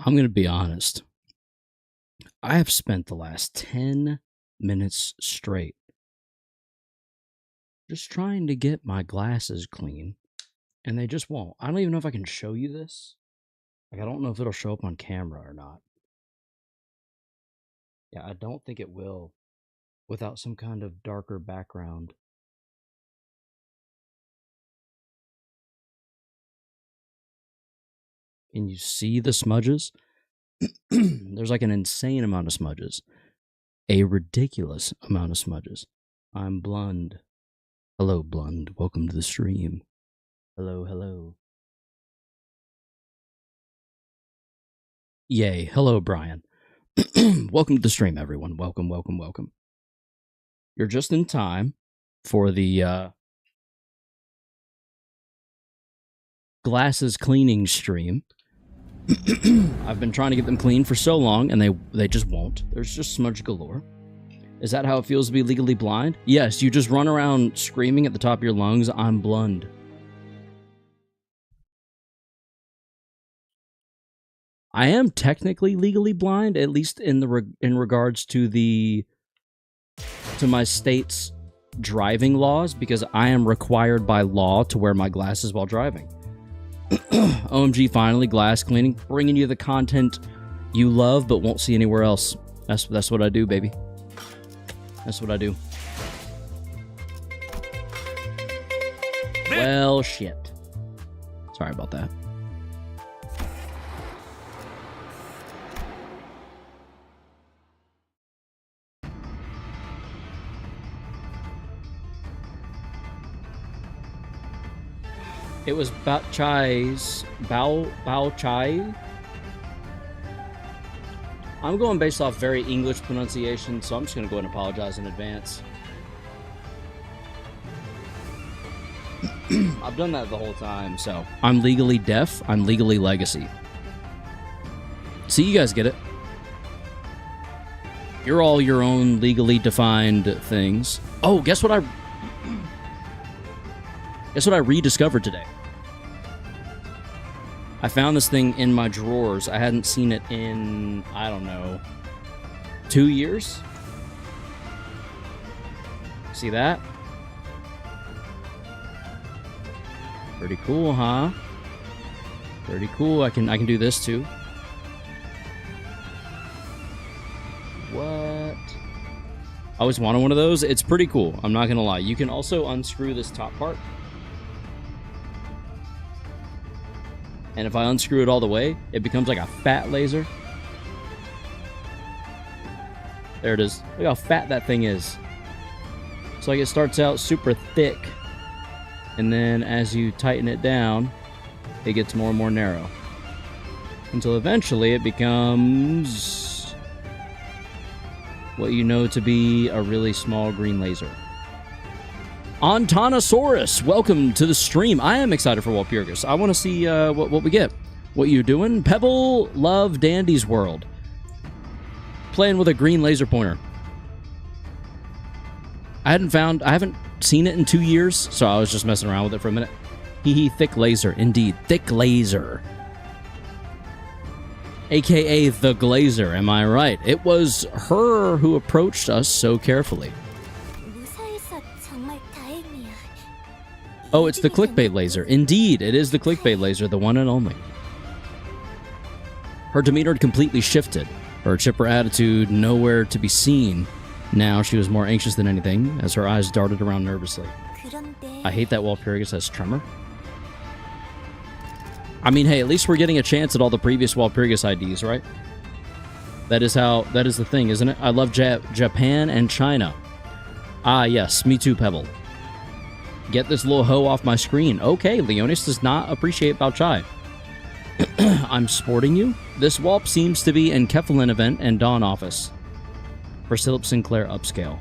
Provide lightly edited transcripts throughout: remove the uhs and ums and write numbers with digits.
I'm going to be honest. I have spent the last 10 minutes straight just trying to get my glasses clean, and they just won't. I don't even know if I can show you this. Like, I don't know if it'll show up on camera or not. Yeah, I don't think it will without some kind of darker background. Can you see the smudges? There's like an insane amount of smudges. A ridiculous amount of smudges. I'm Blund. Hello, Blund. Welcome to the stream. Hello, hello. Yay. Hello, Brian. Welcome to the stream, everyone. Welcome, welcome, welcome. You're just in time for the glasses cleaning stream. I've been trying to get them clean for so long, and they just won't. There's just smudge galore. Is that how it feels to be legally blind? Yes, you just run around screaming at the top of your lungs, I'm Blund. I am technically legally blind, at least in regards to my state's driving laws, because I am required by law to wear my glasses while driving. OMG, finally, glass cleaning, bringing you the content you love but won't see anywhere else. That's what I do, baby. That's what I do. Well, shit. Sorry about that. It was Bao Chai. I'm going based off very English pronunciation, so I'm just going to go ahead and apologize in advance. I've done that the whole time, so. I'm legally deaf, I'm legally legacy. See, you guys get it. You're all your own legally defined things. Oh, guess what I rediscovered today? I found this thing in my drawers. I hadn't seen it in, I don't know, 2 years? See that? Pretty cool, huh? Pretty cool. I can do this too. What? I always wanted one of those. It's pretty cool. I'm not gonna lie. You can also unscrew this top part. And if I unscrew it all the way, it becomes like a fat laser. There it is. Look how fat that thing is. So like it starts out super thick, and then as you tighten it down, it gets more and more narrow. Until eventually it becomes what you know to be a really small green laser. Antanosaurus, welcome to the stream. I am excited for Walpurgis. I want to see what we get. What you doing? Pebble Love Dandy's World. Playing with a green laser pointer. I haven't seen it in 2 years, so I was just messing around with it for a minute. Hee thick laser, indeed. Thick laser. AKA the Glazer, am I right? It was her who approached us so carefully. Oh, it's the clickbait laser. Indeed, it is the clickbait laser, the one and only. Her demeanor had completely shifted. Her chipper attitude nowhere to be seen. Now she was more anxious than anything, as her eyes darted around nervously. I hate that Walpurgis has tremor. I mean, hey, at least we're getting a chance at all the previous Walpurgis IDs, right? That is the thing, isn't it? I love Japan and China. Ah, yes, me too, Pebble. Get this little hoe off my screen. Okay, Leonis does not appreciate Bao Chai. I'm sporting you. This Walp seems to be in Keflin event and Dawn office. For Philip Sinclair upscale.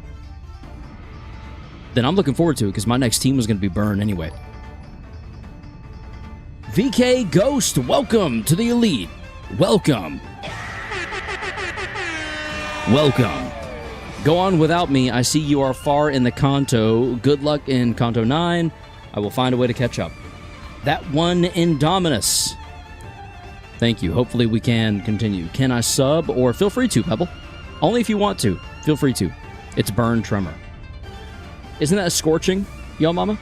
Then I'm looking forward to it, because my next team was going to be burned anyway. VK Ghost, welcome to the Elite. Welcome. Welcome. Go on without me. I see you are far in the Canto. Good luck in Canto 9. I will find a way to catch up. That one Indominus. Thank you. Hopefully we can continue. Can I sub? Or feel free to, Pebble. Only if you want to. Feel free to. It's burn tremor. Isn't that scorching, yo mama?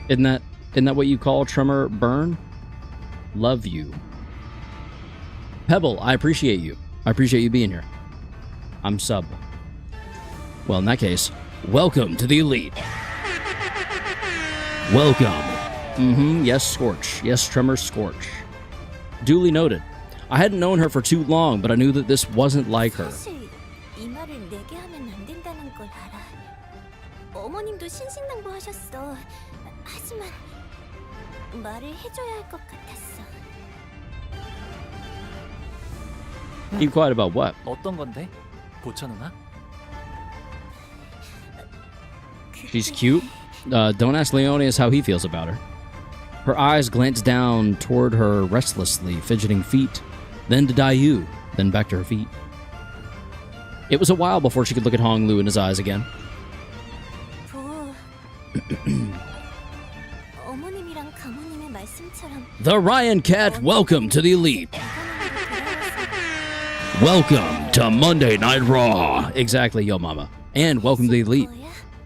Isn't that what you call tremor burn? Love you. Pebble, I appreciate you. I appreciate you being here. I'm sub. Well, in that case, welcome to the elite. Welcome. Yes, Scorch. Yes, Tremor Scorch. Duly noted. I hadn't known her for too long, but I knew that this wasn't like her. 이 말을 내게 하면 안 된다는 걸 알아. 어머님도 신신당부하셨어. 하지만 말을 해줘야 할 것 같았어. Keep quiet about what? 어떤 건데? 보쳐 누나? She's cute. Don't ask Leonidas how he feels about her. Her eyes glanced down toward her restlessly, fidgeting feet, then to Dayu, then back to her feet. It was a while before she could look at Hong Lu in his eyes again. The Ryan Cat, welcome to the elite. Welcome to Monday Night Raw. Exactly, yo mama. And welcome to the elite.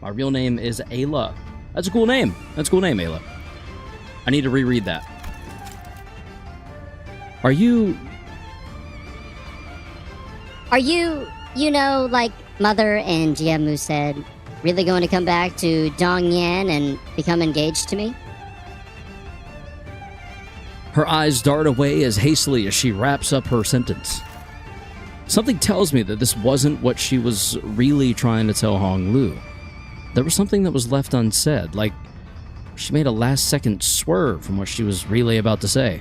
My real name is Ayla. That's a cool name. That's a cool name, Ayla. I need to reread that. Are you, you know, like Mother and Jiamu said, really going to come back to Dongyan and become engaged to me? Her eyes dart away as hastily as she wraps up her sentence. Something tells me that this wasn't what she was really trying to tell Hong Lu. There was something that was left unsaid, like she made a last-second swerve from what she was really about to say.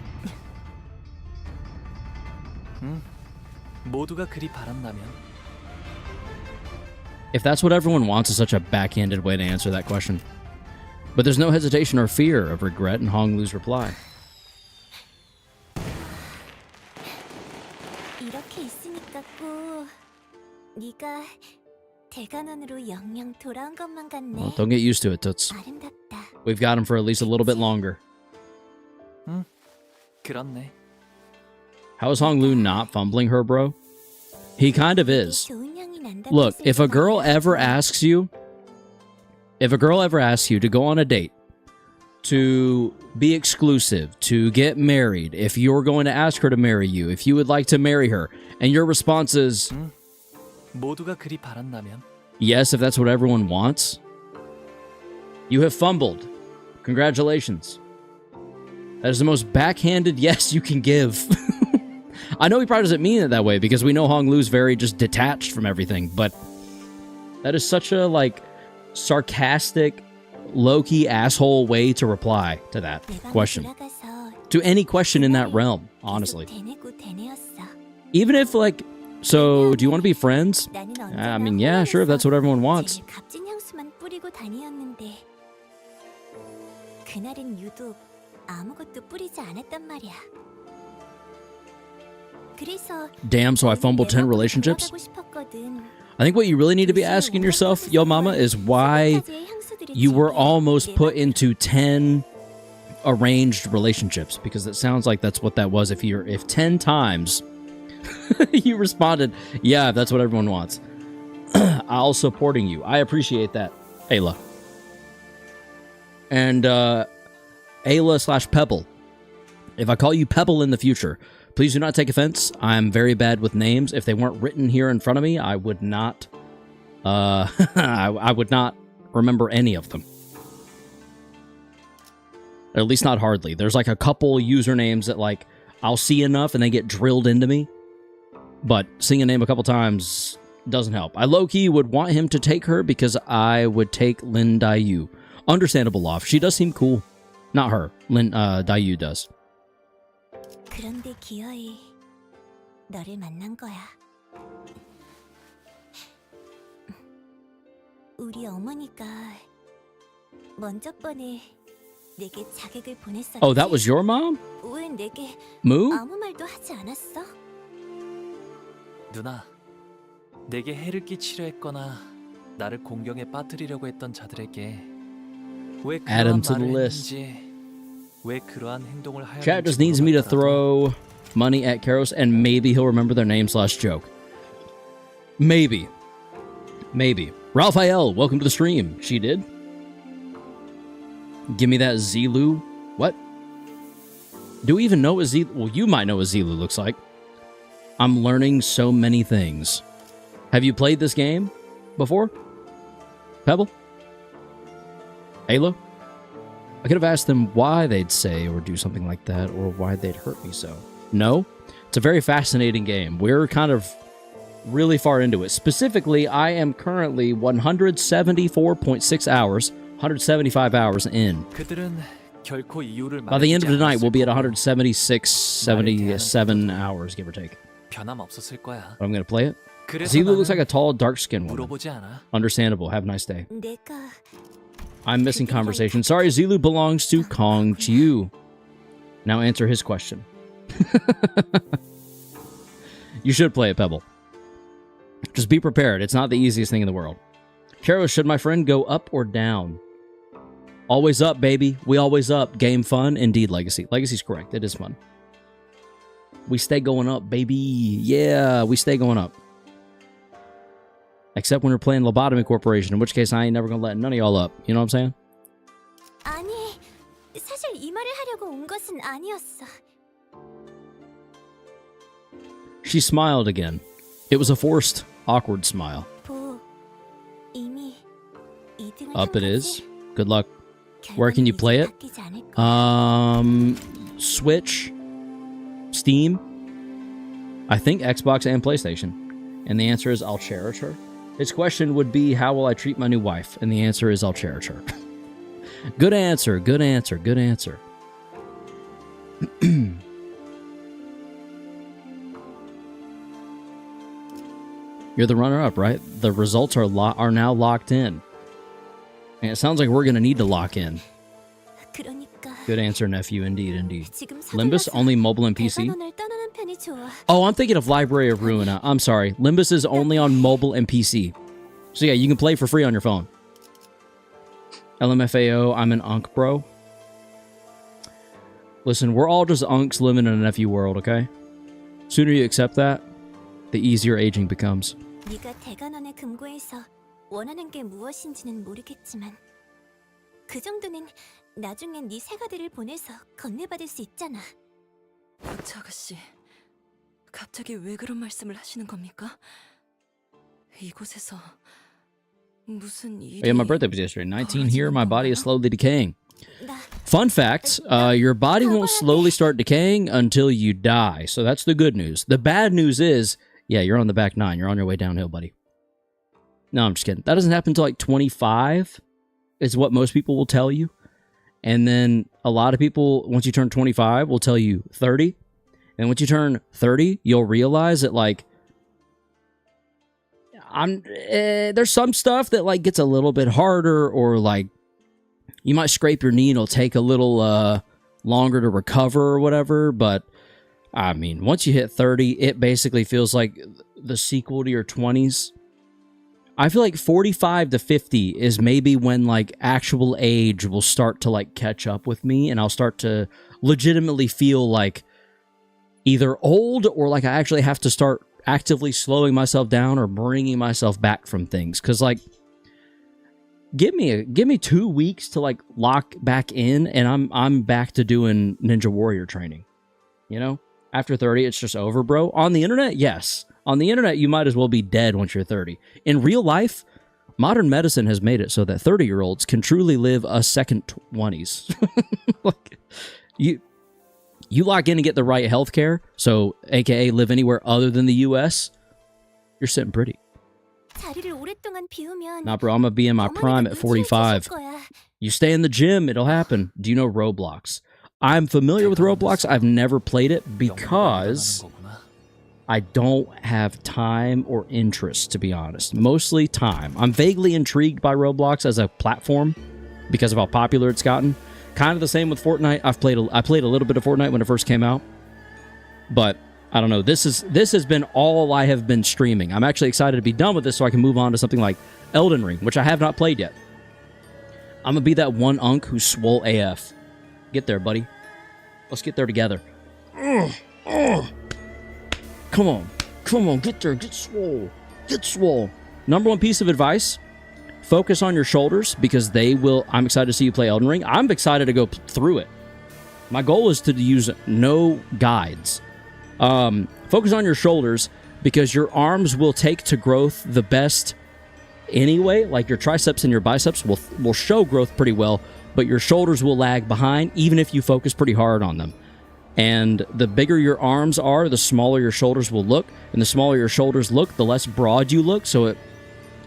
모두가 그리 바란다면? If that's what everyone wants, is such a backhanded way to answer that question. But there's no hesitation or fear of regret in Hong Lu's reply. 이렇게 있으니까 꼭 네가 대간원으로 영영 돌아온 것만 같네. Well, don't get used to it, Toots. 아름답다. We've got him for at least a little bit longer. 그렇네. How is Hong Lu not fumbling her, bro? He kind of is. 좋은 향이 난다고 Look, if a 했을 girl 거야. ever asks you to go on a date, to be exclusive, to get married, if you're going to ask her to marry you, if you would like to marry her, and your response is, 모두가 그리 바란다면? yes, if that's what everyone wants, you have fumbled. Congratulations. That is the most backhanded yes you can give. I know he probably doesn't mean it that way because we know Hong Lu's very just detached from everything, but that is such a, like, sarcastic, low-key asshole way to reply to that 내가 question. 돌아가서 To any question in that realm, honestly. 계속 대내고 대내였어. Even if, like, so, do you want to be friends? 나는 I 언제나 mean, yeah, sure, if that's what everyone wants. 제일 값진 향수만 뿌리고 다녔는데 그날은 유독 아무것도 뿌리지 않았단 말이야. 그래서 Damn, so I fumbled 10 relationships? 돌아가고 싶었거든. I think what you really need to be asking yourself, yo mama, is why you were almost put into 10 arranged relationships, because it sounds like that's what that was. If 10 times you responded, yeah, that's what everyone wants. I'll supporting you. I appreciate that, Ayla. And Ayla/Pebble. If I call you Pebble in the future, please do not take offense. I'm very bad with names. If they weren't written here in front of me, I would not I would not remember any of them. Or at least not hardly. There's like a couple usernames that, like, I'll see enough and they get drilled into me. But seeing a name a couple times doesn't help. I low-key would want him to take her because I would take Lin Dayu. Understandable, Loft. She does seem cool. Not her. Lin Dayu does. 그런데 기어이 너를 만난 거야. 우리 어머니가 먼저 번에 내게 자객을 보냈었지. Oh, that was your mom? 왜 내게 Moo? 아무 말도 하지 않았어? 누나, 내게 해를 끼치려 했거나 나를 공경에 빠뜨리려고 했던 자들에게 왜 Add 그런 'em to the 말을 list. 했는지 왜 그러한 행동을 하였는지 Chat just needs me to 물어봤더라도 throw money at Karos, and maybe he'll remember their name / joke. Maybe. Raphael, welcome to the stream. She did. Give me that Zilu. What? Do we even know what Zilu... Well, you might know what Zilu looks like. I'm learning so many things. Have you played this game before? Pebble? Halo? I could have asked them why they'd say or do something like that, or why they'd hurt me so. No? It's a very fascinating game. We're kind of really far into it. Specifically, I am currently 174.6 hours, 175 hours in. 그들은 결코 이유를 By the end of the night, we'll be at 않았을 176, 77 hours, give or take. 거고 변함없었을 거야. But I'm going to play it. 그래서 Zilu looks 나는 like a tall, dark-skinned woman. 물어보지 않아. Understandable. Have a nice day. 내가 I'm missing conversation. Sorry, Zilu belongs to Kong Choo. Now answer his question. You should play it, Pebble. Just be prepared. It's not the easiest thing in the world. Karo, should my friend go up or down? Always up, baby. We always up. Game fun. Indeed, Legacy. Legacy's correct. It is fun. We stay going up, baby. Yeah, we stay going up. Except when we're playing Lobotomy Corporation, in which case I ain't never gonna let none of y'all up. You know what I'm saying? 아니, 사실 이 말을 하려고 온 것은 아니었어. She smiled again. It was a forced, awkward smile. 보, 이미 2등을 Up 한 it is. 거지? Good luck. Where can you play it? 바뀌지 않을 거야. Switch, Steam, I think Xbox and PlayStation. And the answer is I'll cherish her. His question would be, how will I treat my new wife? And the answer is I'll cherish her. Good answer, good answer, good answer. You're the runner-up, right? The results are now locked in. And it sounds like we're going to need to lock in. 그러니까 Good answer, nephew. Indeed, indeed. 지금 Limbus, 서둘러서 only mobile and PC? 대관원을 떠나는 편이 좋아. Oh, I'm thinking of Library of Ruina. I'm sorry. Limbus is only on mobile and PC. So yeah, you can play for free on your phone. LMFAO, I'm an unk, bro. Listen, we're all just unks living in an FU world, okay? Sooner you accept that, the easier aging becomes. 네가 대관원의 금고에서 원하는 게 무엇인지는 모르겠지만 그 정도는 나중엔 네 새가들을 보내서 건네받을 수 있잖아. 저 아가씨, 갑자기 왜 그런 말씀을 하시는 겁니까? 이곳에서 무슨 일이... Yeah, my birthday was yesterday. 19 here, my body is slowly decaying. 나 Fun fact, your body won't slowly start decaying until you die. So that's the good news. The bad news is, yeah, you're on the back nine. You're on your way downhill, buddy. No, I'm just kidding. That doesn't happen until like 25 is what most people will tell you. And then a lot of people, once you turn 25, will tell you 30. And once you turn 30, you'll realize that, like, there's some stuff that, like, gets a little bit harder, or, like, you might scrape your knee and it'll take a little longer to recover or whatever. But, I mean, once you hit 30, it basically feels like the sequel to your 20s. I feel like 45 to 50 is maybe when, like, actual age will start to, like, catch up with me, and I'll start to legitimately feel like either old or like I actually have to start actively slowing myself down or bringing myself back from things. Because, like, give me 2 weeks to, like, lock back in, and I'm back to doing Ninja Warrior training. You know? After 30, it's just over, bro. On the internet, yes. On the internet, you might as well be dead once you're 30. In real life, modern medicine has made it so that 30-year-olds can truly live a second 20s. Like, you lock in and get the right health care, so aka live anywhere other than the US, you're sitting pretty. 자리를 오랫동안 비우면 Nah, bro, I'm gonna be in my prime at 45. You stay in the gym, it'll happen. Do you know Roblox? I'm familiar with Roblox. I've never played it because I don't have time or interest, to be honest. Mostly time. I'm vaguely intrigued by Roblox as a platform because of how popular it's gotten. Kind of the same with Fortnite. I played a little bit of Fortnite when it first came out, but I don't know. This has been all I have been streaming. I'm actually excited to be done with this so I can move on to something like Elden Ring, which I have not played yet. I'm gonna be that one unk who's swole AF. Get there, buddy. Let's get there together. Come on. Come on. Get there. Get swole. Get swole. Number one piece of advice. Focus on your shoulders because they will... I'm excited to see you play Elden Ring. I'm excited to go through it. My goal is to use no guides. Focus on your shoulders because your arms will take to growth the best anyway. Like your triceps and your biceps will show growth pretty well, but your shoulders will lag behind even if you focus pretty hard on them. And the bigger your arms are, the smaller your shoulders will look. And the smaller your shoulders look, the less broad you look, so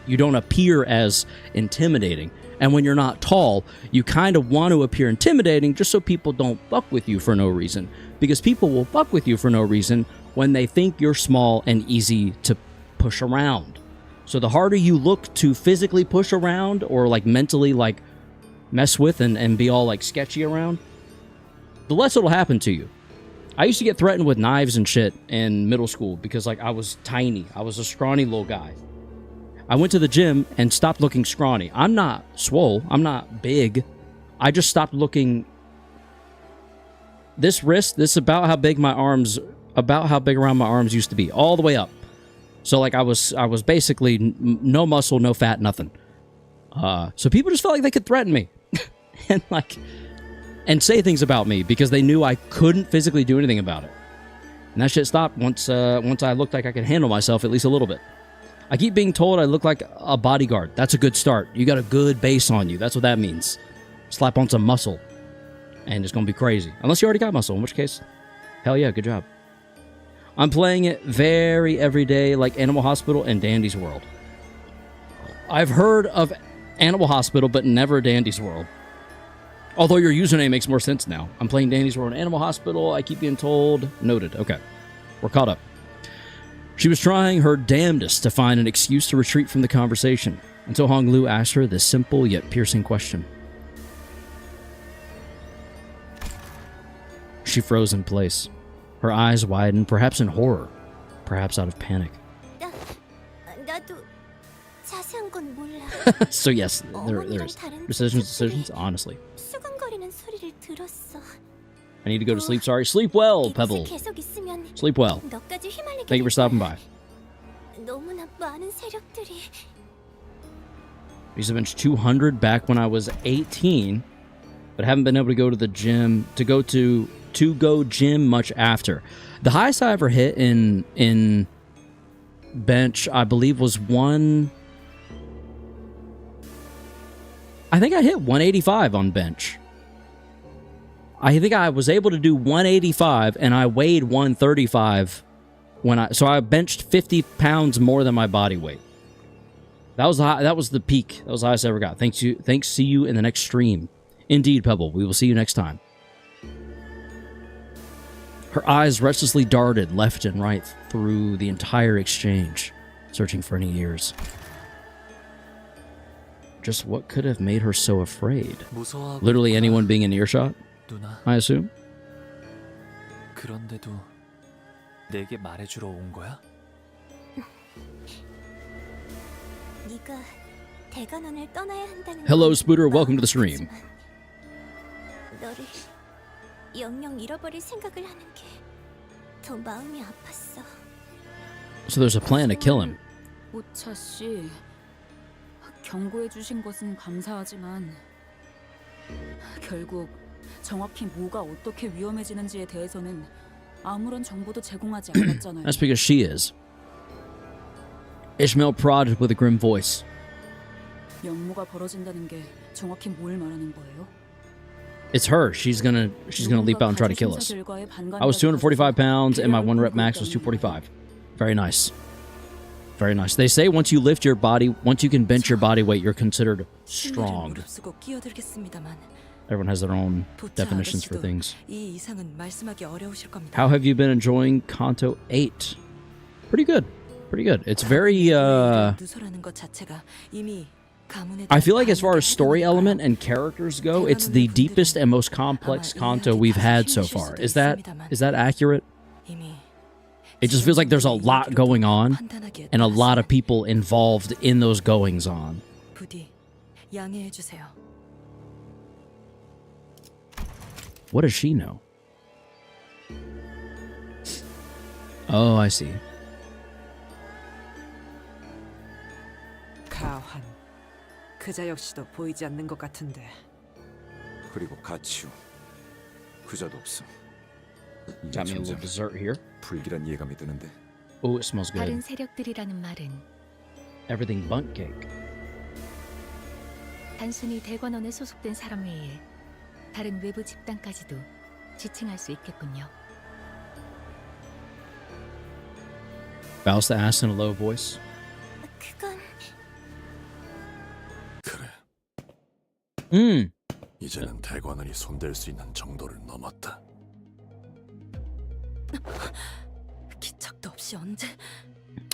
you don't appear as intimidating. And when you're not tall, you kind of want to appear intimidating just so people don't fuck with you for no reason. Because people will fuck with you for no reason when they think you're small and easy to push around. So the harder you look to physically push around or like mentally like mess with and be all like sketchy around, the less it'll happen to you. I used to get threatened with knives and shit in middle school because like I was tiny. I was a scrawny little guy. I went to the gym and stopped looking scrawny. I'm not swole. I'm not big. I just stopped looking... This wrist, this is about how big around my arms used to be. All the way up. So like I was basically no muscle, no fat, nothing. So people just felt like they could threaten me. And say things about me because they knew I couldn't physically do anything about it. And that shit stopped once I looked like I could handle myself at least a little bit. I keep being told I look like a bodyguard. That's a good start. You got a good base on you. That's what that means. Slap on some muscle, and it's going to be crazy. Unless you already got muscle, in which case, hell yeah, good job. I'm playing it very everyday like Animal Hospital and Dandy's World. I've heard of Animal Hospital, but never Dandy's World. Although your username makes more sense now. I'm playing Danny's World and Animal Hospital. I keep being told. Noted. Okay. We're caught up. She was trying her damnedest to find an excuse to retreat from the conversation until Hong Lu asked her this simple yet piercing question. She froze in place. Her eyes widened, perhaps in horror, perhaps out of panic. 나도 자세한 건 몰라. So yes, there's decisions, honestly. 수근거리는 소리를 들었어. I need to go to sleep, sorry. Sleep well, Pebble. 계속 있으면 Sleep well. 너까지 휘말리게 Thank you for stopping by. 너무나 많은 세력들이. I used to bench 200 back when I was 18, but haven't been able to go to the gym, to go gym much after. The highest I ever hit in bench, I believe, was I think I hit 185 on bench. I think I was able to do 185, and I weighed 135 so I benched 50 pounds more than my body weight. That was the peak. That was the highest I ever got. Thanks. See you in the next stream. Indeed, Pebble. We will see you next time. Her eyes restlessly darted left and right through the entire exchange, searching for any ears. Just what could have made her so afraid? Literally anyone being in earshot, I assume? 그런데도 내게 말해주러 온 거야? 네가 대관원을 떠나야 한다는 Hello, Spooter. Welcome to the stream. 너를 영영 잃어버릴 생각을 하는 게 더 마음이 아팠어. So there's a plan to kill him. 오차 씨, 경고해 주신 것은 감사하지만 결국 정확히 뭐가 어떻게 위험해지는지에 대해서는 아무런 정보도 제공하지 않았잖아요. That's because she is. Ishmael prodded with a grim voice. 연모가 벌어진다는 게 정확히 뭘 말하는 거예요? It's her. She's gonna leap out and try to kill us. I was 245 pounds and my 1 rep max was 245. Very nice. Very nice. They say once you can bench your body weight, you're considered strong. Everyone has their own definitions for things. How have you been enjoying Kanto 8? Pretty good. Pretty good. It's very, I feel like as far as story element and characters go, it's the deepest and most complex Kanto we've had so far. Is that accurate? It just feels like there's a lot going on and a lot of people involved in those goings on. What does she know? Oh, I see. 가환. 그자 역시도 보이지 않는 것 같은데. 그리고 가치우. 그자도 없어. 이게 Got me a little 점점 dessert here. 불길한 예감이 드는데. Oh, it smells good. 다른 세력들이라는 말은 Everything bunt cake. 단순히 대관원에 소속된 사람 외에 다른 외부 집단까지도 지칭할 수 있겠군요. Faust asked in a low voice. 그건 그래. 이제는 대관원이 손댈 수 있는 정도를 넘었다. 기척도 없이 언제?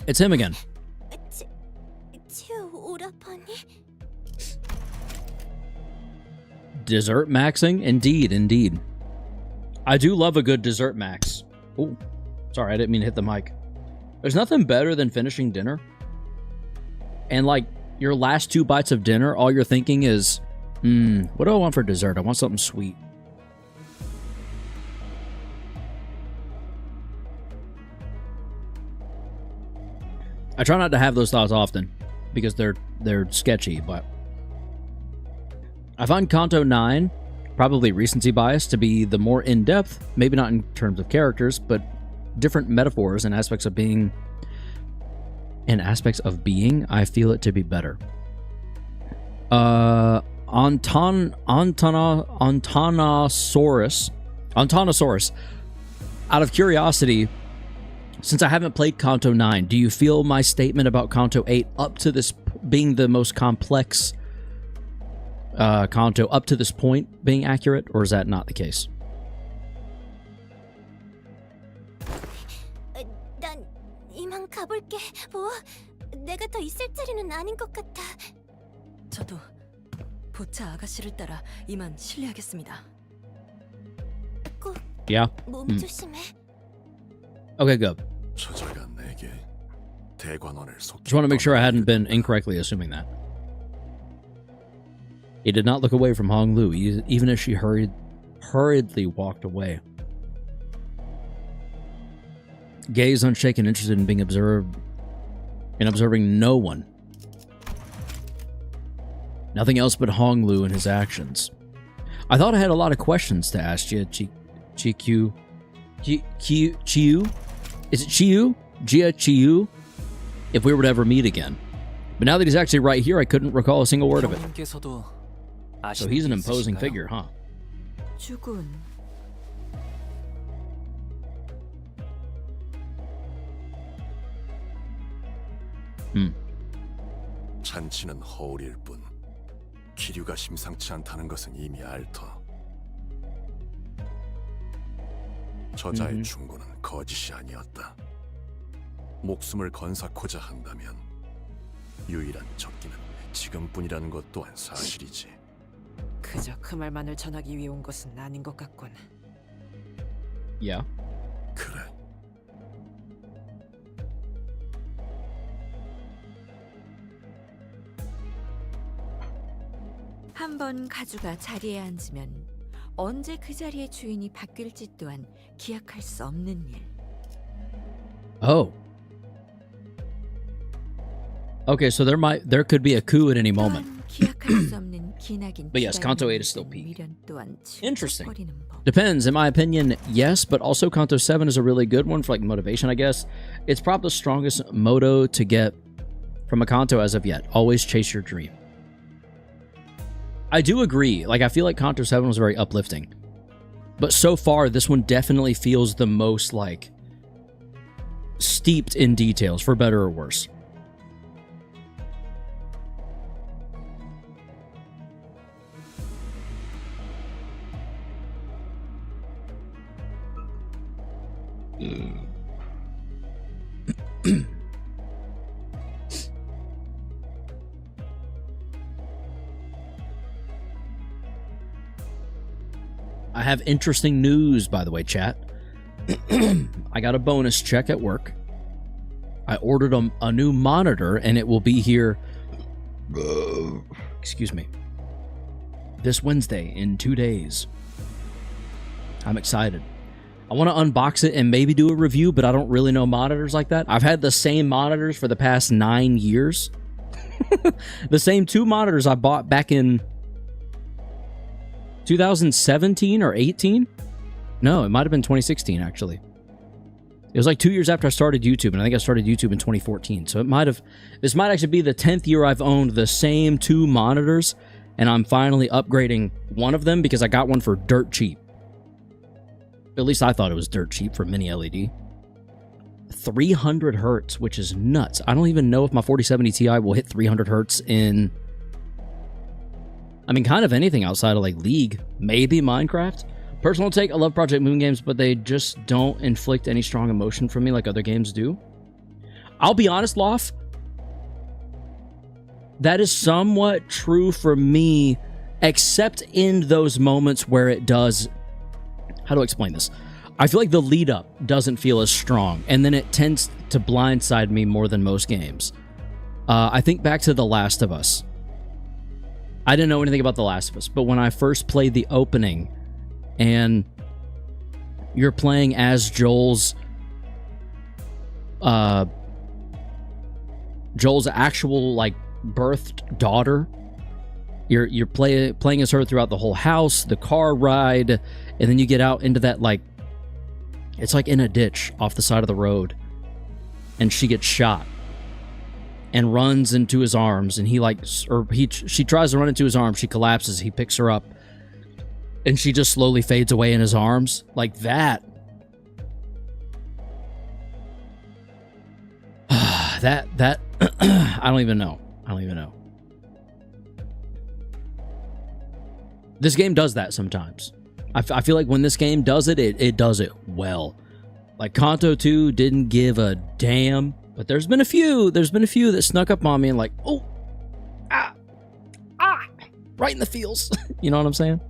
It's him again. 치우 오라버니? Dessert maxing? Indeed, indeed. I do love a good dessert max. Oh, sorry, I didn't mean to hit the mic. There's nothing better than finishing dinner. And like your last 2 bites of dinner, all you're thinking is, what do I want for dessert? I want something sweet. I try not to have those thoughts often because they're sketchy, but I find Kanto 9, probably recency bias, to be the more in-depth, maybe not in terms of characters, but different metaphors and aspects of being. I feel it to be better. Antonosaurus. Out of curiosity, since I haven't played Kanto 9, do you feel my statement about Kanto 8 up to this being the most complex Kanto up to this point being accurate, or is that not the case? 난 이만 가볼게. 뭐? 내가 더 있을 자리는 아닌 것 같아. 저도 보차 아가씨를 따라 이만 실례하겠습니다. 꼭 Yeah. 몸 조심해. Okay, good. 저자가 내게 대관원을 속히. Just want to make sure I hadn't been incorrectly assuming that. He did not look away from Hong Lu, even as she hurriedly walked away. Gaze unshaken, interested in being observed, and observing no one. Nothing else but Hong Lu and his actions. I thought I had a lot of questions to ask you, Chiyu. Is it Chiyu? Chiyu? If we were to ever meet again. But now that he's actually right here, I couldn't recall a single word of it. 형님께서도 So he's an 아시는 게 imposing 있으신가요? figure, huh? 주군. 잔치는 허울일 뿐 기류가 심상치 않다는 것은 이미 알터. 저자의 충고는 거짓이 아니었다. 목숨을 건사코자 한다면 유일한 적기는 지금뿐이라는 것 또한 사실이지. 그저 그 말만을 전하기 위해 온 것은 아닌 것 같군. Yeah. 그래. 한번 가주가 자리에 앉으면 언제 그 자리의 주인이 바뀔지 또한 기약할 수 없는 일. Oh. Okay, so there could be a coup at any moment. 또한 기약할 수 없는 기나긴 But yes, 기다림을 Kanto 8 is still 든 peak. 미련 또한 Interesting. 칠흑거리는 법. Depends. In my opinion, yes, but also Kanto 7 is a really good one for like motivation, I guess. It's probably the strongest motto to get from a Kanto as of yet. Always chase your dream. I do agree. Like, I feel like Kanto 7 was very uplifting. But so far, this one definitely feels the most, like, steeped in details, for better or worse. I have interesting news, by the way, chat. I got a bonus check at work. I ordered a new monitor, and it will be here, excuse me, this Wednesday in 2 days. I'm excited. I want to unbox it and maybe do a review, but I don't really know monitors like that. I've had the same monitors for the past 9 years. The same 2 monitors I bought back in 2017 or 18. No, it might have been 2016, actually. It was like 2 years after I started YouTube, and I think I started YouTube in 2014. So this might actually be the 10th year I've owned the same 2 monitors, and I'm finally upgrading one of them because I got one for dirt cheap. At least I thought it was dirt cheap for mini LED. 300 hertz, which is nuts. I don't even know if my 4070 Ti will hit 300 hertz in, I mean, kind of anything outside of like League. Maybe Minecraft. Personal take, I love Project Moon games, but they just don't inflict any strong emotion from me like other games do. I'll be honest, Loff. That is somewhat true for me, except in those moments where it does... How do I explain this? I feel like the lead up doesn't feel as strong, and then it tends to blindside me more than most games. I think back to The Last of Us. I didn't know anything about The Last of Us, but when I first played the opening, and you're playing as Joel's actual like birthed daughter. You're playing as her throughout the whole house, the car ride, and then you get out into that, like, it's like in a ditch off the side of the road, and she gets shot and runs into his arms, and she tries to run into his arms, she collapses, he picks her up, and she just slowly fades away in his arms. Like that. that I don't even know. This game does that sometimes. I feel like when this game does it, it does it well. Like CANTO 2 didn't give a damn, but there's been a few that snuck up on me and like, oh, right in the feels. You know what I'm saying?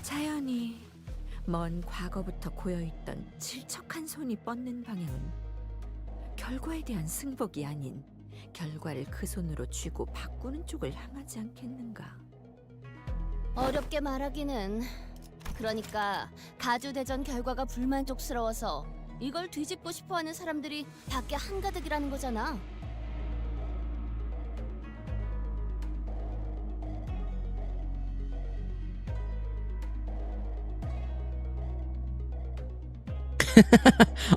자연히 먼 과거부터 고여있던 질척한 손이 뻗는 방향은 결과에 대한 승복이 아닌 결과를 그 손으로 쥐고 바꾸는 쪽을 향하지 않겠는가. 어렵게 말하기는. 그러니까 가주대전 결과가 불만족스러워서 이걸 뒤집고 싶어하는 사람들이 밖에 한가득이라는 거잖아.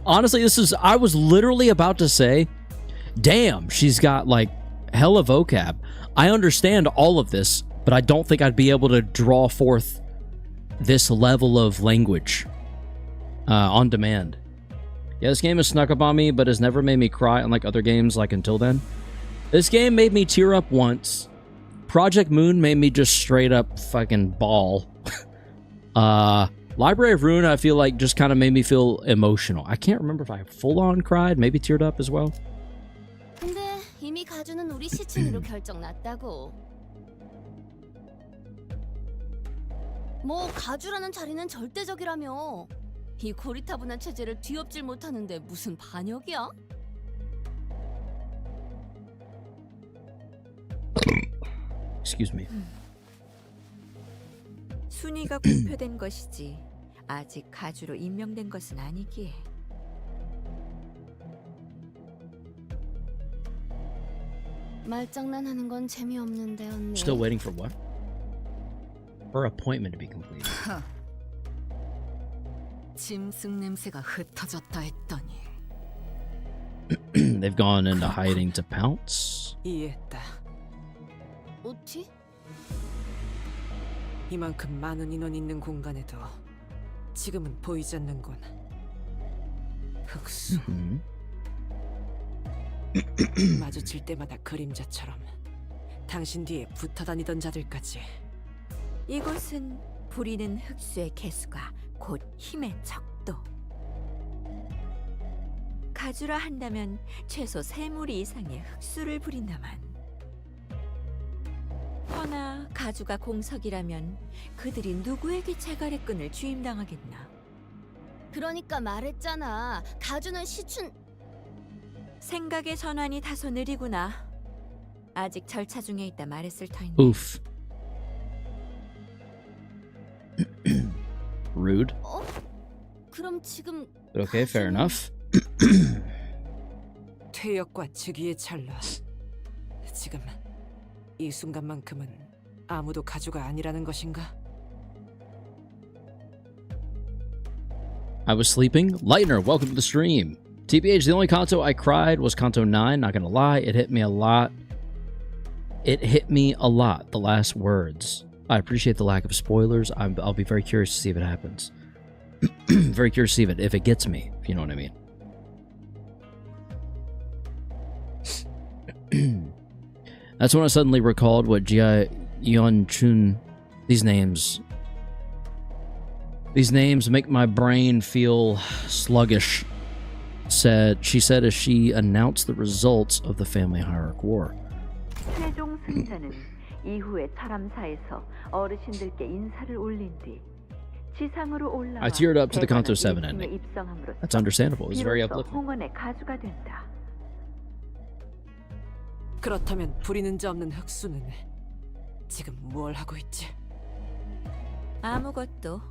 Honestly, I was literally about to say, damn, she's got like hella vocab. I understand all of this, but I don't think I'd be able to draw forth this level of language on demand. Yeah, this game has snuck up on me, but has never made me cry unlike other games like Until Then. This game made me tear up once. Project Moon made me just straight up fucking bawl. Library of Ruin, I feel like, just kind of made me feel emotional. I can't remember if I full-on cried, maybe teared up as well. 근데 이미 가주는 우리 시춘으로 결정 났다고. 뭐 가주라는 자리는 절대적이라며. 이 고리타분한 체제를 뒤엎질 못하는데 무슨 반역이야? Excuse me. 순위가 공표된 것이지 아직 가주로 임명된 것은 아니기에. 말장난하는 건 재미없는데 언니. Still waiting for what? Her appointment to be completed. 짐승 냄새가 흩어졌다 했더니. They've gone into hiding to pounce. 이해했다. 어찌? 이만큼 많은 인원 있는 공간에도 지금은 보이지 않는군. 흑수. 마주칠 때마다 그림자처럼 당신 뒤에 붙어다니던 자들까지. 이곳은 부리는 흑수의 개수가 곧 힘의 척도. 가주라 한다면 최소 3무리 이상의 흑수를 부린다만. 허나 가주가 공석이라면 그들이 누구에게 제갈의 끈을 쥐임당하겠나. 그러니까 말했잖아. 가주는 시춘. 생각의 전환이 다소 느리구나. 아직 절차 중에 있다 말했을 터인데. Oof. Rude. 그럼 지금 But okay, fair enough. 퇴역과 즉위의 찰나. 지금 이 순간만큼은 아무도 가주가 아니라는 것인가? I was sleeping. Lightner, welcome to the stream. TBH, the only Kanto I cried was Kanto 9. Not gonna lie, it hit me a lot. It hit me a lot, the last words. I appreciate the lack of spoilers. I'll be very curious to see if it happens. Very curious to see if it gets me, if you know what I mean. That's when I suddenly recalled what Jia Yeon-chun... These names make my brain feel sluggish. She said as she announced the results of the family hierarch war. 최종 승자는 이후에 철암사에서 어르신들께 인사를 올린 뒤 지상으로 올라와 I teared up to the Kanto 7 ending. 입성함으로써 That's understandable. It was very 비로소 uplifting. 홍원의 가주가 된다. 그렇다면 부리는 자 없는 흑수는 지금 뭘 하고 있지? 아무것도.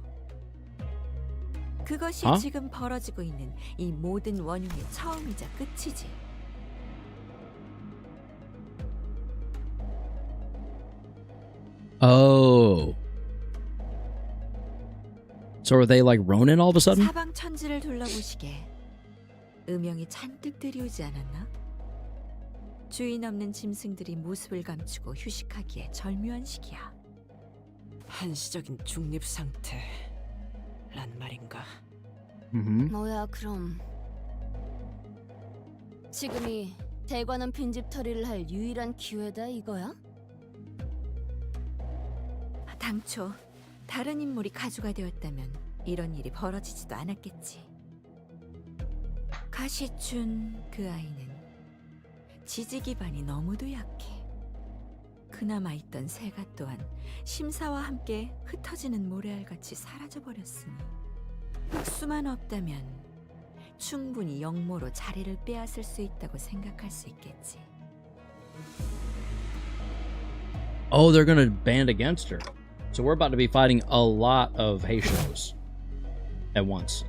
그것이 어? 지금 벌어지고 있는 이 모든 원흉의 처음이자 끝이지. Oh. So are they like Ronin all of a sudden? 사방 천지를 둘러보시게. 음영이 잔뜩 들이오지 않았나? 주인 없는 짐승들이 모습을 감추고 휴식하기에 절묘한 시기야. 한시적인 중립 상태란 말인가? Mm-hmm. 뭐야 그럼 지금이 대관원 빈집 처리를 할 유일한 기회다 이거야? 당초 다른 인물이 가주가 되었다면 이런 일이 벌어지지도 않았겠지. 가시춘 그 아이는 지지 기반이 너무도 약해. 그나마 있던 새가 또한 심사와 함께 흩어지는 모래알같이 사라져버렸으니 흑수만 없다면 충분히 영모로 자리를 빼앗을 수 있다고 생각할 수 있겠지. Oh, they're gonna band against her. So we're about to be fighting a lot of Heishos at once.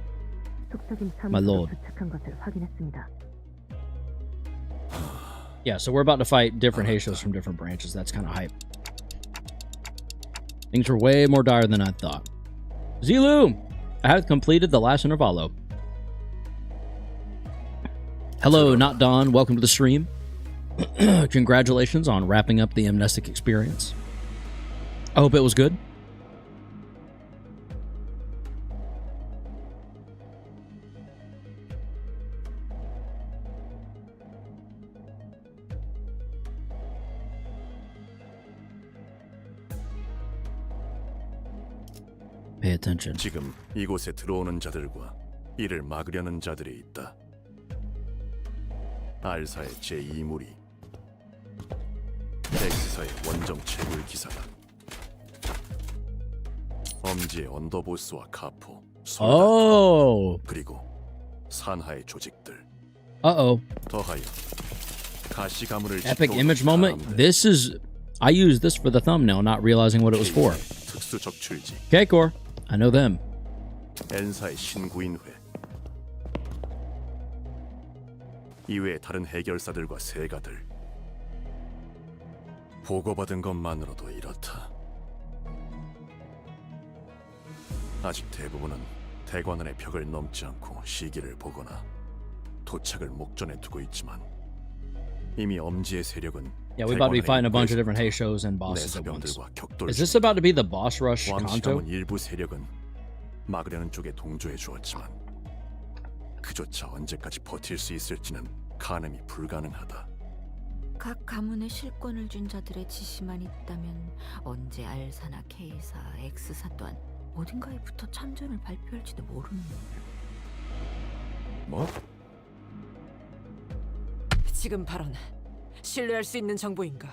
My lord. Yeah, so we're about to fight different Heishos from different branches. That's kind of hype. Things were way more dire than I thought. Zilu! I have completed the last intervalo. Hello, Not Dawn. Welcome to the stream. Congratulations on wrapping up the amnestic experience. I hope it was good. Pay attention. 지금 이곳에 들어오는 자들과 이를 막으려는 자들이 있다. 알사의 제2무리, 엑스사의 원정 채굴 기사다. 엄지의 언더보스와 카포, 솔다트, Oh! 그리고 산하의 조직들. Uh-oh. 더하여 가시 가문을 Epic 지켜오는 image moment. 사람들. This is... I used this for the thumbnail, not realizing what it was for. 특수 적출지, K-Core. I know them. 엔사의 신구인회, 이외의 다른 해결사들과 세가들. 보고받은 것만으로도 이렇다. 아직 대부분은 대관원의 벽을 넘지 않고 시기를 보거나 도착을 목전에 두고 있지만 이미 엄지의 세력은 Yeah, we're about to be fighting a bunch of different 대관원의 Heishos and bosses at once. 내사병들과 격돌 Is this about to be the boss rush 왕시 Kanto? 가문 일부 세력은 막으려는 쪽에 동조해 주었지만 그조차 언제까지 버틸 수 있을지는 가늠이 불가능하다. 각 가문에 실권을 준 자들의 지시만 있다면 언제 알사나 K사, X사 또한 어딘가에 붙어 참전을 발표할지도 모르는. 뭐? 지금 발언 신뢰할 수 있는 정보인가?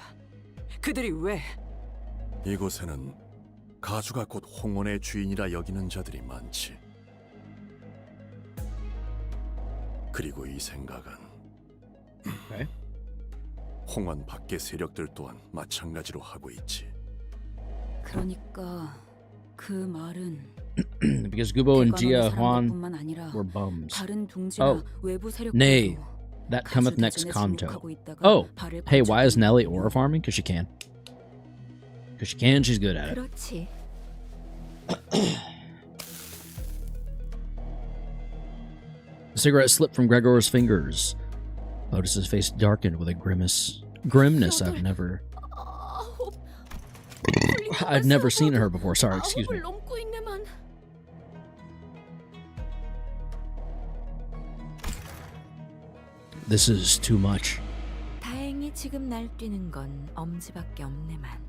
그들이 왜? 이곳에는 가주가 곧 홍원의 주인이라 여기는 자들이 많지. 그리고 이 생각은 Okay. 홍원 밖의 세력들 또한 마찬가지로 하고 있지. 그러니까 그 말은 because Gubo and Jia Huan 사람들뿐만 아니라 were bums. 다른 둥지나 Oh, 외부 세력들도 nay, that cometh next Kanto. Oh, hey, why is Nelly aura farming? Because she can. Because she can, she's good at it. 그렇지. The cigarette slipped from Gregor's fingers. Otis's face darkened with a grimness I'd never seen in her before. Sorry, excuse me. This is too much. 다행히 지금 날뛰는 건 엄지밖에 없네만.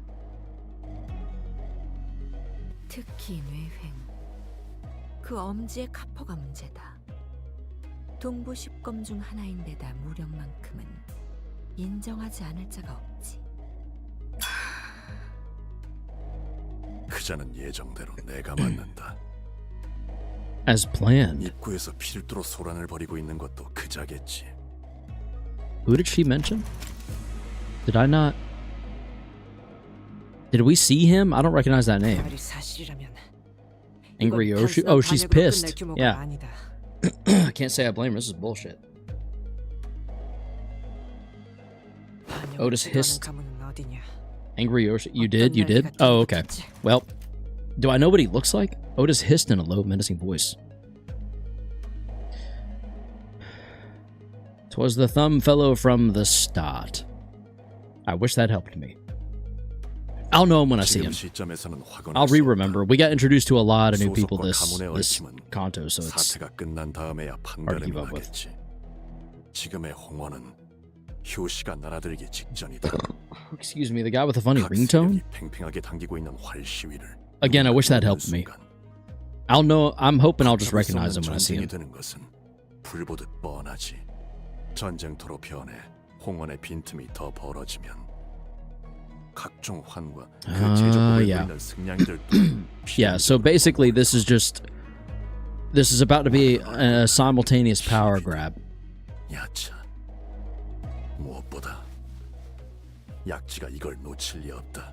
특히 뇌횡. 그 엄지의 카퍼가 문제다. 동부 10검 중 하나인데다 무력만큼은 인정하지 않을 자가 없지. 그자는 예정대로 내가 맞는다. As planned. 입구에서 필두로 소란을 벌이고 있는 것도 그자겠지. Who did she mention? Did I not? Did we see him? I don't recognize that name. 말이 사실이라면 Angry 이건 Yoshi? 단순한 Oh, she's 반역으로 끝날 pissed. 규모가 Yeah. 아니다. I can't say I blame her. This is bullshit. 반역을 Otis 주도하는 hissed. 가문은 어디냐? Angry Yoshi. You did? You did? Oh, okay. Well, do I know what he looks like? Otis hissed in a low, menacing voice. 'Twas the thumb fellow from the start. I wish that helped me. I'll know him when I see him. I'll re-remember. We got introduced to a lot of new people this Kanto, so it's 사태가 끝난 다음에야 hard to keep 판가름이 up with. 나겠지. 지금의 홍원은 효시가 날아들기 직전이다. Excuse me, the guy with the funny 각 ringtone? 세력이 팽팽하게 당기고 있는 활 시위를 Again, I wish that helped me. I'll know. I'm hoping I'll just 막잡을 수 recognize him 없는 when I see him. 전쟁이 되는 것은 불보듯 뻔하지. 전쟁터로 변해 홍원의 빈틈이 더 벌어지면 각종 환과 그 제조법을 yeah. 부리는 승냥이들도 Yeah, so basically this is about to be a simultaneous power grab. 야차. 무엇보다 약지가 이걸 놓칠 리 없다.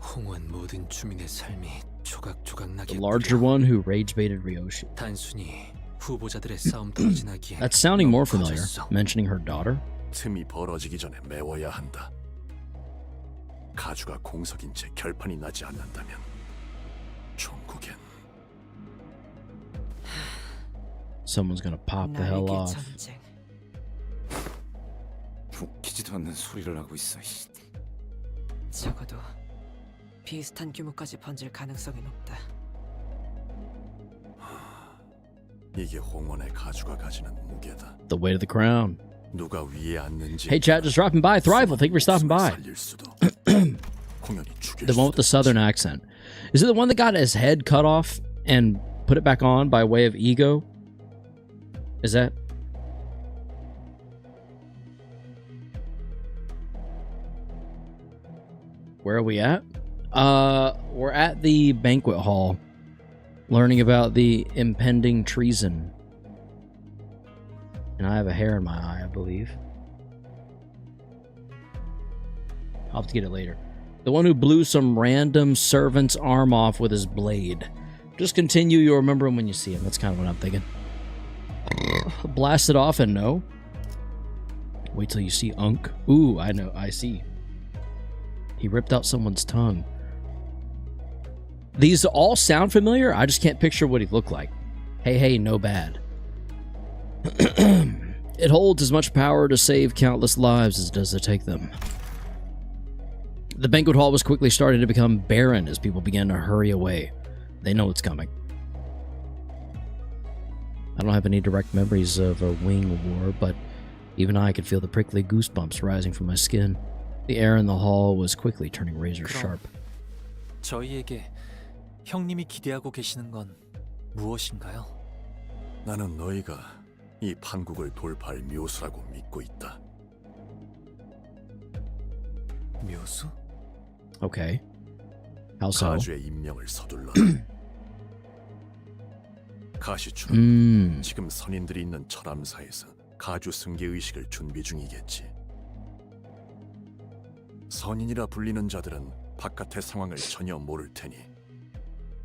홍원 모든 주민의 삶이 조각조각 나게 The larger one who rage baited Ryoshi. 단순히 후보자들의 싸움 터지나기에 That's sounding more 너무 familiar. 커졌어. Mentioning her daughter. 틈이 벌어지기 전에 메워야 한다. 가주가 공석인 채 결판이 나지 않는다면 종국엔 Someone's gonna pop the hell 나에게 off. 전쟁. 웃기지도 않는 소리를 하고 있어. 적어도 비슷한 규모까지 번질 가능성이 높다. 이게 홍원의 가주가 가지는 무게다. The weight of the crown. 누가 위에 앉는지 Hey chat, just dropping by. Thrival, thank you for stopping by. 살릴 수도 공연히 죽일 The one with the southern accent. Is it the one that got his head cut off and put it back on by way of ego? Is that? Where are we at? We're at the banquet hall, learning about the impending treason. And I have a hair in my eye, I believe. I'll have to get it later. The one who blew some random servant's arm off with his blade. Just continue, you'll remember him when you see him. That's kind of what I'm thinking. Blast it off and no. Wait till you see Unk. Ooh, I know, I see. He ripped out someone's tongue. These all sound familiar. I just can't picture what he looked like. Hey, no bad. It holds as much power to save countless lives as it does to take them. The banquet hall was quickly starting to become barren as people began to hurry away. They know it's coming. I don't have any direct memories of a wing war, but even I could feel the prickly goosebumps rising from my skin. The air in the hall was quickly turning razor sharp. 저희에게 형님이 기대하고 계시는 건 무엇인가요? 나는 너희가 이 판국을 돌파할 묘수라고 믿고 있다. 묘수? Okay. How so? 가주의 임명을 서둘러라. 가시추는 지금 선인들이 있는 철암사에서 가주 승계 의식을 준비 중이겠지. 선인이라 불리는 자들은 바깥의 상황을 전혀 모를 테니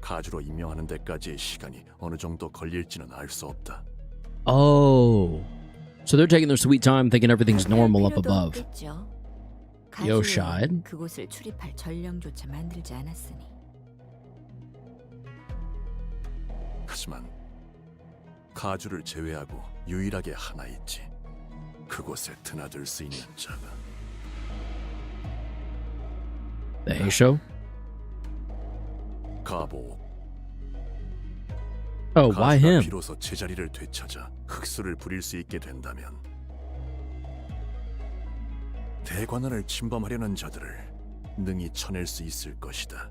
가주로 임명하는 데까지의 시간이 어느 정도 걸릴지는 알 수 없다. Oh. So they're taking their sweet time thinking everything's normal up 필요도 above. 없겠죠. Yo, 가주에 Shide. 그곳을 출입할 전령조차 만들지 않았으니. 하지만 가주를 제외하고 유일하게 하나 있지. 그곳에 드나들 수 있는 자가. The Heisho? 가보. Oh, why 가주가 him? 비로소 제자리를 되찾아 흑수를 부릴 수 있게 된다면 대관원을 침범하려는 자들을 능히 쳐낼 수 있을 것이다.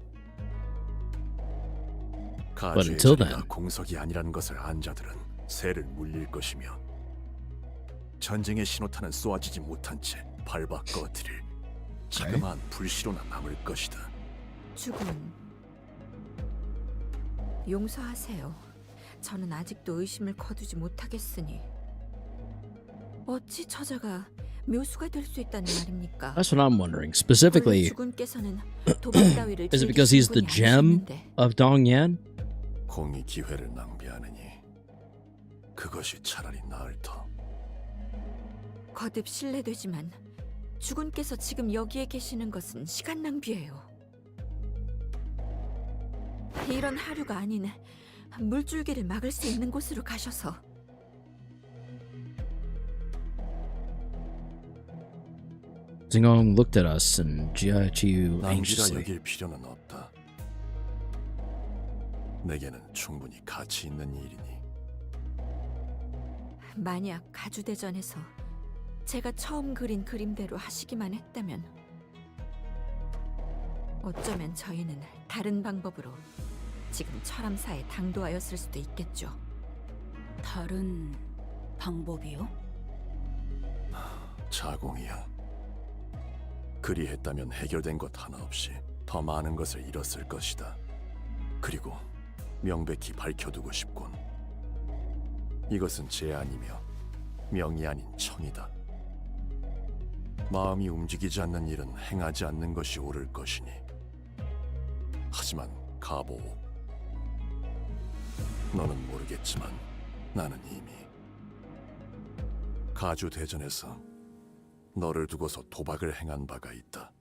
가주의 until 자리가 then. 공석이 아니라는 것을 안 자들은 새를 물릴 것이며 전쟁의 신호탄은 쏘아지지 못한 채 밟아 꺼뜨릴 자그마한 불씨로나 남을 것이다. 주군, 용서하세요. 저는 아직도 의심을 거두지 못하겠으니 어찌 저자가 묘수가 될 수 있다는 말입니까? That's what I'm wondering. Specifically, 주군께서는 도박 따위를 is it because he's the gem of Dongyan? 공이 기회를 낭비하느니 그것이 차라리 나을 터. 거듭 실례되지만 주군께서 지금 여기에 계시는 것은 시간 낭비예요. 이런 하류가 아닌 물줄기를 막을 수 있는 곳으로 가셔서. Zingong looked at us and Jia Chiu 낭비라 anxiously. 여길 필요는 없다. 내게는 충분히 가치 있는 일이니. 만약 가주대전에서 제가 처음 그린 그림대로 하시기만 했다면 어쩌면 저희는 다른 방법으로 지금 철암사에 당도하였을 수도 있겠죠. 다른 방법이요? 자공이야. 그리했다면 해결된 것 하나 없이 더 많은 것을 잃었을 것이다. 그리고 명백히 밝혀두고 싶군. 이것은 제안이며 명이 아닌 청이다. 마음이 움직이지 않는 일은 행하지 않는 것이 옳을 것이니. 하지만 가보, 너는 모르겠지만 나는 이미 가주 대전에서 너를 두고서 도박을 행한 바가 있다.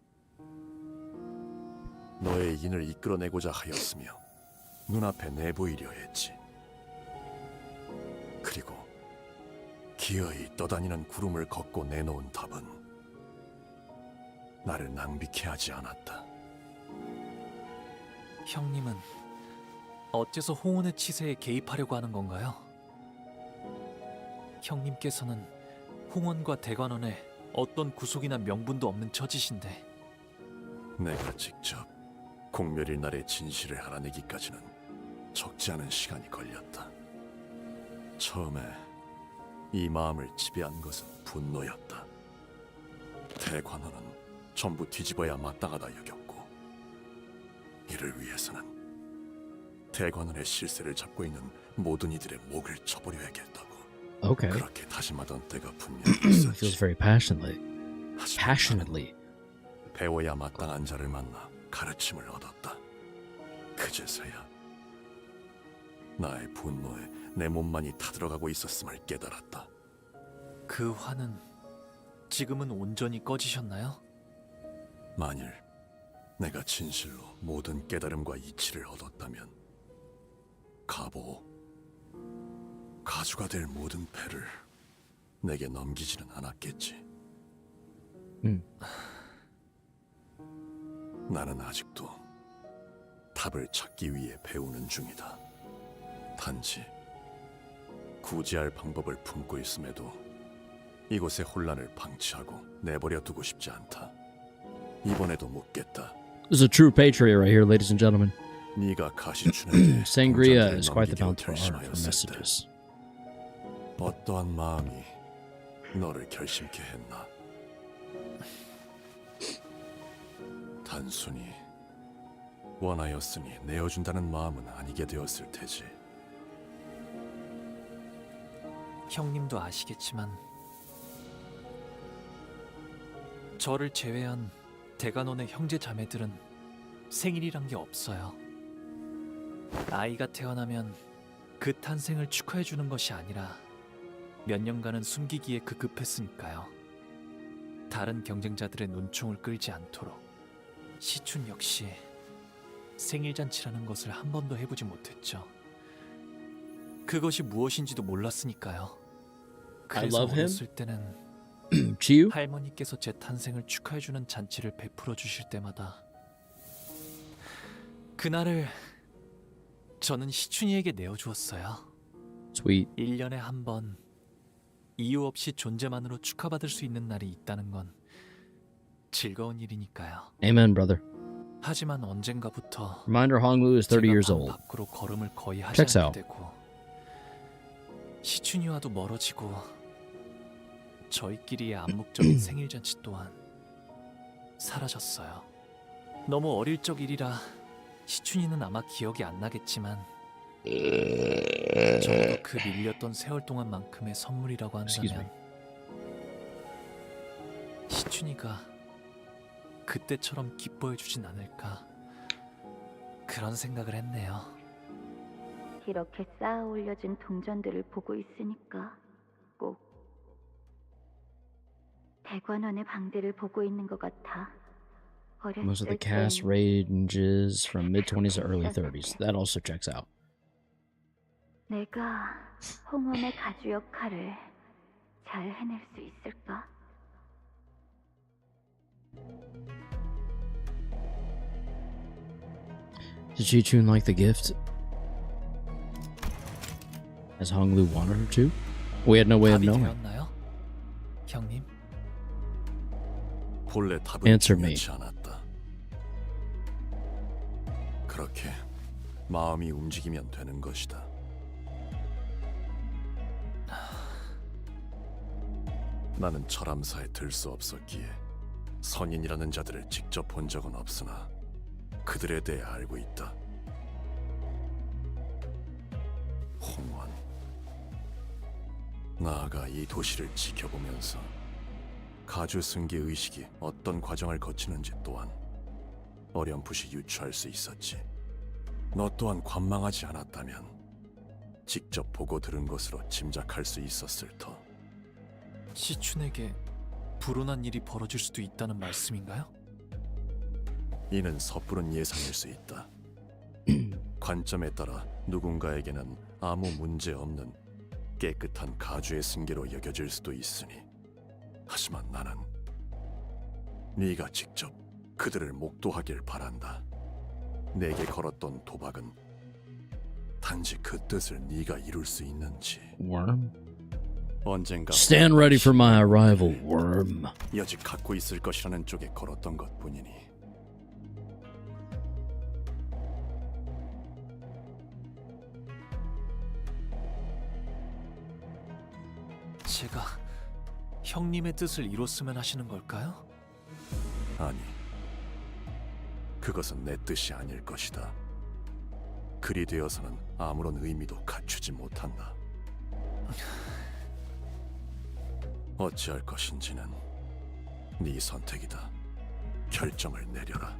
너의 인을 이끌어내고자 하였으며 눈앞에 내보이려 했지. 그리고 기어이 떠다니는 구름을 걷고 내놓은 답은 나를 낭비케 하지 않았다. 형님은 어째서 홍원의 치세에 개입하려고 하는 건가요? 형님께서는 홍원과 대관원에 어떤 구속이나 명분도 없는 처지신데. 내가 직접 공멸일 날의 진실을 알아내기까지는 적지 않은 시간이 걸렸다. 처음에 이 마음을 지배한 것은 분노였다. 대관원은 전부 뒤집어야 마땅하다 여겼고, 이를 위해서는 대관원의 실세를 잡고 있는 모든 이들의 목을 쳐버려야겠다고. Okay. 그렇게 다짐하던 때가 분명히 Feels 있었지. very passionately. 하지만 Passionately. 나는 배워야 마땅한 자를 만나 가르침을 얻었다. 그제서야 나의 분노에 내 몸만이 타들어가고 있었음을 깨달았다. 그 화는 지금은 온전히 꺼지셨나요? 만일 내가 진실로 모든 깨달음과 이치를 얻었다면 가보, 가주가 될 모든 패를 내게 넘기지는 않았겠지. 나는 아직도 답을 찾기 위해 배우는 중이다. 단지 구제할 방법을 품고 있음에도 이곳의 혼란을 방치하고 내버려 두고 싶지 않다. 이번에도 묻겠다. This is a true patriot right here, ladies and gentlemen. 네가 가시춘에게 Sangria 동전들을 is quite the 넘기기로 bounty for art for 결심하였을 때 messages. 어떠한 마음이 너를 결심케 했나? 단순히 원하였으니 내어준다는 마음은 아니게 되었을 테지. 형님도 아시겠지만 저를 제외한 대간원의 형제 자매들은 생일이란 게 없어요. 아이가 태어나면 그 탄생을 축하해 주는 것이 아니라 몇 년간은 숨기기에 급급했으니까요. 다른 경쟁자들의 눈총을 끌지 않도록 시춘 역시 생일 잔치라는 것을 한 번도 해보지 못했죠. 그것이 무엇인지도 몰랐으니까요. 그래서 love him. 어렸을 때는 Choo? 할머니께서 제 탄생을 축하해주는 잔치를 베풀어 주실 때마다 그날을 저는 시춘이에게 내어주었어요. Sweet. 1년에 한 번 이유 없이 존재만으로 축하받을 수 있는 날이 있다는 건 즐거운 일이니까요. Amen, brother. 하지만 언젠가부터 Reminder, Honglu is 30 years 제가 old. 방 밖으로 걸음을 거의 하지 Checks 않게 out. 되고 시춘이와도 멀어지고 저희끼리의 암묵적인 생일 잔치 또한 사라졌어요. 너무 어릴 적 일이라 시춘이는 아마 기억이 안 나겠지만 적어도 그 밀렸던 세월 동안만큼의 선물이라고 한다면 시춘이가 그때처럼 기뻐해 주진 않을까 그런 생각을 했네요. 이렇게 쌓아 올려진 동전들을 보고 있으니까 꼭 대관원의 방들을 보고 있는 것 같아. Most of the 어렸을 cast 땐 ranges from mid-20s to early 30s. That also checks out. 내가 홍원의 가주 역할을 잘 해낼 수 있을까? Did Chi-Chun like the gift? As Honglu wanted her to? We had no way of 답이 knowing. 되었나요? 형님? 본래 답은 Answer me. 중요치 않았다. 그렇게 마음이 움직이면 되는 것이다. 나는 철암사에 들 수 없었기에 선인이라는 자들을 직접 본 적은 없으나 그들에 대해 알고 있다. 홍원, 나아가 이 도시를 지켜보면서 가주 승계 의식이 어떤 과정을 거치는지 또한 어렴풋이 유추할 수 있었지. 너 또한 관망하지 않았다면 직접 보고 들은 것으로 짐작할 수 있었을 터. 시춘에게 불운한 일이 벌어질 수도 있다는 말씀인가요? 이는 섣부른 예상일 수 있다. 관점에 따라 누군가에게는 아무 문제 없는 깨끗한 가주의 승계로 여겨질 수도 있으니, 하지만 나는 네가 직접 그들을 목도하길 바란다. 내게 걸었던 도박은 단지 그 뜻을 네가 이룰 수 있는지. Worm? 언젠가 Stand ready for my arrival, worm. 여직 갖고 있을 것이라는 쪽에 걸었던 것뿐이니. 제가 형님의 뜻을 이뤘으면 하시는 걸까요? 아니, 그것은 내 뜻이 아닐 것이다. 그리 되어서는 아무런 의미도 갖추지 못한다. 어찌할 것인지는 네 선택이다. 결정을 내려라.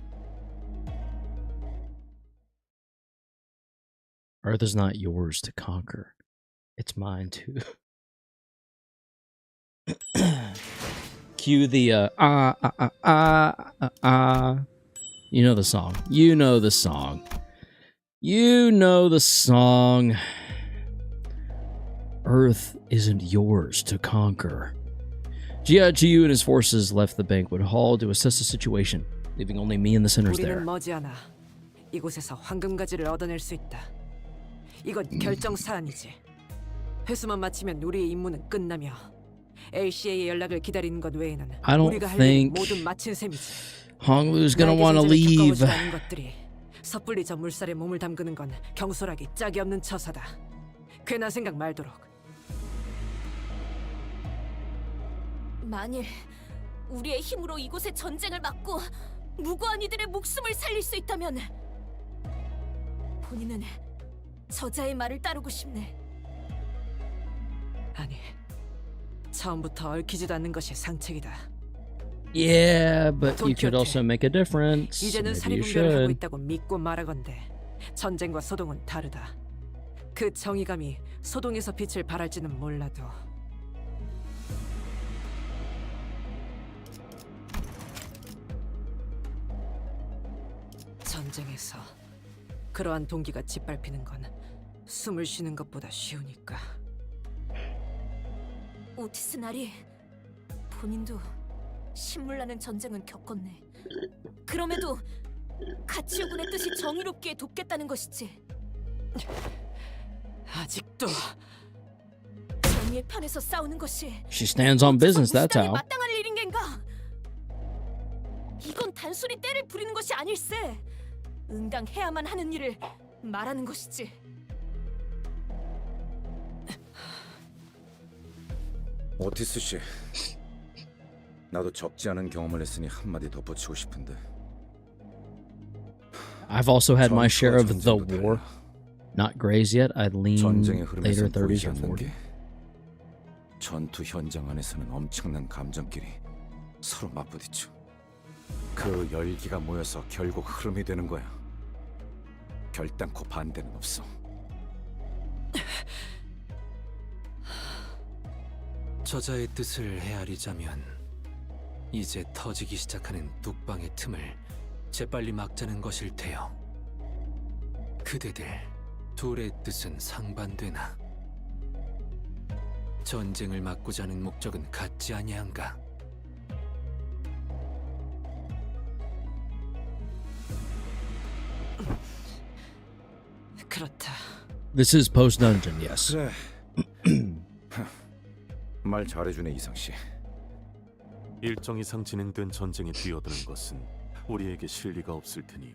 Earth is not yours to conquer. It's mine to... Cue the, You know the song. You know the song. You know the song. Earth isn't yours to conquer. Choo and his forces left the banquet hall to assess the situation, leaving only me and the sinners there. 우리는 머지않아 이곳에서 황금가지를 얻어낼 수 있다. 이건 결정 사안이지. 회수만 마치면 우리의 임무는 끝나며 LCA의 연락을 기다리는 것 외에는 I don't 우리가 할 일은 think 모두 마친 셈이지. Honglu's gonna want to leave. 가까워지지 않은 것들이 섣불리 저 물살에 몸을 담그는 건 경솔하기 짝이 없는 처사다. 괜한 생각 말도록. 만일 우리의 힘으로 이곳의 전쟁을 막고 무고한 이들의 목숨을 살릴 수 있다면 본인은 저자의 말을 따르고 싶네. 아니, 처음부터 얽히지도 않는 것이 상책이다. Yeah, but you could 기억해. also make a difference. 이제는 Maybe you 사리분별을 하고 should. 있다고 믿고 말하건대 전쟁과 소동은 다르다. 그 정의감이 소동에서 빛을 발할지는 몰라도 전쟁에서 그러한 동기가 짓밟히는 건 숨을 쉬는 것보다 쉬우니까. 오티스 나리, 본인도 신물나는 전쟁은 겪었네. 그럼에도 가치오군의 뜻이 정의롭게 돕겠다는 것이지. 아직도 정의의 편에서 싸우는 것이 She stands on business, that's 무시당에 how. 마땅할 일인겐가? 이건 단순히 때를 부리는 것이 아닐세. 응당해야만 하는 일을 말하는 것이지. 오티스 씨, 나도 적지 않은 경험을 했으니 한마디 덧붙이고 싶은데. I've also had my share of the war. Not Greys yet. I'd lean 전쟁의 later 흐름에선 30s 보이지 or 않는 40s. 게 전투 현장 안에서는 엄청난 감정끼리 서로 맞부딪혀. 그 열기가 모여서 결국 흐름이 되는 거야. 결단코 반대는 없어. 저자의 뜻을 헤아리자면 이제 터지기 시작하는 뚝방의 틈을 재빨리 막자는 것일 테요. 그대들 둘의 뜻은 상반되나 전쟁을 막고자 하는 목적은 같지 아니한가? 그렇다. This is post dungeon, yes. 그래. 말 잘해주네 이상 씨. 일정 이상 진행된 전쟁에 뛰어드는 것은 우리에게 실리가 없을 테니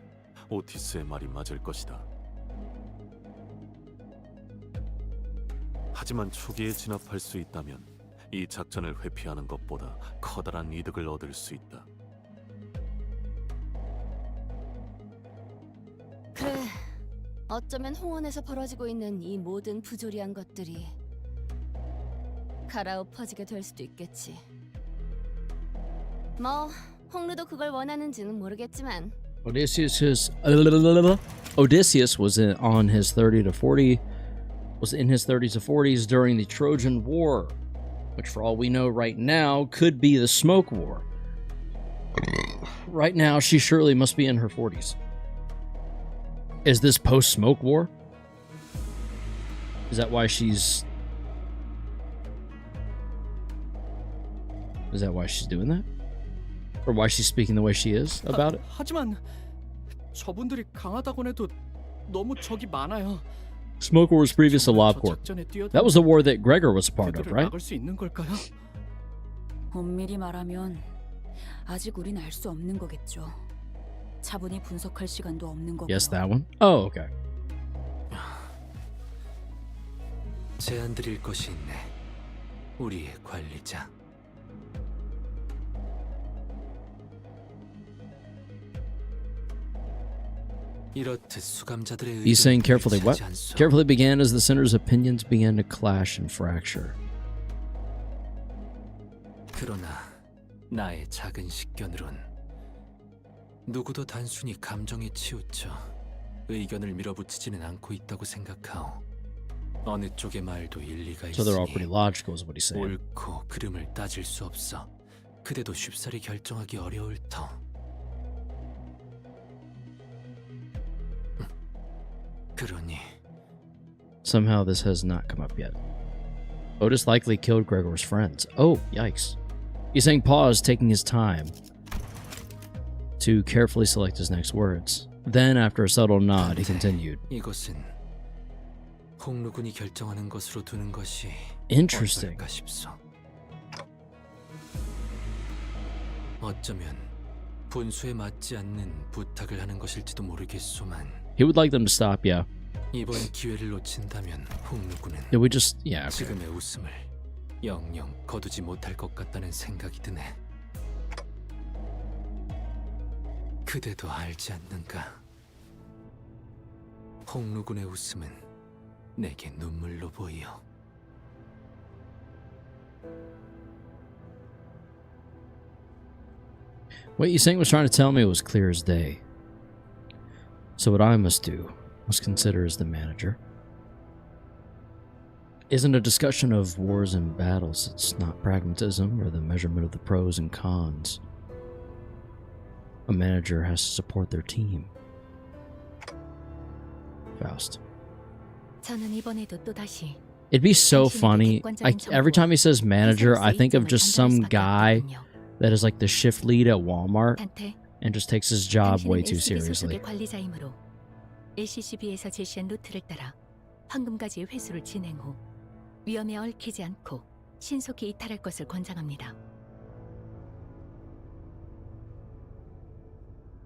오티스의 말이 맞을 것이다. 하지만 초기에 진압할 수 있다면 이 작전을 회피하는 것보다 커다란 이득을 얻을 수 있다. 그래. 어쩌면 홍원에서 벌어지고 있는 이 모든 부조리한 것들이 갈아엎어지게 될 수도 있겠지. 뭐 홍루도 그걸 원하는지는 모르겠지만. Odysseus was on his 30 to 40 was in his 30s to 40s during the Trojan War, which for all we know right now could be the Smoke War. Right now she surely must be in her 40s. Is this post-Smoke War? Is that why she's doing that? Or why she's speaking the way she is about it? 하지만 저분들이 강하다곤 해도 너무 적이 많아요. Smoke War was previous to Lob Corp. That was the war that Gregor was a part of, right? 막을 수 있는 걸까요? 엄밀히 말하면 아직 우린 알 수 없는 거겠죠. 차분히 분석할 시간도 없는 거고요. Yes, that one? Oh, okay. 제안 드릴 것이 있네. 우리의 관리자. 이렇듯 수감자들의 He's saying 의견을 carefully what? 차지 않소. Carefully began as the center's opinions began to clash and fracture. 그러나 나의 작은 식견으론 누구도 단순히 감정에 치우쳐 의견을 밀어붙이지는 않고 있다고 생각하오. 어느 쪽의 말도 일리가 So they're all pretty 있으니 logical is what he's saying. 옳고 그름을 따질 수 없어. 그대도 쉽사리 결정하기 어려울 터. 그러니 Somehow this has not come up yet. Otis likely killed Gregor's friends. Oh, yikes. He's saying pause, taking his time to carefully select his next words. Then, after a subtle nod, he continued. 이것은 홍루군이 결정하는 것으로 두는 것이 Interesting. 어떨까 싶소. 어쩌면 분수에 맞지 않는 부탁을 하는 것일지도 모르겠소만 He would like them to stop, yeah. 이번 기회를 놓친다면 홍루군은 Did we just... Yeah, okay. 지금의 웃음을 영영 거두지 못할 것 같다는 생각이 드네. 그대도 알지 않는가? 홍루군의 웃음은 내게 눈물로 보이어. What Yiseng was trying to tell me was clear as day. So what I must do must consider as the manager isn't a discussion of wars and battles. It's not pragmatism or the measurement of the pros and cons. A manager has to support their team. Faust. 저는 이번에도 또다시 It'd be so funny. Every time he says manager, I think of just some guy that is like the shift lead at Walmart and just takes his job way too seriously. 관리자이므로 LCCB에서 제시한 루트를 따라 황금가지 회수를 진행 후 위험에 얽히지 않고 신속히 이탈할 것을 권장합니다.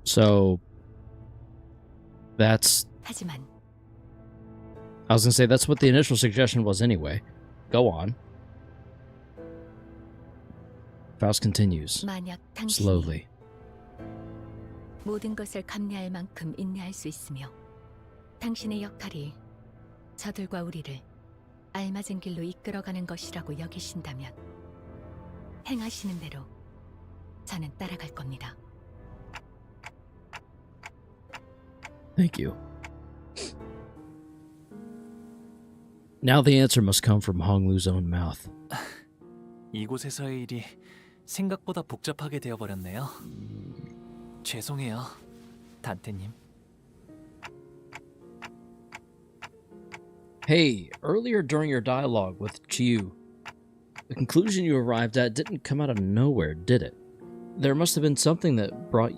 So that's 하지만 I was gonna say that's what the initial suggestion was anyway. Go on. Faust continues 만약 당신이 slowly. 모든 것을 감내할 만큼 인내할 수 있으며 당신의 역할이 저들과 우리를 알맞은 길로 이끌어가는 것이라고 여기신다면 행하시는 대로 저는 따라갈 겁니다. Thank you. Now the answer must come from Honglu's own mouth. 이곳에서의 일이 생각보다 복잡하게 되어버렸네요. 죄송해요, 단테님. Hey, earlier during your dialogue with Choo, the conclusion you arrived at didn't come out of nowhere, did it? There must have been something that brought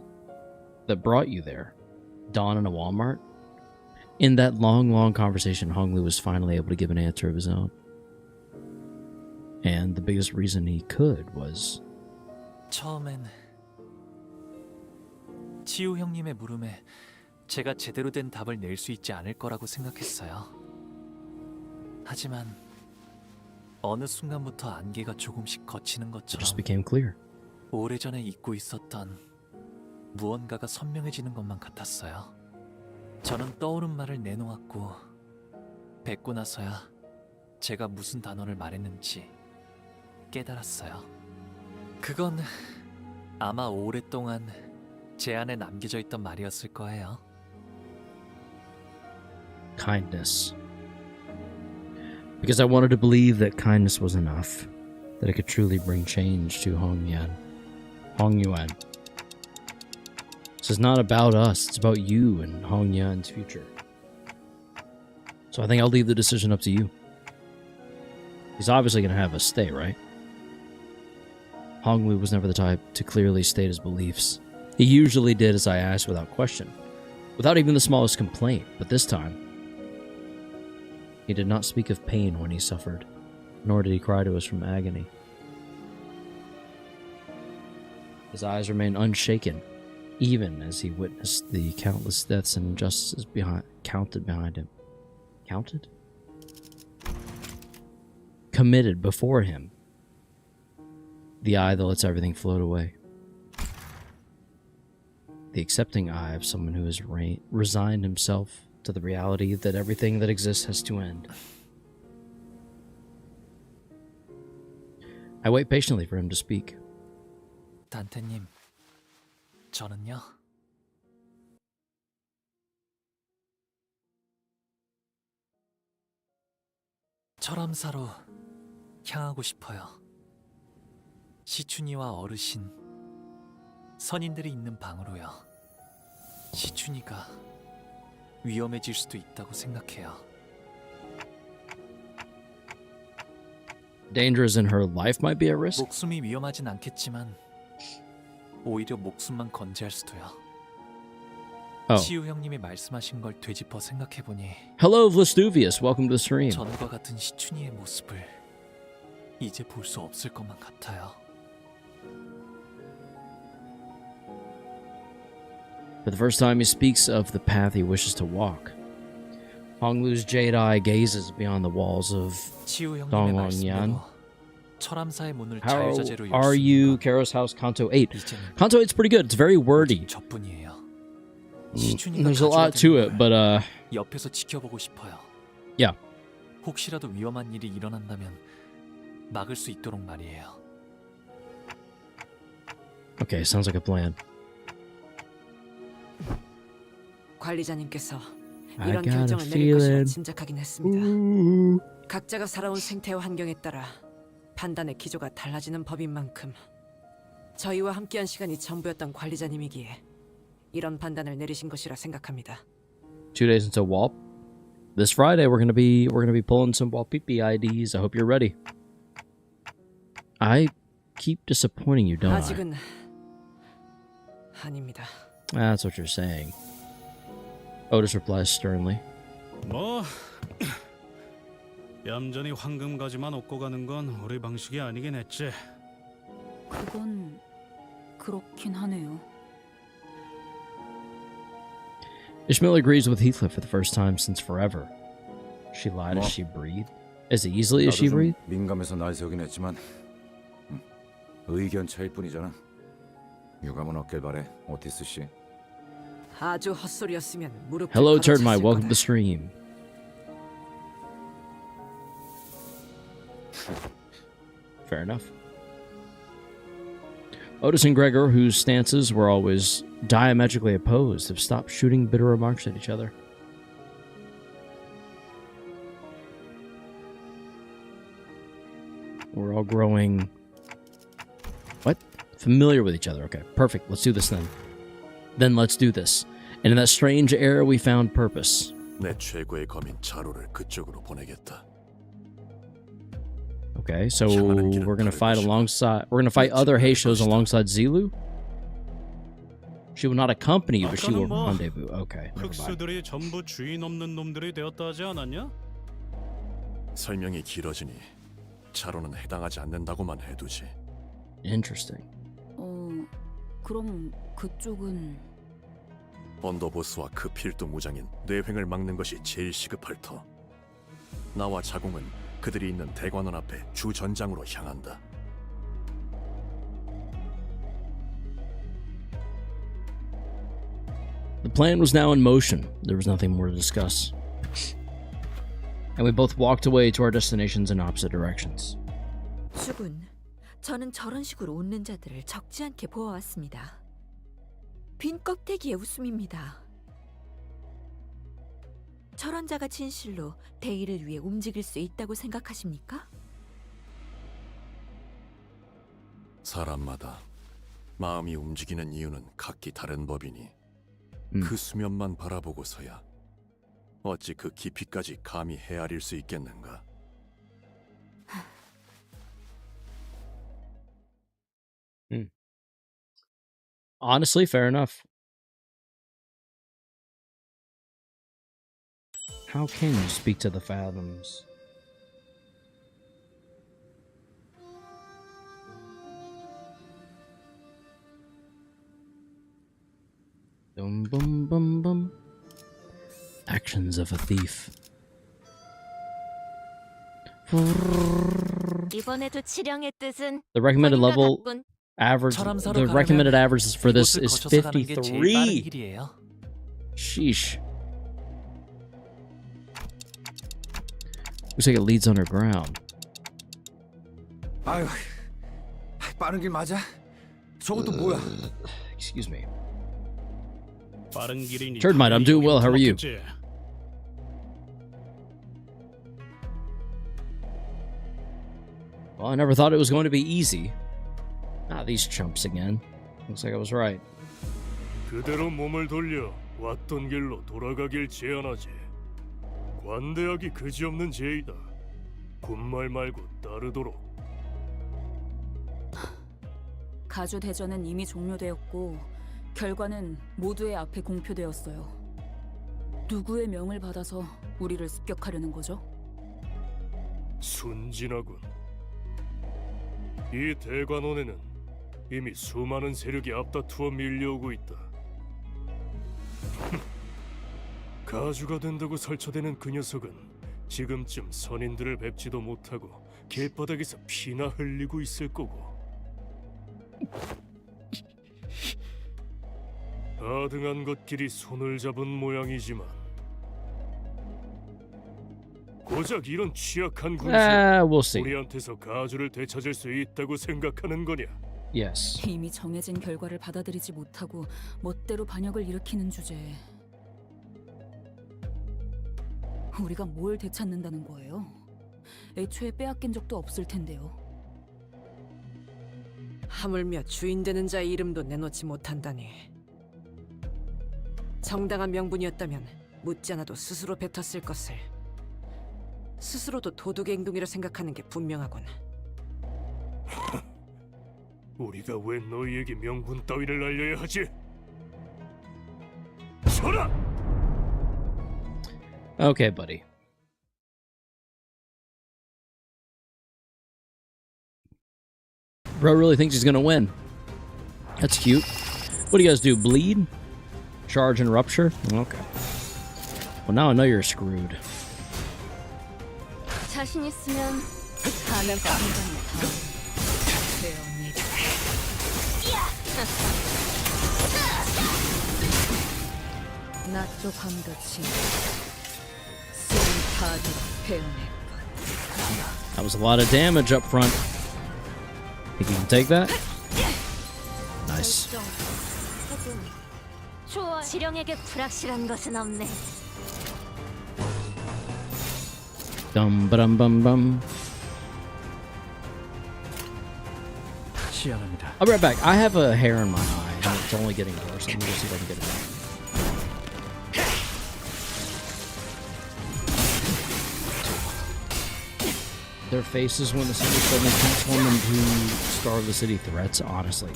you there. Dawn in a Walmart? In that long conversation, Honglu was finally able to give an answer of his own. And the biggest reason he could was... 처음엔 치우 형님의 물음에 제가 제대로 된 답을 낼 수 있지 않을 거라고 생각했어요. 하지만 어느 순간부터 안개가 조금씩 걷히는 It 것처럼 just became clear. 오래전에 잊고 있었던 무언가가 선명해지는 것만 같았어요. 저는 떠오른 말을 내놓았고 뵙고 나서야 제가 무슨 단어를 말했는지 깨달았어요. 그건 아마 오랫동안 제 안에 남겨져 있던 말이었을 거예요. Kindness. Because I wanted to believe that kindness was enough, that it could truly bring change to Hong Yuan. This is not about us, it's about you and Hong Yuan's future. So I think I'll leave the decision up to you. He's obviously going to have us stay, right? Honglu was never the type to clearly state his beliefs. He usually did as I asked without question, without even the smallest complaint, but this time, he did not speak of pain when he suffered, nor did he cry to us from agony. His eyes remained unshaken, even as he witnessed the countless deaths and injustices counted behind him. Counted? Committed before him. The eye that lets everything float away. The accepting eye of someone who has resigned himself to the reality that everything that exists has to end. I wait patiently for him to speak. 단테님, 저는요. 철암사로 향하고 싶어요. 시춘이와 어르신, 선인들이 있는 방으로요. 시춘이가 위험해질 수도 있다고 생각해요. Dangers in her life might be at risk? 목숨이 위험하진 않겠지만 오히려 목숨만 건재할 수도요. 치유 형님이 말씀하신 걸 되짚어 생각해보니 Hello, Vlastuvius. Welcome to the stream. 전과 같은 시춘이의 모습을 이제 볼 수 없을 것만 같아요. For the first time, he speaks of the path he wishes to walk. Honglu's jade eye gazes beyond the walls of Dongwangyan. How are you, Karo's house, Kanto 8? Kanto 8's pretty good. It's very wordy. There's a lot to it, but 옆에서 지켜보고 싶어요. Yeah. 혹시라도 위험한 일이 일어난다면 막을 수 있도록 말이에요. Okay, sounds like a plan. 관리자님께서 I 이런 got a 결정을 내릴 것이라 feeling. 짐작하긴 했습니다. 각자가 살아온 생태와 환경에 따라 판단의 기조가 달라지는 법인 만큼 저희와 함께한 시간이 전부였던 관리자님이기에 이런 판단을 내리신 것이라 생각합니다. 2 days until WALP. This Friday we're gonna be pulling some WALPP IDs. I hope you're ready. I keep disappointing you, don't I? 아직은 아닙니다. That's what you're saying. Otis replies sternly. 뭐 얌전히 황금가지만 얻고 가는 건 우리 방식이 아니긴 했지. 그건 그렇긴 하네요. Ishmael agrees with Heathcliff for the first time since forever. She lied as she breathed? As easily as she breathed? 민감해서 날 세우긴 했지만 의견 차일 뿐이잖아. 유감은 없길 바래, 오티스 씨. 아주 헛소리였으면 무릎 Hello, Turdmite. Welcome to the stream. Fair enough. Otis and Gregor, whose stances were always diametrically opposed, have stopped shooting bitter remarks at each other. We're all growing... What? Familiar with each other. Okay, perfect. Let's do this then. Then let's do this. And in that strange era, we found purpose. 내 최고의 검인 차로를 그쪽으로 보내겠다. Okay, so we're gonna fight alongside. We're gonna fight other Heishos alongside Zilu. She will not accompany you, but she will rendezvous. Okay, never mind. 흑수들이 전부 주인 없는 놈들이 되었다 하지 않았냐? 설명이 길어지니 차로는 해당하지 않는다고만 해두지. Interesting. 그럼 그쪽은 언더보스와 그 필두 무장인 뇌횡을 막는 것이 제일 시급할 터. 나와 자궁은 그들이 있는 대관원 앞에 주 전장으로 향한다. The plan was now in motion. There was nothing more to discuss. And we both walked away to our destinations in opposite directions. 주군, 저는 저런 식으로 웃는 자들을 적지 않게 보아왔습니다. 빈 껍데기의 웃음입니다. 저런 자가 진실로 대의를 위해 움직일 수 있다고 생각하십니까? 사람마다 마음이 움직이는 이유는 각기 다른 법이니 그 수면만 바라보고서야 어찌 그 깊이까지 감히 헤아릴 수 있겠는가? Honestly, fair enough. How can you speak to the fathoms? Bum bum bum bum. Actions of a thief. 이번에도 치령의 뜻은 The recommended 거리가 level 같군. average. 철암사로 The 가려면 recommended average for this 이곳을 is 거쳐서 가는 게 제일 빠른 53. 길이에요. Sheesh. Looks like it leads underground. 아유, 빠른 길 맞아? 저것도 뭐야? Excuse me. 빠른 길이니. Turdmite, I'm doing well. How are you? Well, I never thought it was going to be easy. Ah, these chumps again. Looks like I was right. 그대로 몸을 돌려 왔던 길로 돌아가길 제안하지. 관대하기 그지없는 제의다. 군말 말고 따르도록. 가주 대전은 이미 종료되었고 결과는 모두의 앞에 공표되었어요. 누구의 명을 받아서 우리를 습격하려는 거죠? 순진하군. 이 대관원에는 이미 수많은 세력이 앞다투어 밀려오고 있다. 가주가 된다고 설쳐대는 그 녀석은 지금쯤 선인들을 뵙지도 못하고 길바닥에서 피나 흘리고 있을 거고. 아등한 것끼리 손을 잡은 모양이지만 고작 이런 취약한 군수 We'll see. 우리한테서 가주를 되찾을 수 있다고 생각하는 거냐? Yes. 이미 정해진 결과를 받아들이지 못하고 멋대로 반역을 일으키는 주제에 우리가 뭘 되찾는다는 거예요? 애초에 빼앗긴 적도 없을 텐데요. 하물며 주인 되는 자의 이름도 내놓지 못한다니. 정당한 명분이었다면 묻지 않아도 스스로 뱉었을 것을. 스스로도 도둑의 행동이라 생각하는 게 분명하군. 우리가 왜 너희에게 명분 따위를 알려야 하지? 서라! Okay, buddy. Bro really thinks he's gonna win. That's cute. What do you guys do? Bleed? Charge and rupture? Okay. Well, now I know you're screwed. 자신 있으면 하면 당장이 다 배웠니? 나도 감같이 센타드로 배워낼 것. That was a lot of damage up front. Think you can take that? Nice. 지령에게 불확실한 것은 없네. Dum ba dum bum bum. I'll be right back. I have a hair in my eye and it's only getting worse. I'm gonna see if I can get it back. Their faces when the city suddenly transform into starve the city threats, honestly.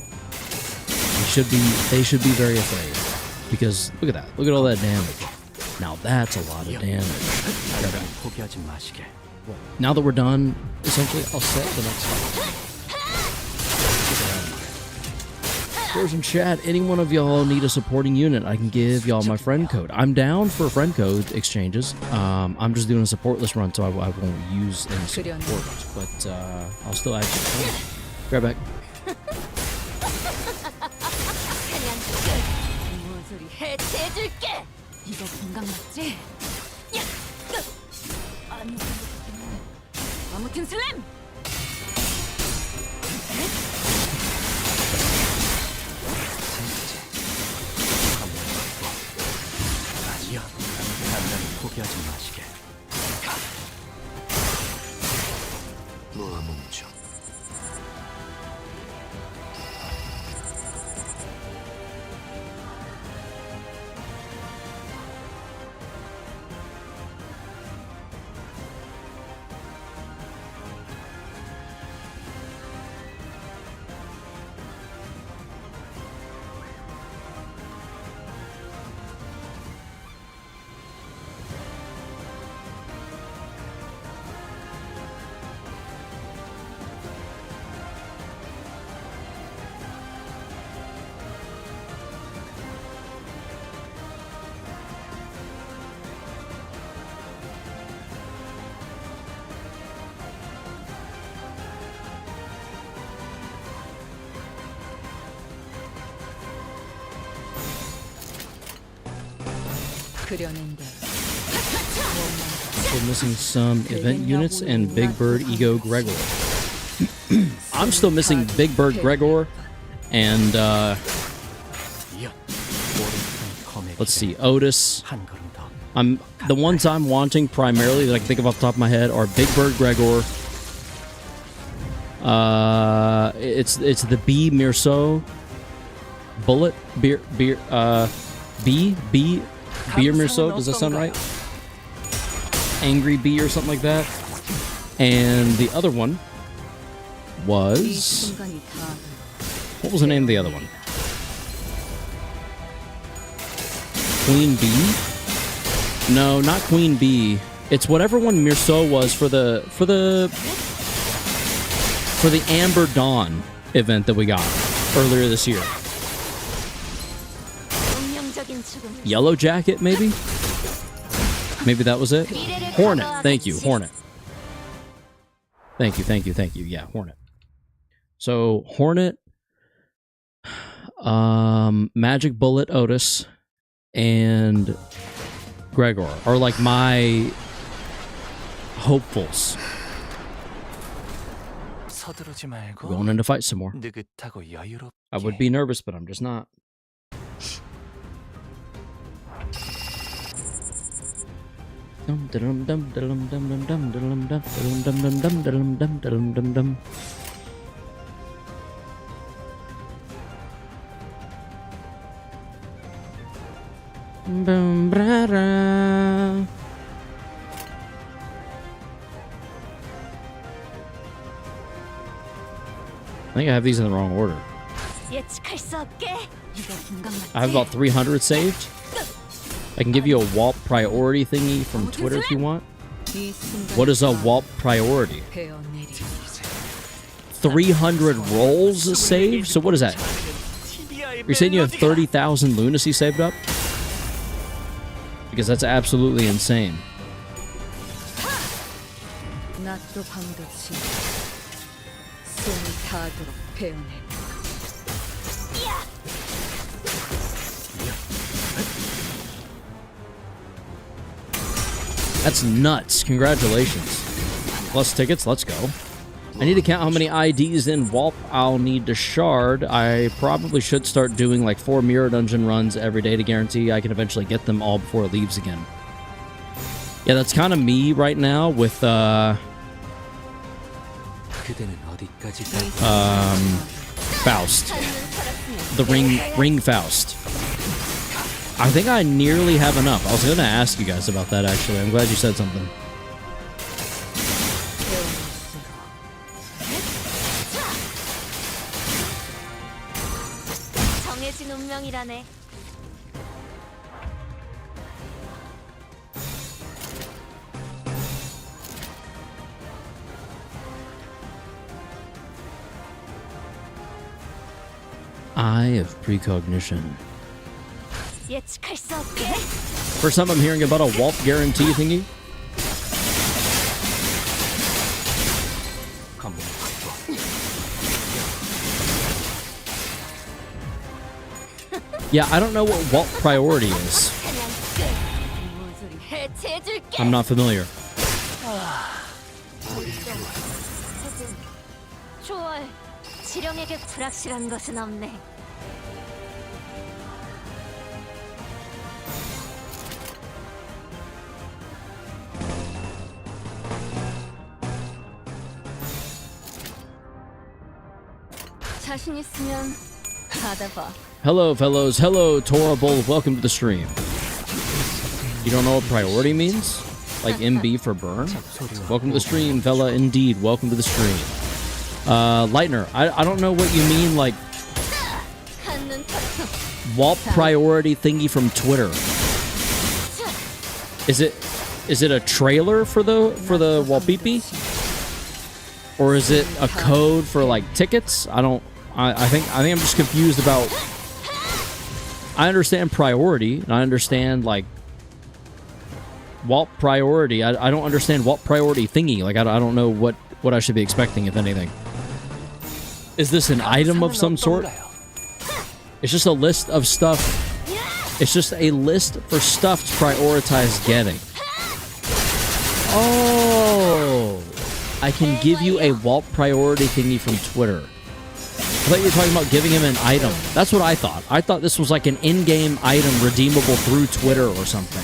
They should be very afraid. Because look at that. Look at all that damage. Now that's a lot of damage. Now that we're done, essentially, I'll set the next fight. There's in chat, any one of y'all need a supporting unit, I can give y'all my friend code. I'm down for friend code exchanges. I'm just doing a supportless run, so I won't use any support. But I'll still add you. Grab back. 해체해줄게. 이거 공감 맞지? 아무튼 슬램. 아니야, 단단히 포기하지 마시게. 멈춰. Still missing some event units and Big Bird Ego Gregor. I'm still missing Big Bird Gregor and let's see, Otis. The ones I'm wanting primarily that I can think of off the top of my head are Big Bird Gregor. It's the B Mirso Bullet Beer Mirso, does that sound right? Angry Bee or something like that. And the other one was... What was the name of the other one? Queen Bee? No, not Queen Bee. It's whatever one Mirso was for the Amber Dawn event that we got earlier this year. Yellow Jacket, maybe? Maybe that was it? Hornet. Thank you, Hornet. Thank you. Yeah, Hornet. So, Hornet, Magic Bullet Otis, and Gregor are like my hopefuls. Going in to fight some more. I would be nervous, but I'm just not. I think I have these in the wrong order. 예측할 수 없게. I have about 300 saved. I can give you a WALP priority thingy from Twitter if you want. What is a WALP priority? 300 rolls saved? So what is that? You're saying you have 30,000 lunacy saved up? Because that's absolutely insane. 낮도 밤도 지나 숨을 다하도록 배우네. That's nuts. Congratulations. Plus tickets, let's go. I need to count how many IDs in WALP I'll need to shard. I probably should start doing like 4 mirror dungeon runs every day to guarantee I can eventually get them all before it leaves again. Yeah, that's kind of me right now with Faust. The ring Faust. I think I nearly have enough. I was going to ask you guys about that, actually. I'm glad you said something. 정해진 운명이라네. Eye of Precognition. 예측할 수 없게. First time I'm hearing about a WALP guarantee thingy. Yeah, I don't know what WALP priority is. I'm not familiar. 초월, 지령에게 불확실한 것은 없네. 자신 있으면 받아봐. Hello, fellows. Hello, Torable. Welcome to the stream. You don't know what priority means? Like MB for burn? Welcome to the stream, fella. Indeed, welcome to the stream. Lightner, I don't know what you mean, like WALP priority thingy from Twitter. Is it a trailer for the Walpipi? Or is it a code for like tickets? I think I'm just confused about. I understand priority, and I understand like WALP priority. I don't understand WALP priority thingy. Like I don't know what I should be expecting, if anything. Is this an item of some sort? It's just a list of stuff. It's just a list for stuff to prioritize getting. Oh, I can give you a WALP priority thingy from Twitter. I thought you were talking about giving him an item. That's what I thought. I thought this was like an in-game item redeemable through Twitter or something.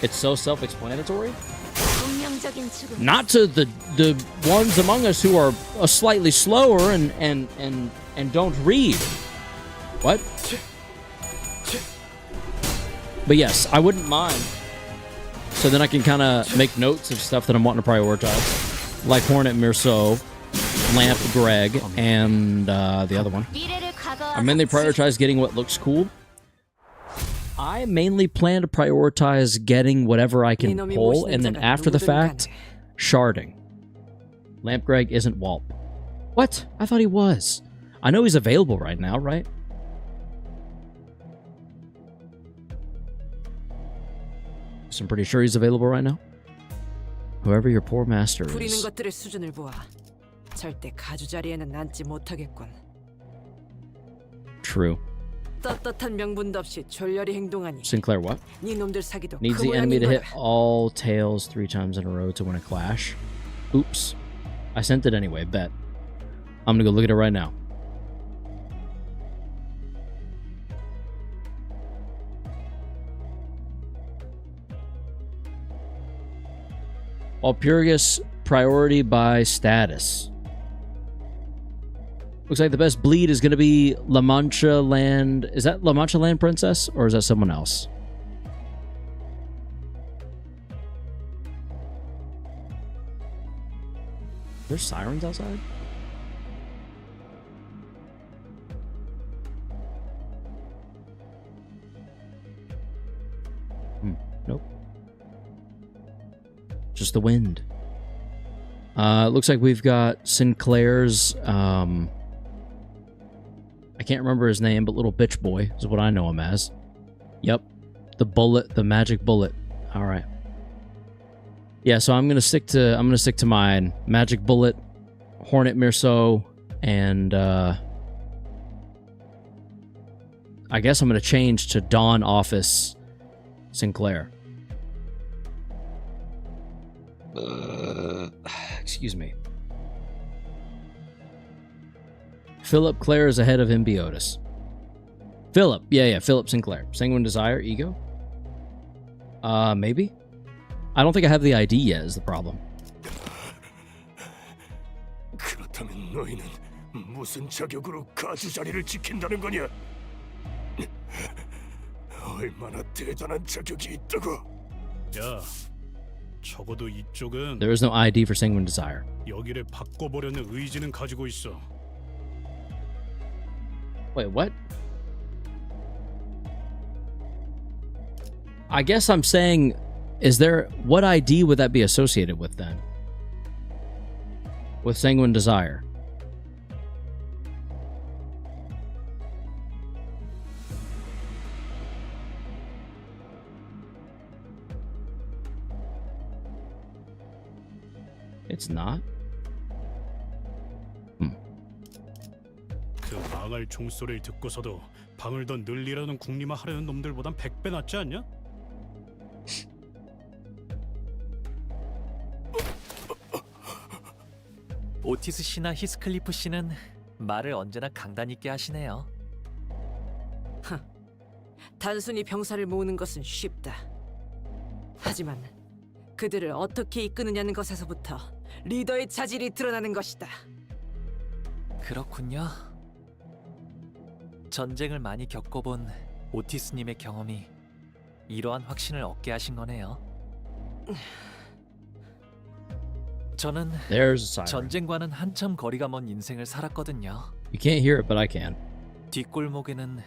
It's so self-explanatory. Not to the ones among us who are slightly slower and don't read. What? But yes, I wouldn't mind. So then I can kind of make notes of stuff that I'm wanting to prioritize, like Hornet Mirso, Lamp Greg, and the other one. I mainly prioritize getting what looks cool. I mainly plan to prioritize getting whatever I can pull, and then after the fact, sharding. Lamp Greg isn't WALP. What? I thought he was. I know he's available right now, right? So I'm pretty sure he's available right now. Whoever your poor master 부리는 is. 것들의 수준을 보아 절대 가주 자리에는 앉지 못하겠군. True. 떳떳한 명분도 없이 졸렬히 행동하니 Sinclair what? 네 놈들 사기도 Needs 그 the enemy 모양인 to hit 거다. all tails 3 times in a row to win a clash. Oops. I sent it anyway, bet. I'm gonna go look at it right now. Walpurgis priority by status. Looks like the best bleed is going to be La Mancha Land. Is that La Mancha Land Princess, or is that someone else? There's sirens outside? Nope. Just the wind. Looks like we've got Sinclair's, I can't remember his name, but little bitch boy is what I know him as. Yep. The bullet, the magic bullet. All right. Yeah, so I'm gonna stick to mine. Magic bullet, Hornet Mirso, and I guess I'm gonna change to Dawn Office Sinclair. Excuse me. Philip Clare is ahead of Symbiotus. Philip, yeah, Philip Sinclair. Sanguine Desire, Ego? Maybe? I don't think I have the ID yet is the problem. 그렇다면 너희는 무슨 자격으로 가주 자리를 지킨다는 거냐? 얼마나 대단한 자격이 있다고? 야, 적어도 이쪽은 There is no ID for Sanguine Desire. 여기를 바꿔보려는 의지는 가지고 있어. Wait, what? I guess I'm saying, is there, what ID would that be associated with then? With Sanguine Desire? It's not. 그 망할 종소리를 듣고서도 방을 더 늘리라는 궁리만 하려는 놈들보단 100배 낫지 않냐? 오티스 씨나 히스클리프 씨는 말을 언제나 강단 있게 하시네요. 단순히 병사를 모으는 것은 쉽다. 하지만 그들을 어떻게 이끄느냐는 것에서부터 리더의 자질이 드러나는 것이다. 그렇군요. 전쟁을 많이 겪어본 오티스님의 경험이 이러한 확신을 얻게 하신 거네요. 저는 전쟁과는 한참 거리가 먼 인생을 살았거든요. You can't hear it, but I can. 뒷골목에는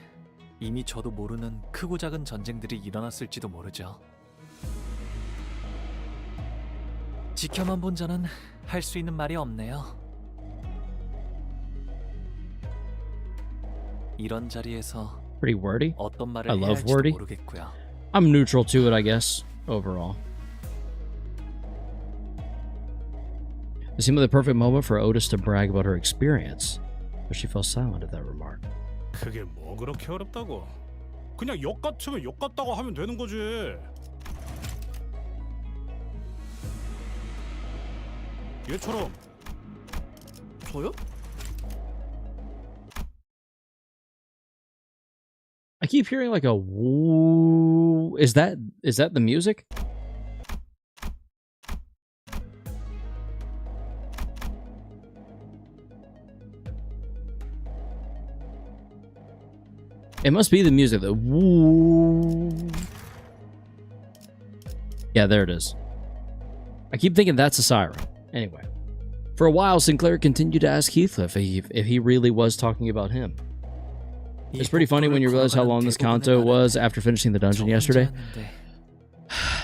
이미 저도 모르는 크고 작은 전쟁들이 일어났을지도 모르죠. 지켜만 본 저는 할 수 있는 말이 없네요. 이런 자리에서 Pretty wordy. 어떤 말을 I 해야 love 할지도 wordy. 모르겠고요. I'm neutral to it, I guess, overall. It seemed like the perfect moment for Otis to brag about her experience, but she fell silent at that remark. 그게 뭐 그렇게 어렵다고? 그냥 욕 같으면 욕 같다고 하면 되는 거지. 얘처럼. 저요? I keep hearing like a woo. Is that the music? It must be the music. The woo. Yeah, there it is. I keep thinking that's a siren. Anyway, for a while, Sinclair continued to ask Heathcliff if he really was talking about him. It's pretty funny when you realize how long this CANTO was after finishing the dungeon yesterday.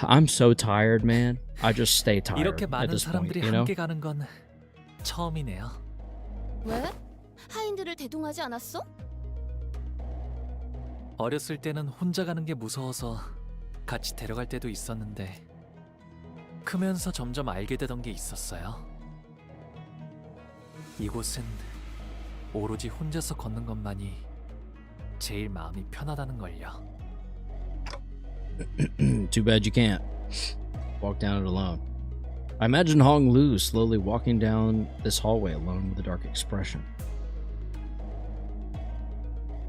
I'm so tired, man. I just stay tired 이렇게 at 많은 this point, 사람들이 you know? 함께 가는 건 처음이네요. 왜? 하인들을 대동하지 않았어? 어렸을 때는 혼자 가는 게 무서워서 같이 데려갈 때도 있었는데 크면서 점점 알게 되던 게 있었어요. 이곳은 오로지 혼자서 걷는 것만이 제일 마음이 편하다는 걸요. Too bad you can't walk down it alone. I imagine Hong Lu slowly walking down this hallway alone with a dark expression.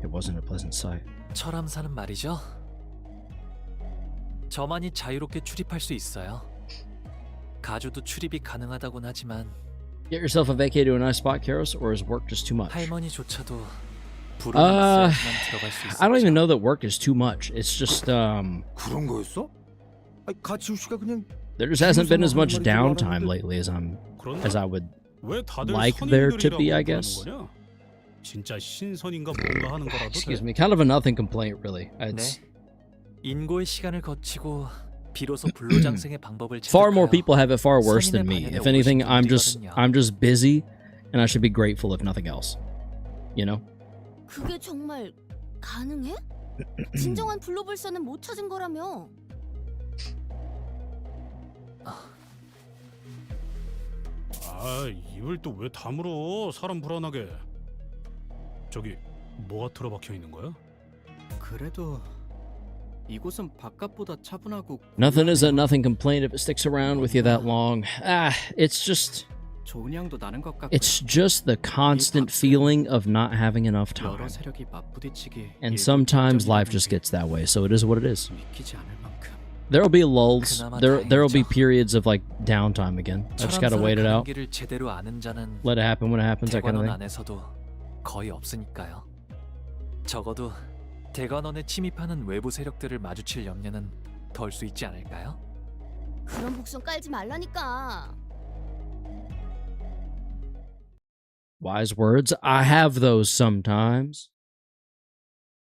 It wasn't a pleasant sight. 철암사는 말이죠. 저만이 자유롭게 출입할 수 있어요. 가주도 출입이 가능하다곤 하지만 Get yourself a vacay to a nice spot, Karos, or is work just too much? 할머니조차도 부르는 있어야지만 들어갈 수 있었죠. I don't even know that work is too much. It's just 그런 거였어? 아니, 가치우 씨가 그냥 there just hasn't been as much downtime lately as I would 왜 다들 like there to be, I 선인들이라고 guess. 그러는 거냐? 진짜 신선인가 뭔가 하는 거라도 Excuse 돼. me, kind of a nothing complaint, really. It's 인고의 시간을 거치고 비로소 불로장생의 방법을 far more 체득하여 people have it far worse than me. 선인의 If anything, 반열에 I'm just busy, and I should be grateful if nothing else. You know? 그게 정말 가능해? 진정한 블로불선은 못 찾은 거라며. 아, 입을 또 왜 다물어? 사람 불안하게. 저기 뭐가 틀어박혀 있는 거야? 그래도 이곳은 바깥보다 차분하고 Nothing is a nothing complaint if it sticks around with you that long. It's just 좋은 향도 나는 것 같고 it's just the constant feeling of not having enough time. 여러 세력이 맞부딪히기 And sometimes life just gets that way, so it is what it is. 믿기지 않을 만큼 There'll be lulls. There'll be periods of like downtime again. I just gotta wait it out. 길을 제대로 아는 자는 Let it happen when it happens, that kind of 대관원 thing. 안에서도 거의 없으니까요. 적어도 대관원에 침입하는 외부 세력들을 마주칠 염려는 덜 수 있지 않을까요? 그런 복선 깔지 말라니까. Wise words. I have those sometimes.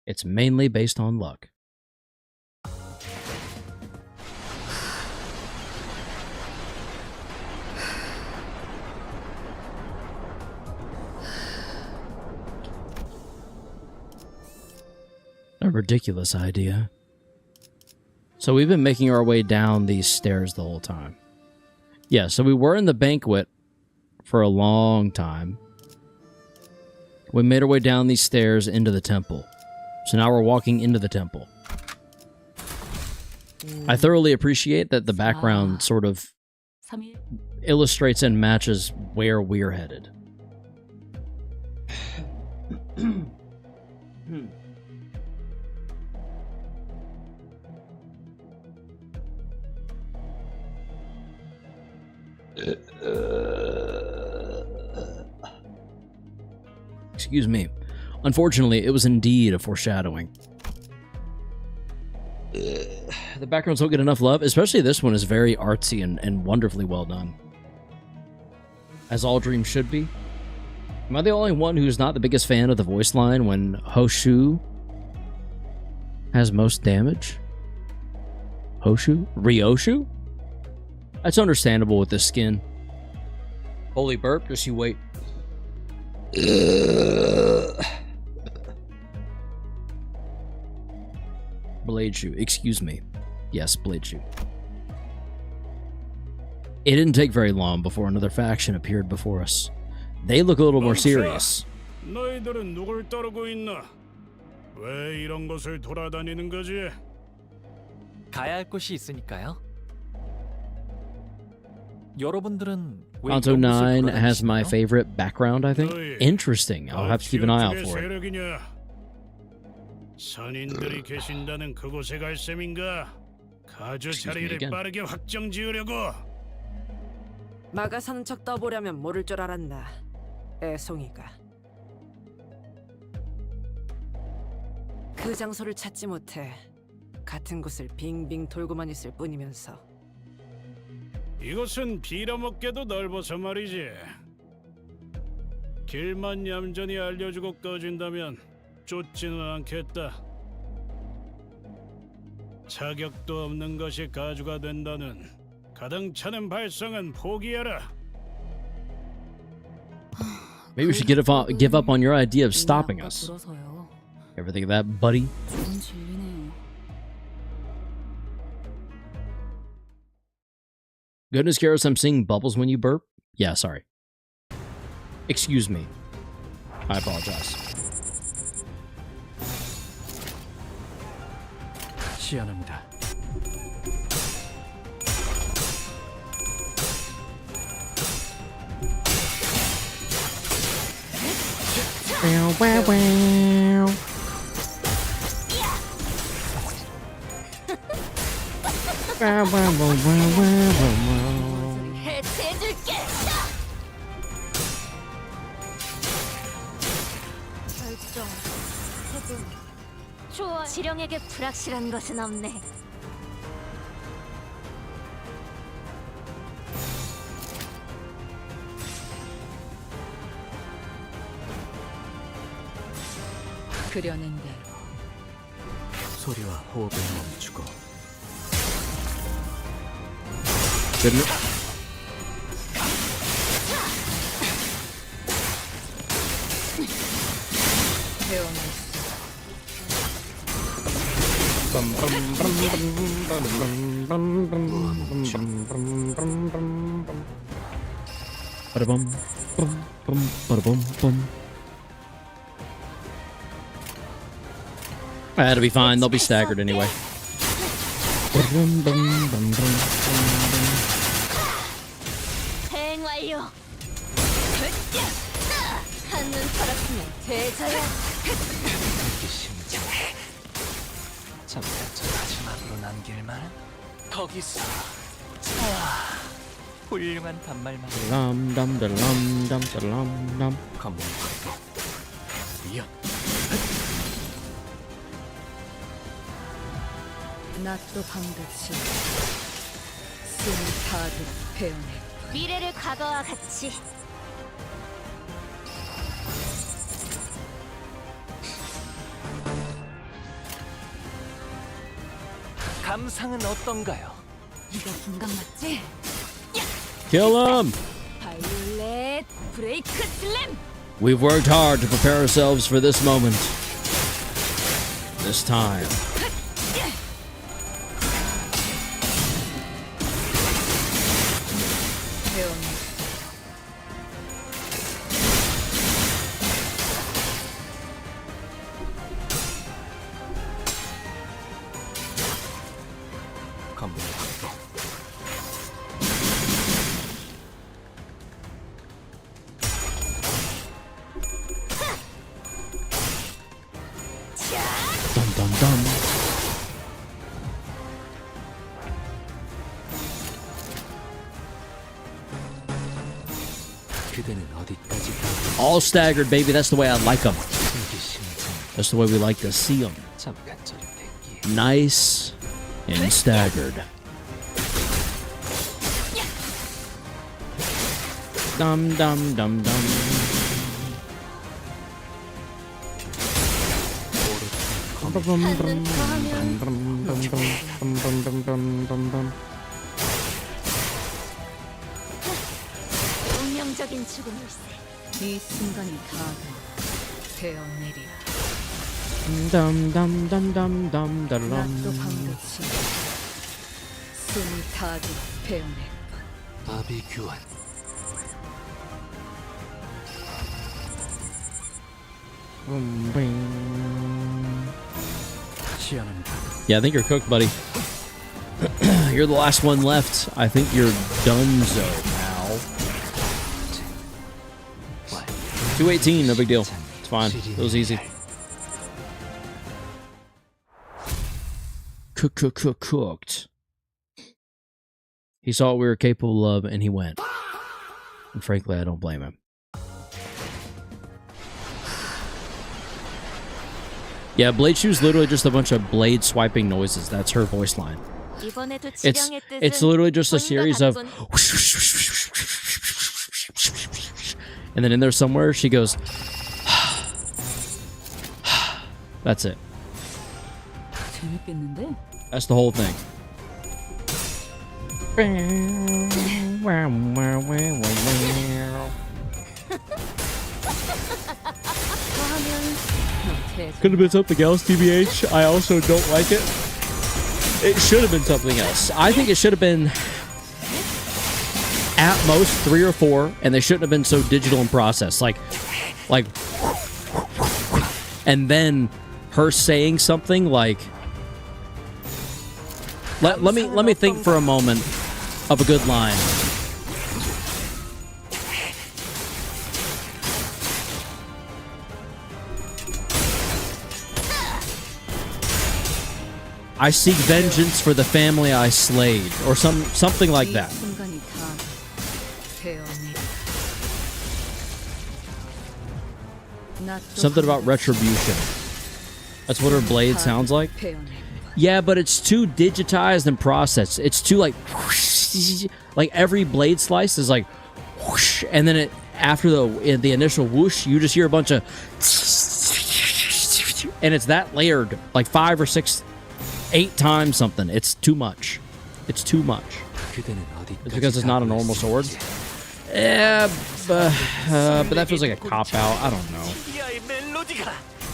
It's mainly based on luck. A ridiculous idea. So we've been making our way down these stairs the whole time. Yeah, so we were in the banquet for a long time. We made our way down these stairs into the temple. So now we're walking into the temple. I thoroughly appreciate that the background sort of illustrates and matches where we're headed. Excuse me. Unfortunately, it was indeed a foreshadowing. The backgrounds don't get enough love, especially this one is very artsy and wonderfully well done. As all dreams should be. Am I the only one who's not the biggest fan of the voice line when Hoshu has most damage? Hoshu? Ryoshu? That's understandable with this skin. Holy burp, just you wait. Blade Shoe, excuse me. Yes, Blade Shoe. It didn't take very long before another faction appeared before us. They look a little more serious. 너희들은 누굴 따르고 있나? 왜 이런 곳을 돌아다니는 거지? 가야 할 곳이 있으니까요. 여러분들은 왜 Kanto 이런 곳을 9 has my 돌아다니시나요? favorite background, I think. Interesting. I'll have to keep an eye out for it. 세력이냐? 선인들이 계신다는 그곳에 갈 셈인가? 가주 자리를 again. 빠르게 확정 지으려고. 마가 사는 척 떠보려면 모를 줄 알았나. 애송이가. 그 장소를 찾지 못해 같은 곳을 빙빙 돌고만 있을 뿐이면서. 이곳은 빌어먹게도 넓어서 말이지. 길만 얌전히 알려주고 꺼진다면 쫓지는 않겠다. 자격도 없는 것이 가주가 된다는 가당차는 발상은 포기해라. Maybe we should give up on your idea of stopping us. Ever think of that, buddy? 좋은 진리네요. Goodness, Garrus, I'm seeing bubbles when you burp. Yeah, sorry. Excuse me. I apologize. 시연합니다. 똑같이 해줄게. 결정. 해본. 좋아. 지령에게 불확실한 것은 없네. 그려낸 대로 소리와 호흡을 멈추고 Ba-da-bum, bum, bum, ba-da-bum, bum. That'll be fine. They'll be staggered anyway. 대행 완료. 한눈 팔았으면 되져야. 이기심장해. 잠깐 저 마지막으로 남길 말 거기서 훌륭한 단말만. 람-dum-da-lam-dum-da-lam-dum. 검문 이어 낫도 방듯이 숨을 타도록 배우네. 미래를 과거와 같이. 감상은 어떤가요? 이거 분강 맞지? Kill him! 바이올렛 브레이크 슬램! We've worked hard to prepare ourselves for this moment. This time. 검문 확보. Dum-dum-dum. 그대는 어디까지 All staggered, baby. That's the way I like them. 이기심장. That's the way we like to see them. 잠깐 저리 대기. Nice and staggered. Dum dum dum dum. 운명적인 죽음일세. 이 순간이 다가오 되어내리라. Dum dum dum dum dum da 낫도 dum. 방듯이 숨을 타도록 배우네. 아비 교환. 시연합니다. Yeah, I think you're cooked, buddy. You're the last one left. I think you're donezo, pal. 218, no big deal. It's fine. It was easy. Cooked. He saw what we were capable of, and he went. And frankly, I don't blame him. Yeah, Blade Choo's literally just a bunch of blade swiping noises. That's her voice line. 이번에도 It's 지령의 뜻은 it's literally just a 본인과 series of 같군. and then in there somewhere she goes that's it. 재밌겠는데? That's the whole thing. Could have been something else, TBH. I also don't like it. It should have been something else. I think it should have been at most 3 or 4, and they shouldn't have been so digital in process. Like, and then her saying something like, let me think for a moment of a good line. I seek vengeance for the family I slayed, or something like that. 이 순간이 다가오 Something about retribution. That's what her blade sounds like. Yeah, but it's too digitized and processed. It's too like every blade slice is like whoosh, and then after the initial whoosh, you just hear a bunch of and it's that layered like 5 or 6, 8 times something. It's too much. It's too much. It's because it's not a normal sword. Yeah, but that feels like a cop out. I don't know.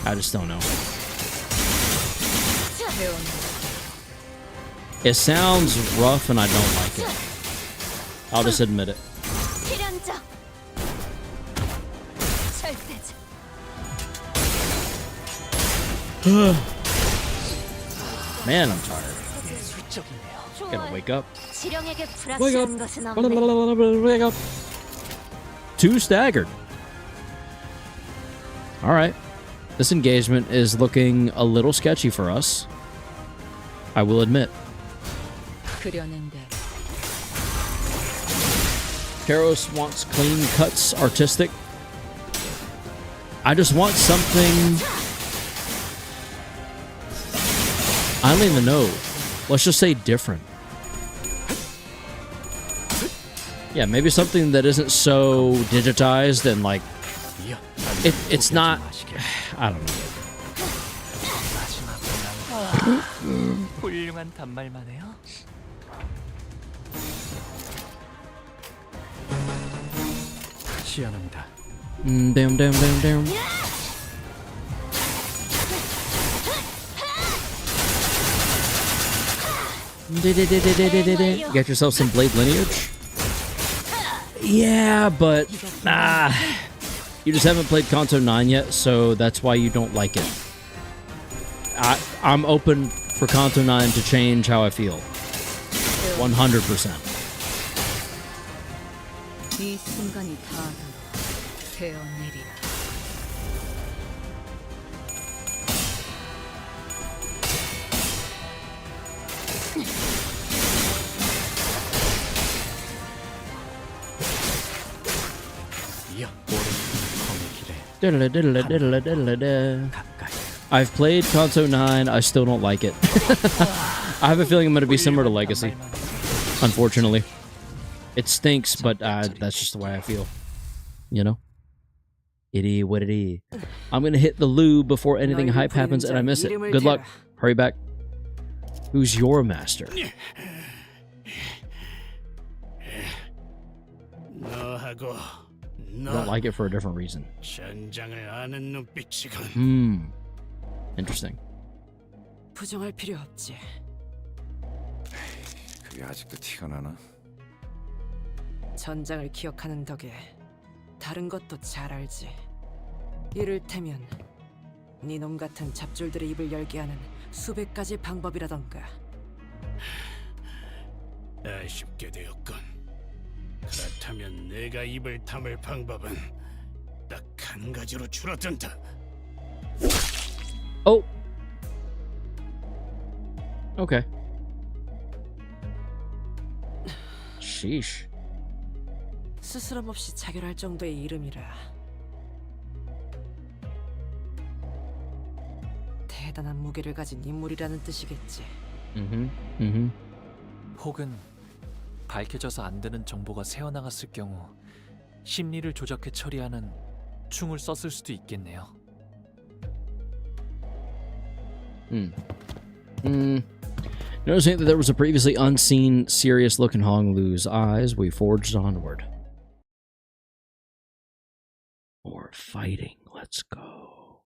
I just don't know. It sounds rough and I don't like it. I'll just admit it. Man, I'm tired. Gotta wake up. Wake up. Wake up. 2 staggered. Alright. This engagement is looking a little sketchy for us. I will admit. Karos wants clean cuts, artistic. I just want something... I don't even know. Let's just say different. Yeah, maybe something that isn't so digitized and like... It's not... I don't know. 훌륭한 단말만 해요. 시연합니다. Damn. Get yourself some blade lineage? Yeah, but you just haven't played Kanto 9 yet, so that's why you don't like it. I'm open for Kanto 9 to change how I feel. 100%. 이 순간이 다 되어내리라. I've played Kanto 9, I still don't like it. I have a feeling I'm going to be similar to Legacy, unfortunately. It stinks, but that's just the way I feel. You know? It is what it is. I'm going to hit the loo before anything hype happens and I miss it. Good luck. Hurry back. Who's your master? I don't like it for a different reason. Interesting. 부정할 필요 없지. 그게 아직도 티가 나나? 전장을 기억하는 덕에 다른 것도 잘 알지. 이를테면 네 놈 같은 잡졸들의 입을 열게 하는 수백 가지 방법이라던가. 아쉽게 되었군. 그렇다면 내가 입을 다물 방법은 딱 한 가지로 줄어든다. Oh. Okay. Sheesh. 스스럼 없이 자결할 정도의 이름이라. 대단한 무게를 가진 인물이라는 뜻이겠지. 혹은 밝혀져서 안 되는 정보가 새어나갔을 경우 심리를 조작해 처리하는 충을 썼을 수도 있겠네요. Noticing that there was a previously unseen, serious look in Hong Lu's eyes, we forged onward. More fighting, let's go.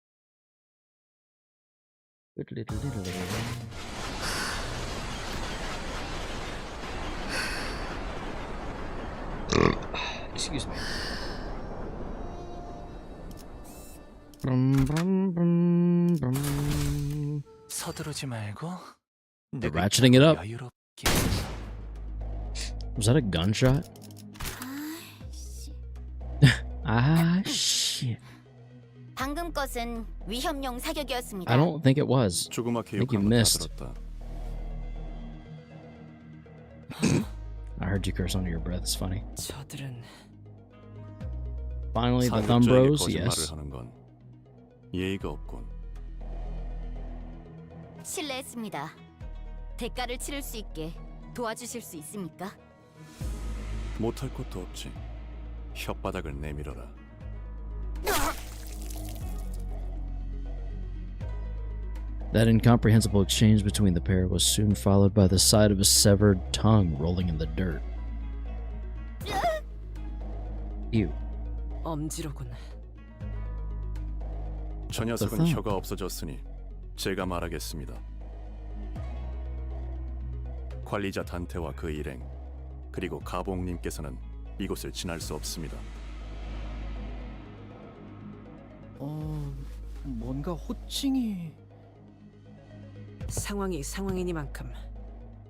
Excuse me. 서두르지 말고. They're ratcheting it up. Was that a gunshot? Ah, shit. 방금 것은 위협용 사격이었습니다. I don't think it was. I think you missed. I heard you curse under your breath. It's funny. 저들은 Finally, the thumb bros, yes. 예의가 없군. 실례했습니다. 대가를 치를 수 있게 도와주실 수 있습니까? 못할 것도 없지. 혓바닥을 내밀어라. That incomprehensible exchange between the pair was soon followed by the sight of a severed tongue rolling in the dirt. Ew. 엄지로군. 저 녀석은 혀가 없어졌으니 제가 말하겠습니다. 관리자 단테와 그 일행, 그리고 가봉님께서는 이곳을 지날 수 없습니다. 뭔가 호칭이... 상황이 상황이니만큼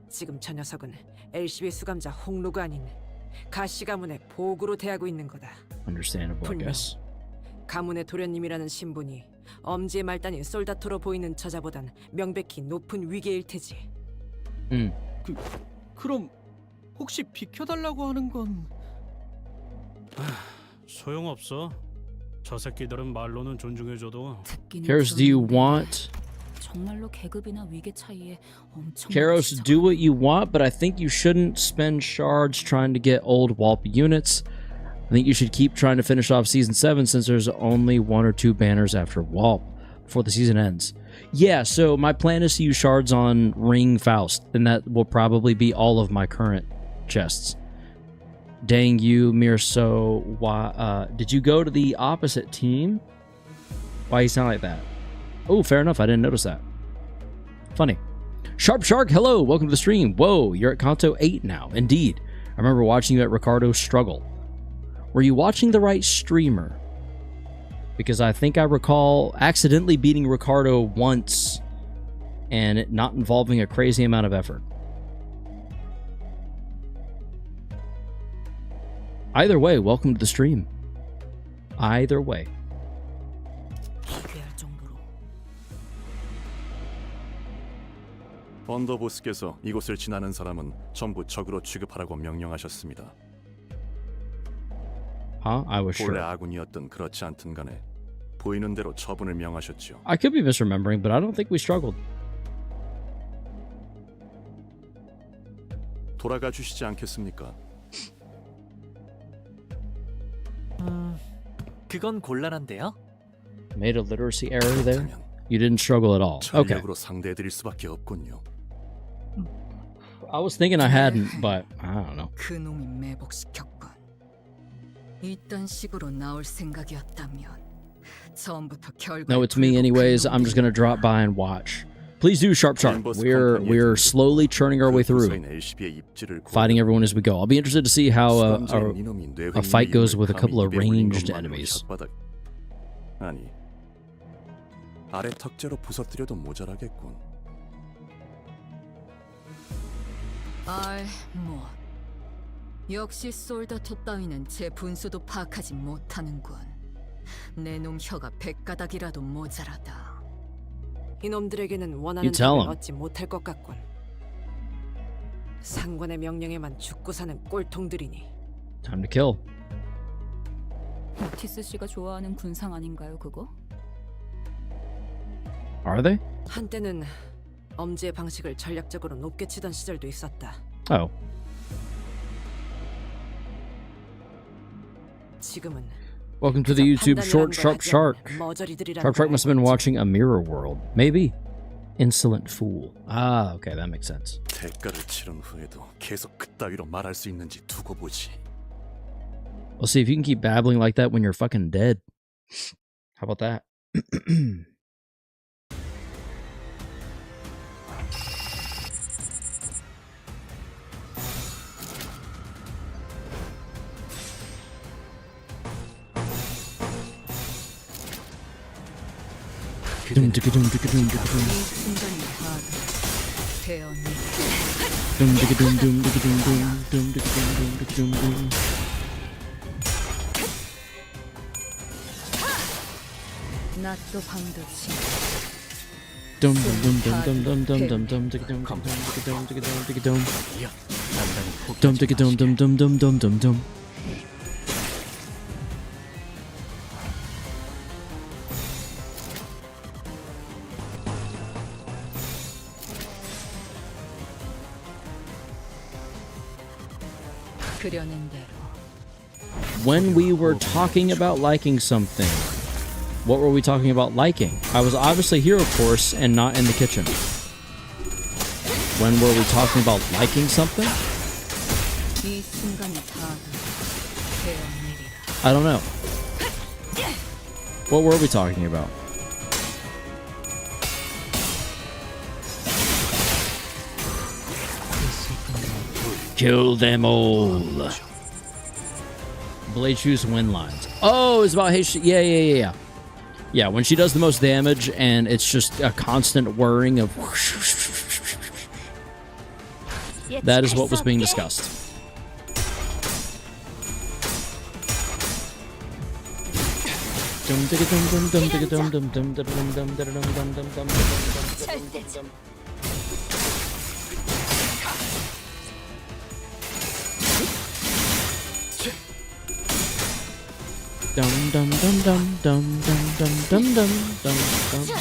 지금 저 녀석은 LCB 수감자 홍로가 아닌 가시 가문의 보그로 대하고 있는 거다. Understandable, I 분명 guess. 가문의 도련님이라는 신분이 엄지의 말단인 솔다토로 보이는 저자보단 명백히 높은 위계일 테지. 그럼 혹시 비켜달라고 하는 건... 소용없어. 저 새끼들은 말로는 존중해줘도. Karos, do you want... 정말로 계급이나 위계 차이에 엄청 Karos, do what you want, but I think you shouldn't spend shards trying to get old WALP units. I think you should keep trying to finish off Season 7 since there's only 1 or 2 banners after WALP before the season ends. Yeah, so my plan is to use shards on Ring Faust, and that will probably be all of my current chests. Dang you, Mirso. Why, did you go to the opposite team? Why you sound like that? Oh, fair enough. I didn't notice that. Funny. Sharp Shark, hello. Welcome to the stream. Whoa, you're at Kanto 8 now. Indeed. I remember watching you at Ricardo's Struggle. Were you watching the right streamer? Because I think I recall accidentally beating Ricardo once and it not involving a crazy amount of effort. Either way, welcome to the stream. Either way. 언더보스께서 이곳을 지나는 사람은 전부 적으로 취급하라고 명령하셨습니다. I was 본래 sure. 아군이었든 그렇지 않든 간에 보이는 대로 처분을 명하셨죠. I could be misremembering, but I don't think we struggled. 돌아가 주시지 않겠습니까? 그건 곤란한데요. Made a literacy error there? You didn't struggle at all. Okay. 전력으로 상대해드릴 수밖에 없군요. I was thinking I hadn't, but I don't know. 그놈이 매복시켰군. 이딴 식으로 나올 생각이었다면 처음부터 결과. No, it's me anyways. I'm just gonna drop by and watch. Please do, Sharp Sharp. We're slowly churning our way through, fighting everyone as we go. I'll be interested to see how a fight goes with a couple of ranged enemies. 아니, 아래 턱재로 부서뜨려도 모자라겠군. 뭐 역시 솔더토 따위는 제 분수도 파악하지 못하는군. 내 놈 혀가 100가닥이라도 모자라다. 이놈들에게는 원하는 답을 얻지 못할 것 같군. 상관의 명령에만 죽고 사는 꼴통들이니. Time to kill. 오티스 씨가 좋아하는 군상 아닌가요, 그거? Are they? 한때는 엄지의 방식을 전략적으로 높게 치던 시절도 있었다. Oh. 지금은 Welcome to the YouTube short Sharp Shark. Sharp Shark must have been watching A Mirror World. Maybe. Insolent fool. Ah, okay, that makes sense. 대가를 치른 후에도 계속 그따위로 말할 수 있는지 두고 보지. We'll see if you can keep babbling like that when you're fucking dead. How about that? 낫도 방듯이 그려낸 대로. When we were talking about liking something, what were we talking about liking? I was obviously here, of course, and not in the kitchen. When were we talking about liking something? 이 순간이 다 되었느리라. I don't know. What were we talking about? Kill them all. Blade Shoes win lines. Oh, it's about yeah. Yeah, when she does the most damage and it's just a constant whirring of that is what was being discussed. Dum dum dum dum dum dum dum dum dum dum.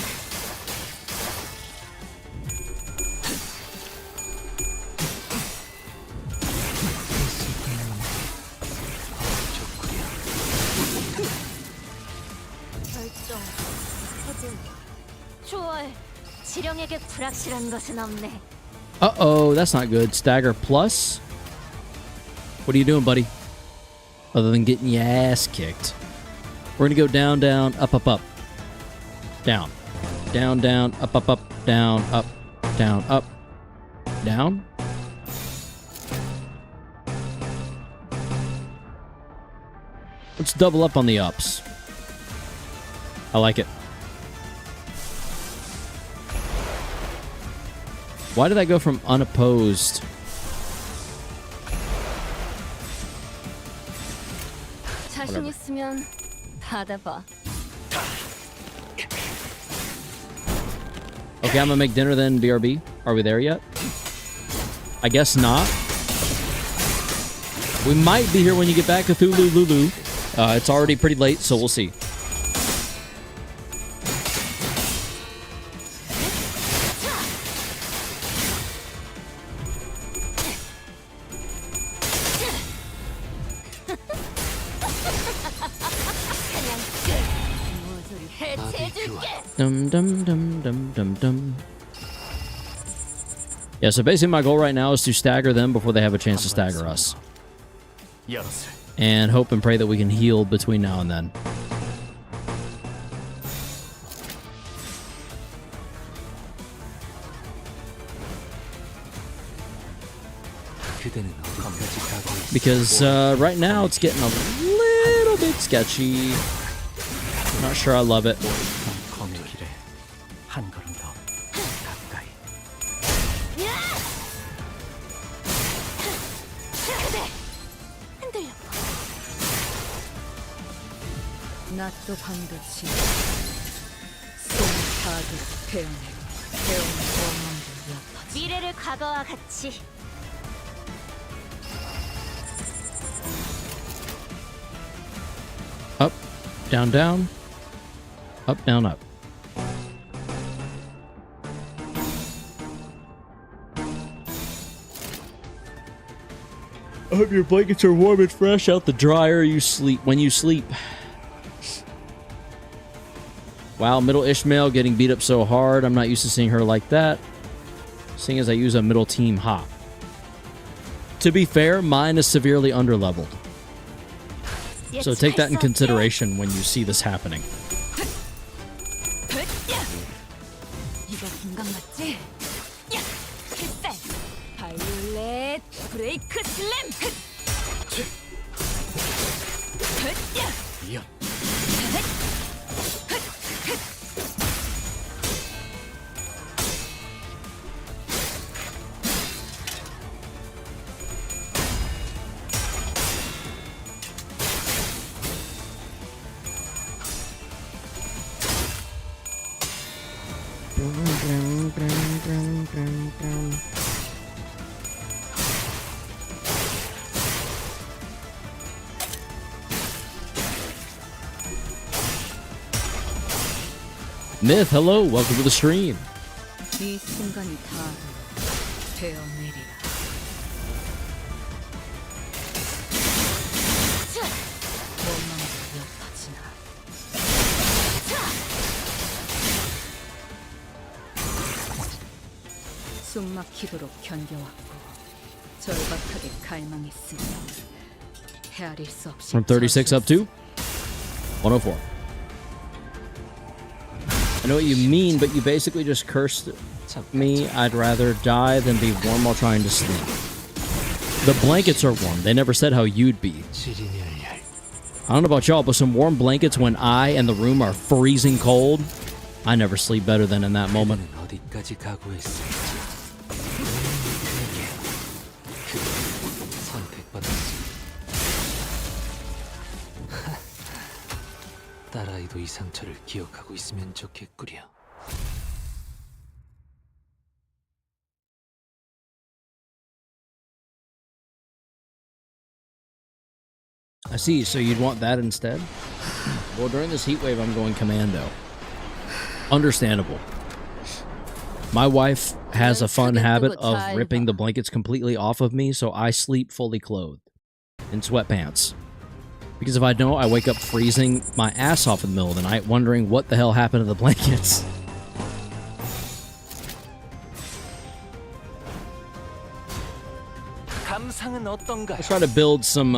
결정. 해준. 초월. 지령에게 불확실한 것은 없네. Uh-oh, that's not good. Stagger plus? What are you doing, buddy? Other than getting your ass kicked. We're gonna go down, down, up, up, up. Down. Down, down, up, up, up, down, up, down, up, down. Let's double up on the ups. I like it. Why did I go from unopposed? 자신 있으면 받아봐. Okay, I'm gonna make dinner then, BRB. Are we there yet? I guess not. We might be here when you get back, Cthulhu Lulu. It's already pretty late, so we'll see. Dum dum dum dum dum dum. Yeah, so basically my goal right now is to stagger them before they have a chance to stagger us. And hope and pray that we can heal between now and then. Because right now it's getting a little bit sketchy. Not sure I love it. 낫도 반드시 손을 파도 베어내고 배운 원망도 얕아지. 미래를 과거와 같이. Up, down, down. Up, down, up. I hope your blankets are warm and fresh out the dryer you sleep when you sleep. Wow, Middle Ishmael getting beat up so hard. I'm not used to seeing her like that. Seeing as I use a middle team hop. To be fair, mine is severely underleveled. So take that in consideration when you see this happening. 이거 공감 맞지? 필살! 바이올렛 브레이크 슬램! Myth, hello, welcome to the stream. 이 순간이 다 되어내리라. 숨 막히도록 견뎌왔고 절박하게 갈망했으며 헤아릴 수 없이 From 36 up to 104. I know what you mean, but you basically just cursed me. I'd rather die than be warm while trying to sleep. The blankets are warm. They never said how you'd be. I don't know about y'all, but some warm blankets when I and the room are freezing cold. I never sleep better than in that moment. 어디까지 각오했을지 선택받았습니다. 딸아이도 이 상처를 기억하고 있으면 좋겠구려. I see, so you'd want that instead? Well, during this heat wave, I'm going commando. Understandable. My wife has a fun habit of ripping the blankets completely off of me, so I sleep fully clothed in sweatpants. Because if I don't, I wake up freezing my ass off in the middle of the night, wondering what the hell happened to the blankets. Let's try to build some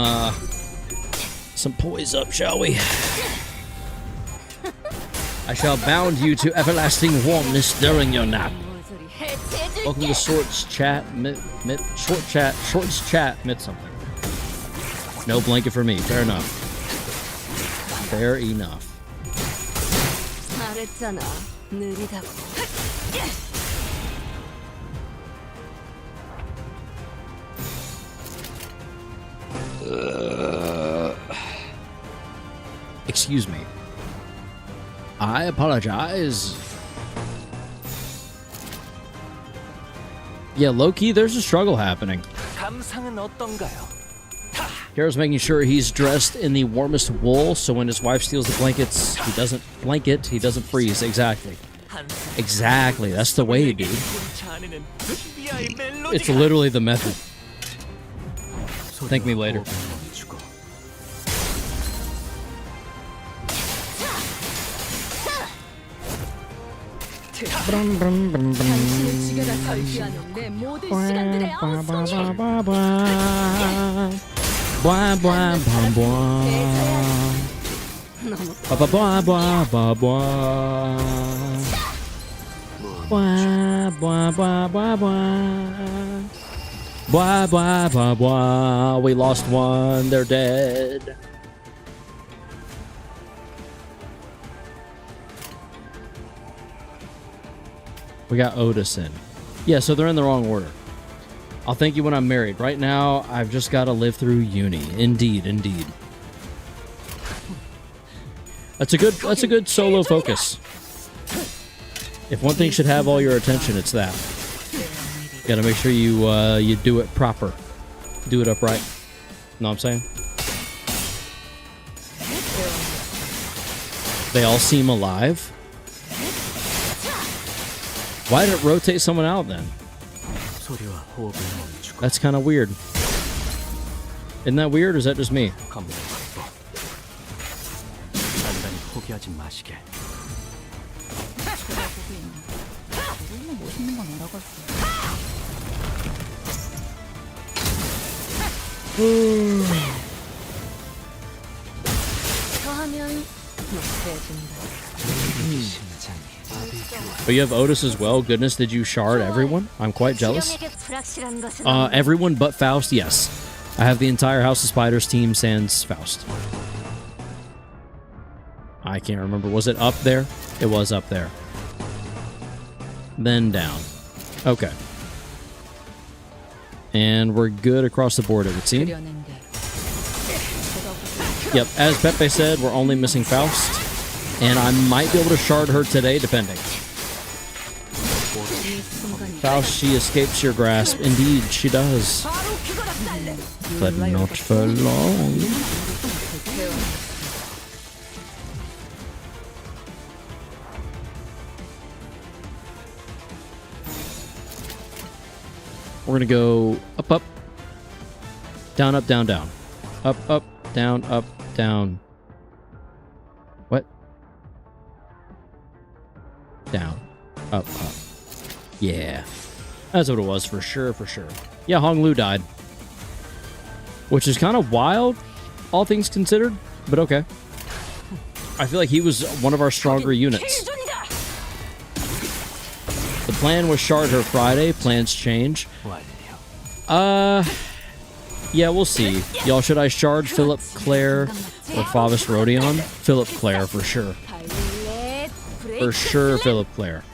poise up, shall we? I shall bound you to everlasting warmness during your nap. Welcome to Shorts Chat, Shorts Chat, Mit something. No blanket for me. Fair enough. Fair enough. 잘했잖아. 느리다고. Excuse me. I apologize. Yeah, low-key, there's a struggle happening. Kara's making sure he's dressed in the warmest wool, so when his wife steals the blankets, he doesn't freeze. Exactly. Exactly, that's the way, dude. It's literally the method. Thank me later. 당신의 지게가 설계하는 내 모든 시간들의 We lost one, they're dead. We got Otis in. Yeah, so they're in the wrong order. I'll thank you when I'm married. Right now, I've just got to live through uni. Indeed, indeed. That's a good solo focus. If one thing should have all your attention, it's that. You gotta make sure you do it proper. Do it upright. Know what I'm saying? They all seem alive. Why did it rotate someone out then? That's kind of weird. Isn't that weird, or is that just me? But you have Otis as well. Goodness, did you shard everyone? I'm quite jealous. Everyone but Faust, yes. I have the entire House of Spiders team sans Faust. I can't remember. Was it up there? It was up there. Then down. Okay. And we're good across the board, it would seem. Yep, as Pepe said, we're only missing Faust. And I might be able to shard her today, depending. Faust, she escapes your grasp. Indeed, she does. But not for long. We're gonna go up, up, down, up, down, down. Up, down. What? Down, up. Yeah. That's what it was, for sure, for sure. Yeah, Hong Lu died. Which is kind of wild, all things considered, but okay. I feel like he was one of our stronger units. The plan was shard her Friday. Plans change. Yeah, we'll see. Y'all, should I shard Philip, Claire, or Favis Rodion? Philip Claire, for sure. For sure, Philip Claire.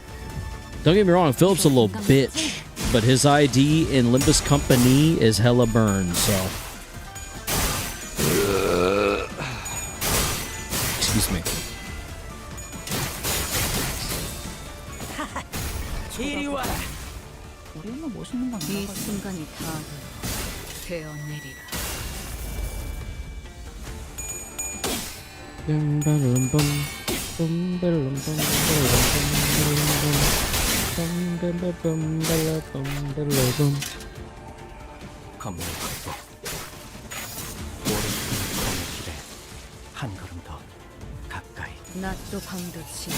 Don't get me wrong, Philip's a little bitch, but his ID in Limbus Company is hella burned, so... Excuse me. 이 순간이 다 되어내리라. 검은 걷고 오른손 길에 한 걸음 더 가까이. 낫도 방듯이.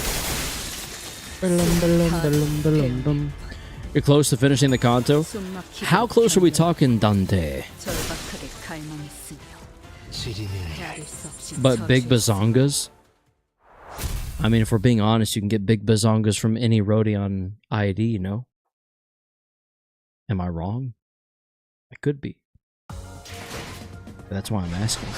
You're close to finishing the Kanto. How close are we talking, Dante? 절박하게 갈망했으며 헤아릴 수 없이 But big bazongas? I mean, if we're being honest, you can get big bazongas from any Rodion ID, no? Am I wrong? I could be. That's why I'm asking.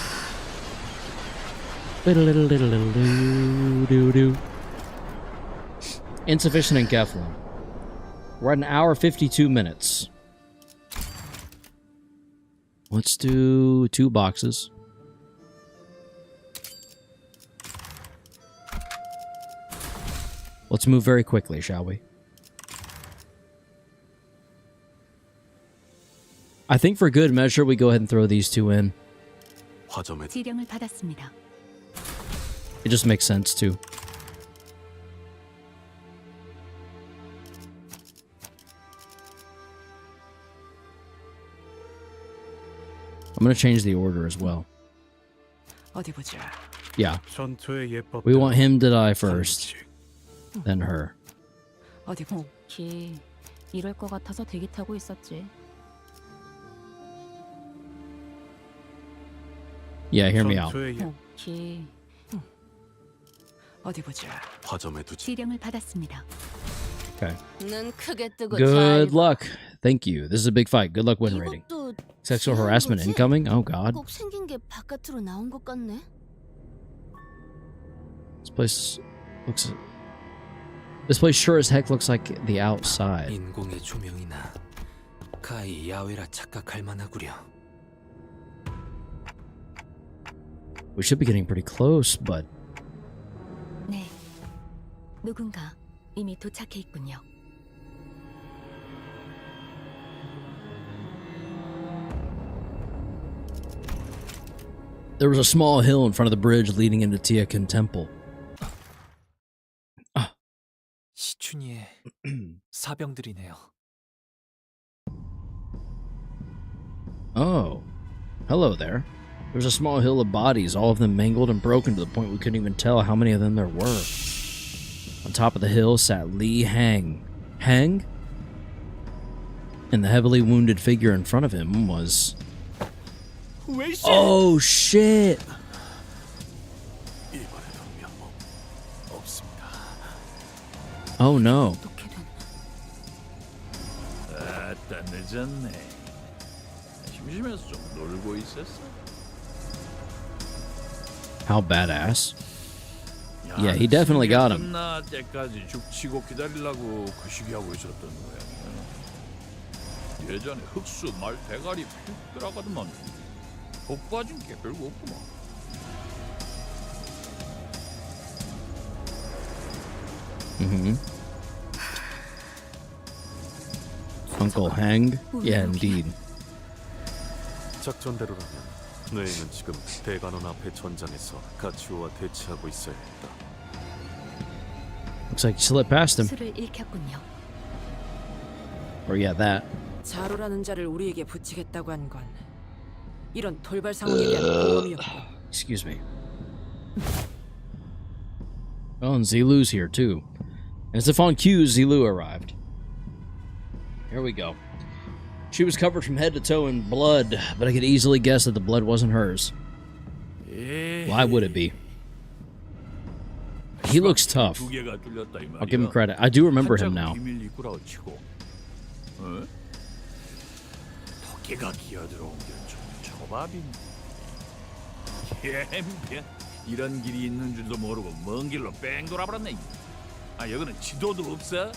Insufficient in Keflin. We're at 1 hour 52 minutes. Let's do 2 boxes. Let's move very quickly, shall we? I think for good measure, we go ahead and throw these 2 in. 지령을 받았습니다. It just makes sense, too. I'm gonna change the order as well. 어디 보자. Yeah. We want him to die first, then her. 어디 보. 기 이럴 것 같아서 대기 타고 있었지. Yeah, hear me out. 기 어디 보자. 지령을 받았습니다. Okay. 눈 크게 뜨고 Good luck. Thank you. This is a big fight. Good luck win rating. 이것도 Sexual harassment incoming? Oh god. 꼭 생긴 게 바깥으로 나온 것 같네. This place sure as heck looks like the outside. 인공의 조명이나 가히 야외라 착각할 만하구려. We should be getting pretty close, but 네, 누군가 이미 도착해 있군요. there was a small hill in front of the bridge leading into Tiakin Temple. 시춘이의 사병들이네요. Oh, hello there. There was a small hill of bodies, all of them mangled and broken to the point we couldn't even tell how many of them there were. On top of the hill sat Li Hang. Hang? And the heavily wounded figure in front of him was... Oh, shit! Oh, no. 아따 늦었네. 심심해서 좀 놀고 있었어. How badass. Yeah, he definitely got him. 끝날 때까지 죽치고 기다리려고 그 시기하고 있었던 거야. 예전에 흑수 말 대가리 푹 들어가더만 복 빠진 게 별거 없구만. Uncle Hang? Yeah, indeed. 작전대로라면 뇌이는 지금 대관원 앞의 전장에서 가치오와 대치하고 있어야 했다. Looks like you slipped past him. 술을 읽혔군요. Or yeah, that. 자루라는 자를 우리에게 붙이겠다고 한 건 이런 돌발 상황에 대한 보험이었고. Excuse me. Oh, and Zilu's here too. And as if on cue, Zilu arrived. Here we go. She was covered from head to toe in blood, but I could easily guess that the blood wasn't hers. Why would it be? He looks tough. I'll give him credit. I do remember him now. 이런 길이 있는 줄도 모르고 먼 길로 뺑 돌아버렸네. 아, 여기는 지도도 없어?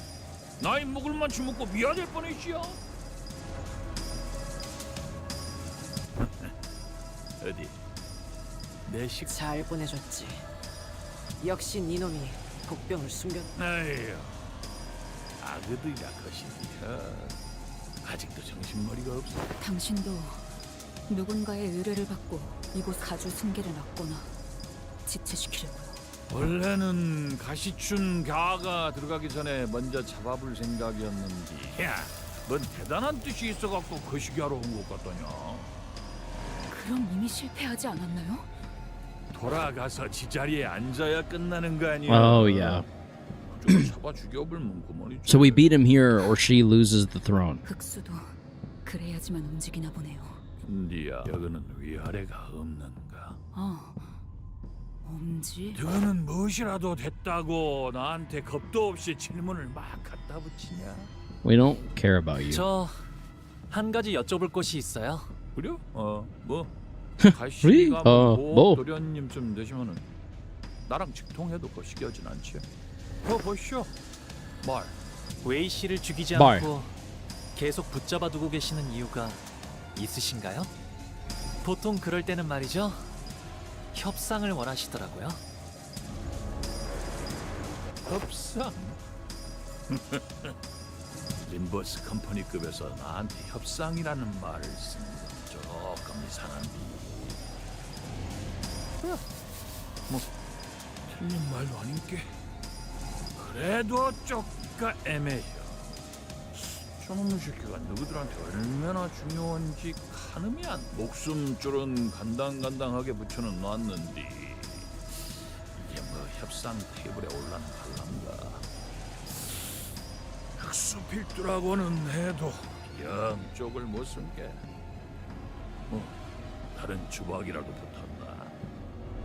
나이 먹을만 주먹고 미안할 뻔했지요. 어디? 잘 보내줬지. 역시 네 놈이 복병을 숨겼. 아유, 아그들이라 것이니까 아직도 정신머리가 없어. 당신도 누군가의 의뢰를 받고 이곳 가주 승계를 막거나 지체시키려고요. 원래는 가시춘 가가 들어가기 전에 먼저 잡아볼 생각이었는데, 야, 뭔 대단한 뜻이 있어갖고 거시기하러 온 것 같더냐. 그럼 이미 실패하지 않았나요? 돌아가서 지자리에 앉아야 끝나는 거 아니야? Oh, yeah. 잡아 죽여버리면 그만이지. So we beat him here or she loses the throne. 흑수도 그래야지만 움직이나 보네요. 니야, 여기는 위아래가 없는가? 엄지? 너는 무엇이라도 됐다고 나한테 겁도 없이 질문을 막 갖다 붙이냐? We don't care about you. 저 한 가지 여쭤볼 것이 있어요. 그래? 뭐? Really? 가시가 뭐? 도련님쯤 되시면은 나랑 직통해도 거시기하진 않지. 보시오. 말. 웨이 씨를 죽이지 말. 않고 계속 붙잡아 두고 계시는 이유가 있으신가요? 보통 그럴 때는 말이죠. 협상을 원하시더라고요. 협상? 림버스 컴퍼니급에서 나한테 협상이라는 말을 쓰는 건 조금 이상한데. 뭐 틀린 말도 아닌게. 그래도 쪼까 애매해요. 저놈의 새끼가 너희들한테 얼마나 중요한지 가늠이 안. 목숨줄은 간당간당하게 붙여는 놨는데 이게 뭐 협상 테이블에 올라는 갈란가. 흑수 필두라고는 해도 영 쪽을 못 쓴 게 뭐 다른 주박이라도 붙었나?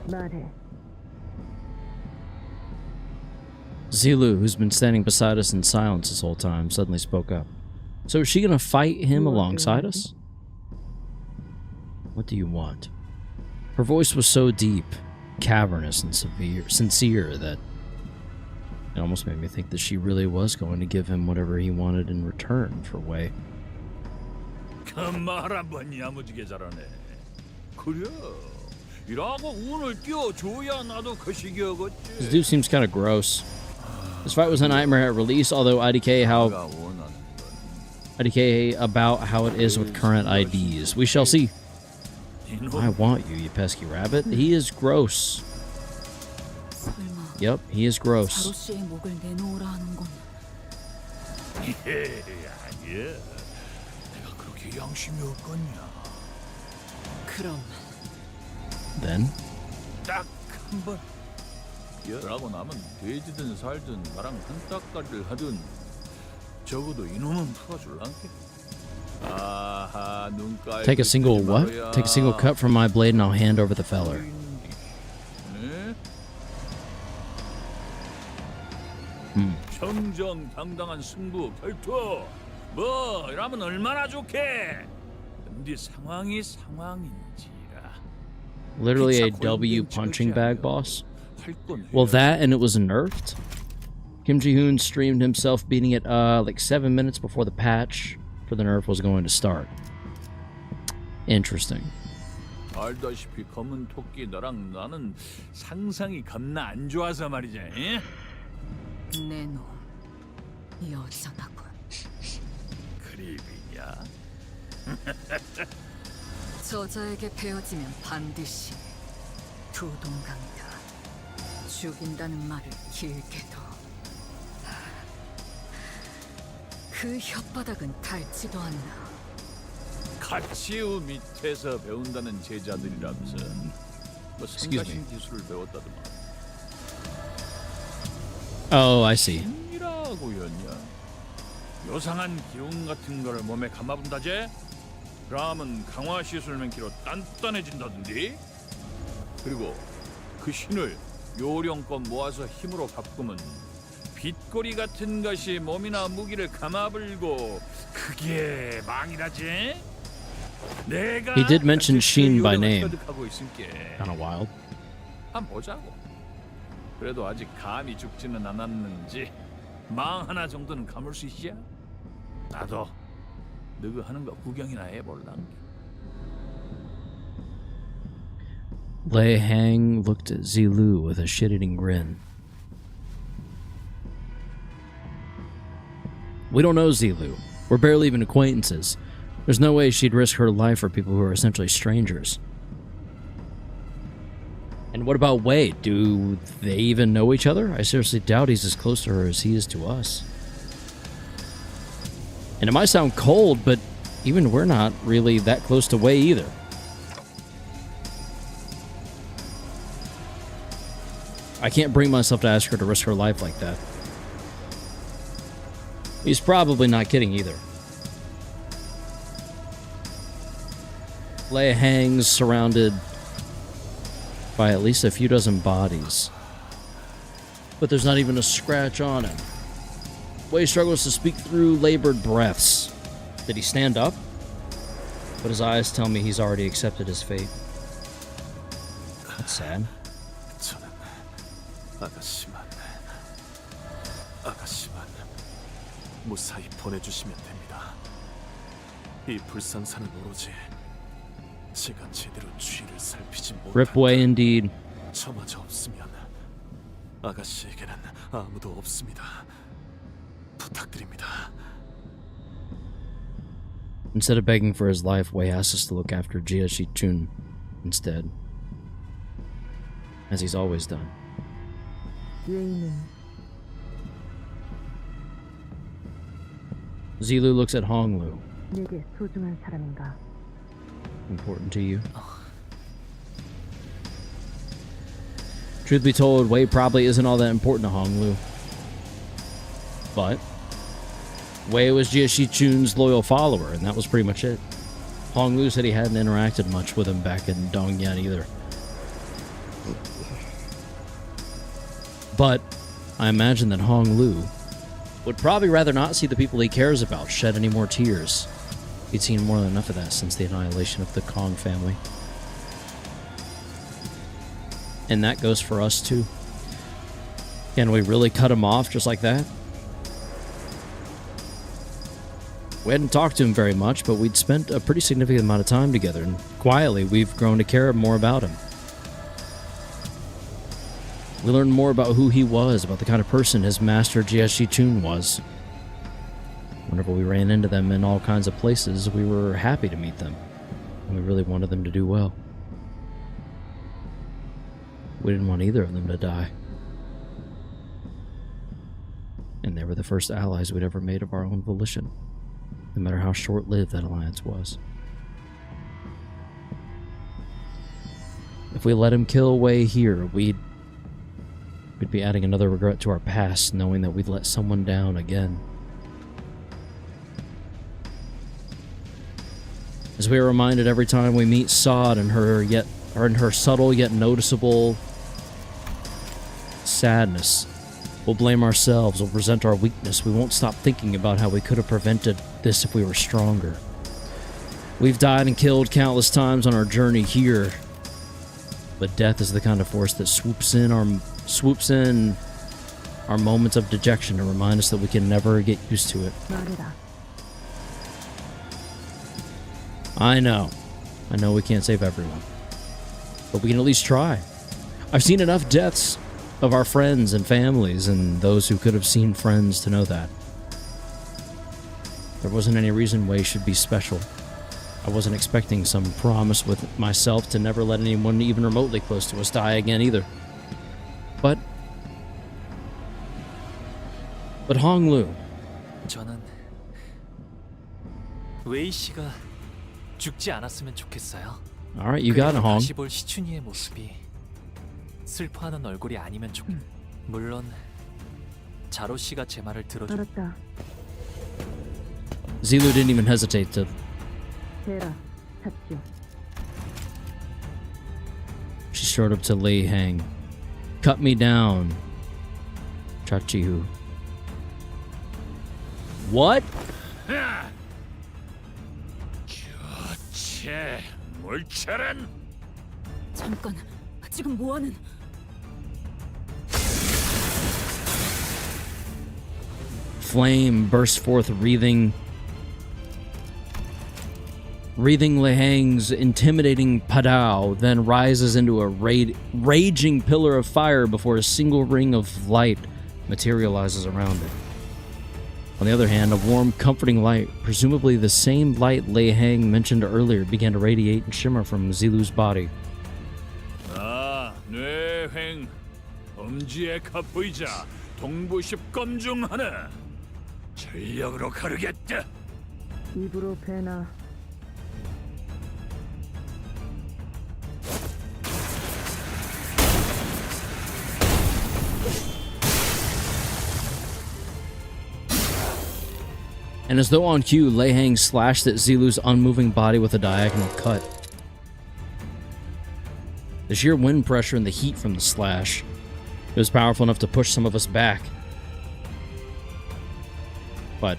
말해. Zilu, who's been standing beside us in silence this whole time, suddenly spoke up. So is she gonna fight him alongside us? What do you want? Her voice was so deep, cavernous, and sincere that it almost made me think that she really was going to give him whatever he wanted in return for Wei. 그 말 한번 야무지게 잘하네. 그래. 이라고 운을 띄워줘야 나도 거시기하겠지. This dude seems kind of gross. This fight was a nightmare at release, although IDK about how it is with current IDs. We shall see. I want you, you pesky rabbit. He is gross. Yep, he is gross. 자로 씨의 목을 내놓으라 하는 건 아니야. 내가 그렇게 양심이 없겠냐. 그럼 Then? 딱 한 번. 그러고 나면 돼지든 살든 나랑 한따까리를 하든 적어도 이놈은 풀어줄란게. 아하, 눈깔. Take a single what? Take a single cut from my blade and I'll hand over the feller. 네? 정정당당한 승부 결투. 뭐 이러면 얼마나 좋게. 근데 상황이 상황인지라. Literally a W punching bag boss? Well, that and it was nerfed. Kim Ji-hoon streamed himself beating it like 7 minutes before the patch for the nerf was going to start. Interesting. 알다시피 검은 토끼 너랑 나는 상상이 겁나 안 좋아서 말이지. 내놈 여전하군. 그립이냐? 저자에게 베어지면 반드시 두 동강이다. 죽인다는 말을 길게도. 그 혓바닥은 닳지도 않나. 가치우 밑에서 배운다는 제자들이라면서 뭐 성가신 기술을 배웠다더만. Oh, I see. 이라고였냐? 요상한 기운 같은 걸 몸에 감아본다제? 그러면 강화 시술맹키로 단단해진다던디? 그리고 그 신을 요령껏 모아서 힘으로 바꾸면 빗꼬리 같은 것이 몸이나 무기를 감아불고 그게 망이라지? 내가 He did mention 현재 그 Sheen by 요령을 name. 습득하고 있을게. Kind of wild. 한번 보자고. 그래도 아직 감이 죽지는 않았는지 망 하나 정도는 감을 수 있지? 나도 너그 하는 거 구경이나 해볼랑. Lei Hang looked at Zilu with a shit-eating grin. We don't know Zilu. We're barely even acquaintances. There's no way she'd risk her life for people who are essentially strangers. And what about Wei? Do they even know each other? I seriously doubt he's as close to her as he is to us. And it might sound cold, but even we're not really that close to Wei either. I can't bring myself to ask her to risk her life like that. He's probably not kidding either. Lei hangs surrounded by at least a few dozen bodies. But there's not even a scratch on him. Wei struggles to speak through labored breaths. Did he stand up? But his eyes tell me he's already accepted his fate. That's sad. 저는 아가씨만 무사히 보내주시면 됩니다. 이 불상사는 오로지 제가 제대로 주위를 살피지 Rip Wei indeed. 저마저 없으면 아가씨에게는 아무도 없습니다. 부탁드립니다. Instead of begging for his life, Wei asks us to look after Jia Shi-chun instead. As he's always done. Zilu looks at Honglu. 내게 소중한 사람인가? Important to you? Truth be told, Wei probably isn't all that important to Honglu. But Wei was Jia Shi-chun's loyal follower, and that was pretty much it. Honglu said he hadn't interacted much with him back in Dongyan either. But I imagine that Honglu would probably rather not see the people he cares about shed any more tears. He'd seen more than enough of that since the annihilation of the Kong family. And that goes for us too. Can we really cut him off just like that? We hadn't talked to him very much, but we'd spent a pretty significant amount of time together, and quietly we've grown to care more about him. We learned more about who he was, about the kind of person his master Jia Shi-chun was. Whenever we ran into them in all kinds of places, we were happy to meet them, and we really wanted them to do well. We didn't want either of them to die. And they were the first allies we'd ever made of our own volition, no matter how short-lived that alliance was. If we let him kill Wei here, we'd be adding another regret to our past, knowing that we'd let someone down again. As we are reminded every time we meet Sod and her subtle yet noticeable sadness, we'll blame ourselves, we'll resent our weakness. We won't stop thinking about how we could have prevented this if we were stronger. We've died and killed countless times on our journey here, but death is the kind of force that swoops in our moments of dejection to remind us that we can never get used to it. I know we can't save everyone, but we can at least try. I've seen enough deaths of our friends and families and those who could have seen friends to know that. There wasn't any reason Wei should be special. I wasn't expecting some promise with myself to never let anyone even remotely close to us die again either. But Honglu. 저는 웨이 씨가 죽지 않았으면 좋겠어요. All right, you got it, Hong. 다시 볼 시춘이의 모습이 슬퍼하는 얼굴이 아니면 물론 자로 씨가 제 말을 들어줘. 알았다. Zilu didn't even hesitate to. She strode up to Lei Hang. Cut me down. Chachihu. What? 저체 물체란 잠깐, 지금 뭐하는? Flame bursts forth, wreathing Lei Hang's intimidating padao, then rises into a raging pillar of fire before a single ring of light materializes around it. On the other hand, a warm, comforting light, presumably the same light Lei Hang mentioned earlier, began to radiate and shimmer from Zilu's body. 뇌횡, 엄지의 갑부이자 동부십검 중 하나. 전력으로 가르겠다. 입으로 배나. And as though on cue, Lei Hang slashed at Zilu's unmoving body with a diagonal cut. The sheer wind pressure and the heat from the slash, it was powerful enough to push some of us back. But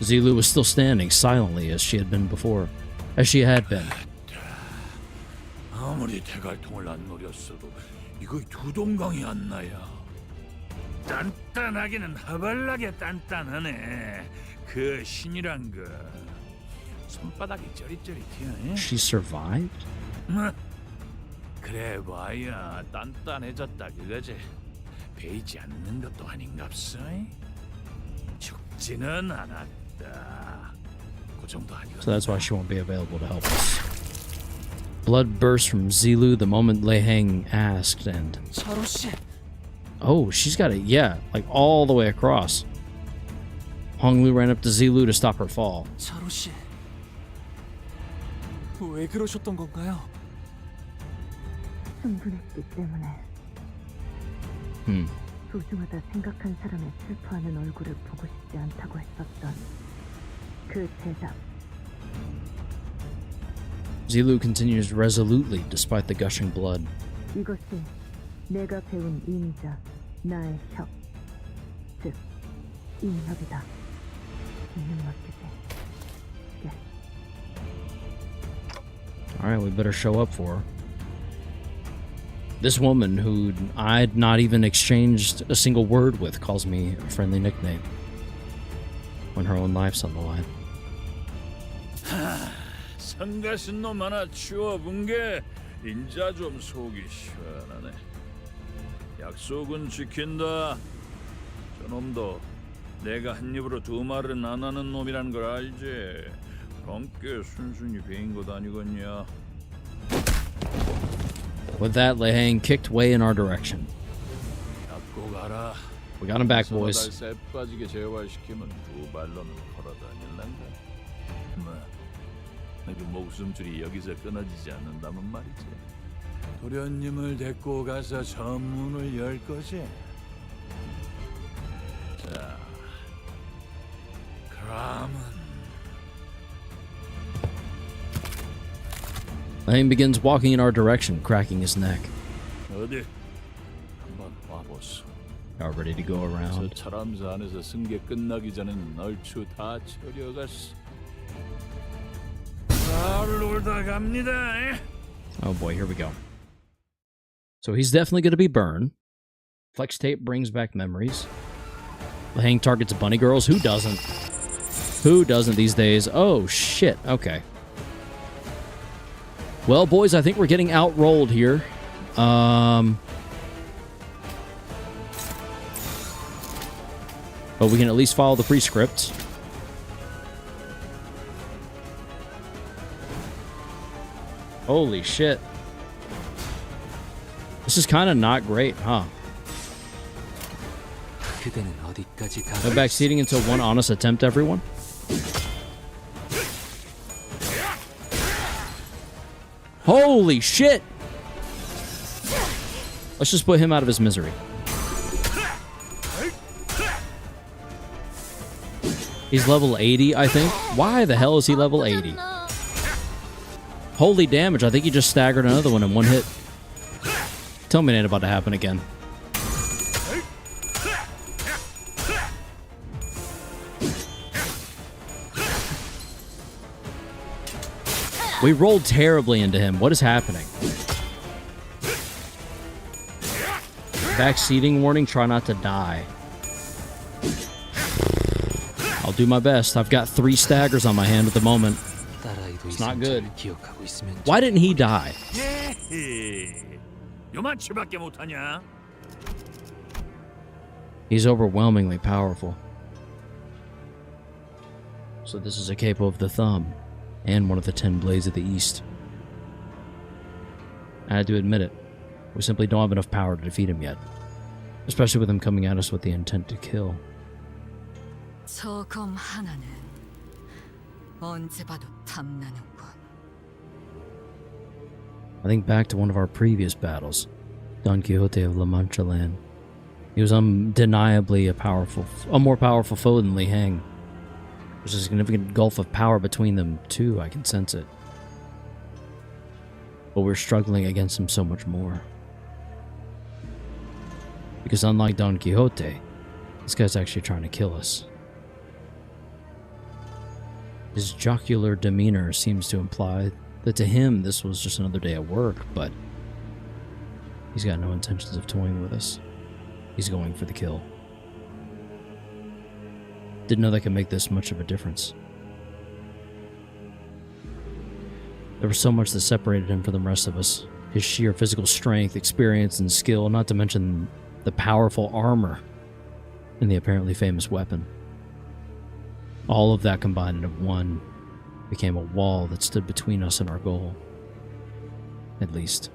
Zilu was still standing silently as she had been before. As she had been. 아무리 대갈통을 안 노렸어도 이거 두 동강이 안 나야. 단단하기는 하발나게 단단하네. 그 신이란 거 손바닥이 쩌릿쩌릿해. She survived? 그래 봐야 단단해졌다 그거지. 베이지 않는 것도 아닌갑서. 죽지는 않았다. 그 정도 아니겠나? So that's why she won't be available to help us. Blood burst from Zilu the moment Lei Hang asked, and... Oh, she's got it, yeah, like all the way across. Honglu ran up to Zilu to stop her fall. 차로 씨, 왜 그러셨던 건가요? 충분했기 때문에. 소중하다 생각한 사람의 슬퍼하는 얼굴을 보고 싶지 않다고 했었던 그 대답. Zilu continues resolutely despite the gushing blood. 이것이 내가 배운 임자, 나의 협, 즉 인협이다. 있는 것이지. Yes. Alright, we better show up for her. This woman, who I'd not even exchanged a single word with, calls me a friendly nickname when her own life's on the line. 성가신 놈 하나 치워본 게 인자 좀 속이 시원하네. 약속은 지킨다. 저놈도 내가 한 입으로 두 말은 안 하는 놈이란 걸 알지. 함께 순순히 배인 것 아니겠냐. With that, Lei Hang kicked way in our direction. We got him back, boys. 빠지게 재활시키면 두 발로는 걸어다닐란다. 그 목숨줄이 여기서 끊어지지 않는다면 말이지. 도련님을 데리고 가서 전문을 열 거지. 자, 그럼은 Lane begins walking in our direction, cracking his neck. 어디 한번 와보소. Are ready to go around. 저 차람사 안에서 승계 끝나기 전엔 얼추 다 처려갔어. 잘 놀다 갑니다. Oh boy, here we go. So he's definitely going to be burned. Flex tape brings back memories. The Hang targets bunny girls. Who doesn't? Who doesn't these days? Oh shit. Okay. Well, boys, I think we're getting outrolled here. But we can at least follow the prescript. Holy shit. This is kind of not great, huh? No backseating until one honest attempt, everyone? Holy shit! Let's just put him out of his misery. He's level 80, I think. Why the hell is he level 80? Holy damage. I think he just staggered another one in one hit. Tell me it ain't about to happen again. We rolled terribly into him. What is happening? Backseating warning. Try not to die. I'll do my best. I've got 3 staggers on my hand at the moment. It's not good. Why didn't he die? 요만치밖에 못하냐? He's overwhelmingly powerful. So this is a capo of the thumb, and one of the 10 blades of the east. I had to admit it. We simply don't have enough power to defeat him yet. Especially with him coming at us with the intent to kill. 저 검 하나는 언제 봐도 탐나는군. I think back to one of our previous battles, Don Quixote of La Mancha land. He was undeniably a more powerful foe than Li Hang. There's a significant gulf of power between them too, I can sense it. But we're struggling against him so much more. Because unlike Don Quixote, this guy's actually trying to kill us. His jocular demeanor seems to imply that to him this was just another day at work, but he's got no intentions of toying with us. He's going for the kill. Didn't know that could make this much of a difference. There was so much that separated him from the rest of us. His sheer physical strength, experience, and skill, not to mention the powerful armor and the apparently famous weapon. All of that combined into one became a wall that stood between us and our goal. At least.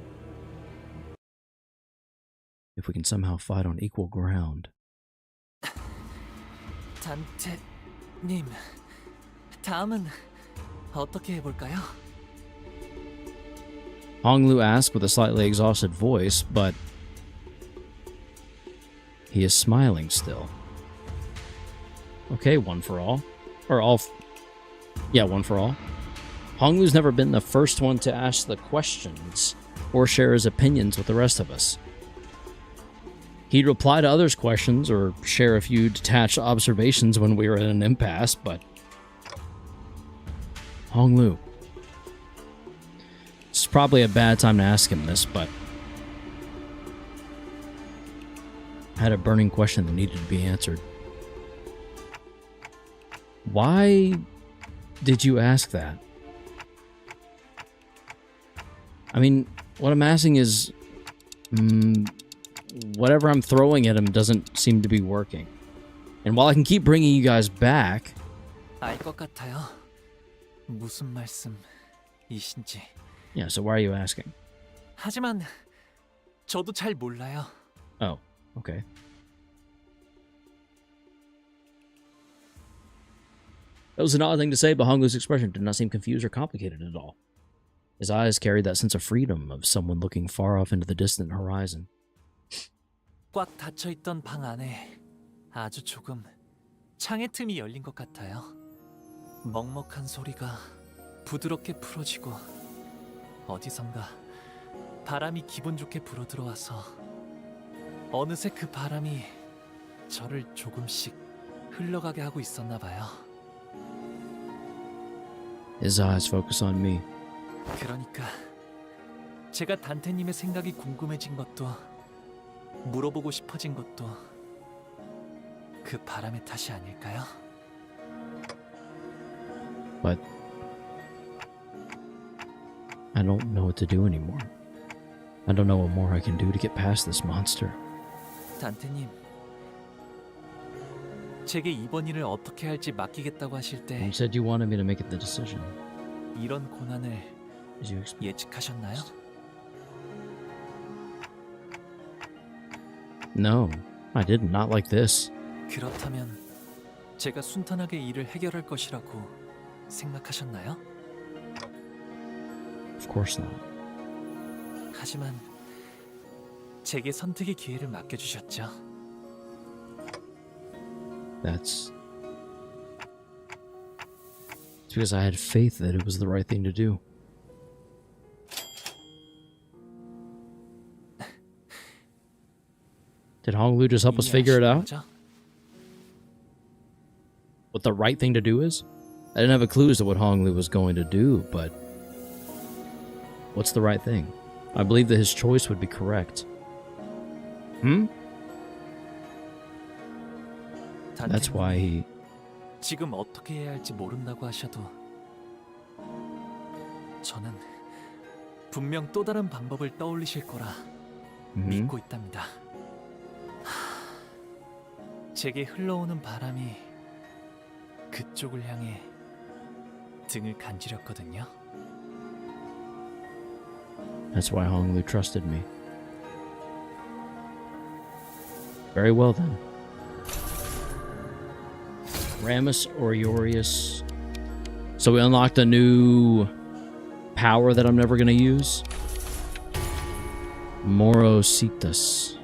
If we can somehow fight on equal ground. 단테님, 다음은 어떻게 해볼까요? Honglu asked with a slightly exhausted voice, but he is smiling still. Okay, one for all. Or all... Yeah, one for all. Honglu's never been the first one to ask the questions or share his opinions with the rest of us. He'd reply to others' questions or share a few detached observations when we were at an impasse, but... Honglu. It's probably a bad time to ask him this, but... I had a burning question that needed to be answered. Why did you ask that? I mean, what I'm asking is... whatever I'm throwing at him doesn't seem to be working. And while I can keep bringing you guys back... 알 것 같아요. 무슨 말씀이신지. Yeah, so why are you asking? 하지만 저도 잘 몰라요. Oh, okay. That was an odd thing to say, but Honglu's expression did not seem confused or complicated at all. His eyes carried that sense of freedom of someone looking far off into the distant horizon. 꽉 닫혀있던 방 안에 아주 조금 창의 틈이 열린 것 같아요. 먹먹한 소리가 부드럽게 풀어지고 어디선가 바람이 기분 좋게 불어들어와서 어느새 그 바람이 저를 조금씩 흘러가게 하고 있었나 봐요. His eyes focus on me. 그러니까 제가 단테님의 생각이 궁금해진 것도 물어보고 싶어진 것도 그 바람의 탓이 아닐까요? But I don't know what to do anymore. I don't know what more I can do to get past this monster. 단테님, 제게 이번 일을 어떻게 할지 맡기겠다고 하실 때 You said you wanted me to make the decision. 이런 고난을 예측하셨나요? No, I didn't. Not like this. 그렇다면 제가 순탄하게 일을 해결할 것이라고 생각하셨나요? Of course not. 하지만 제게 선택의 기회를 맡겨주셨죠. That's It's because I had faith that it was the right thing to do. Did Honglu just help us figure it out? What the right thing to do is? I didn't have a clue as to what Honglu was going to do, but what's the right thing? I believe that his choice would be correct. That's why he... 지금 어떻게 해야 할지 모른다고 하셔도 저는 분명 또 다른 방법을 떠올리실 거라 믿고 있답니다. 제게 흘러오는 바람이 그쪽을 향해 등을 간지렸거든요. That's why Honglu trusted me. Very well then. Ramus Oriorius. So we unlocked a new power that I'm never going to use. Morositas.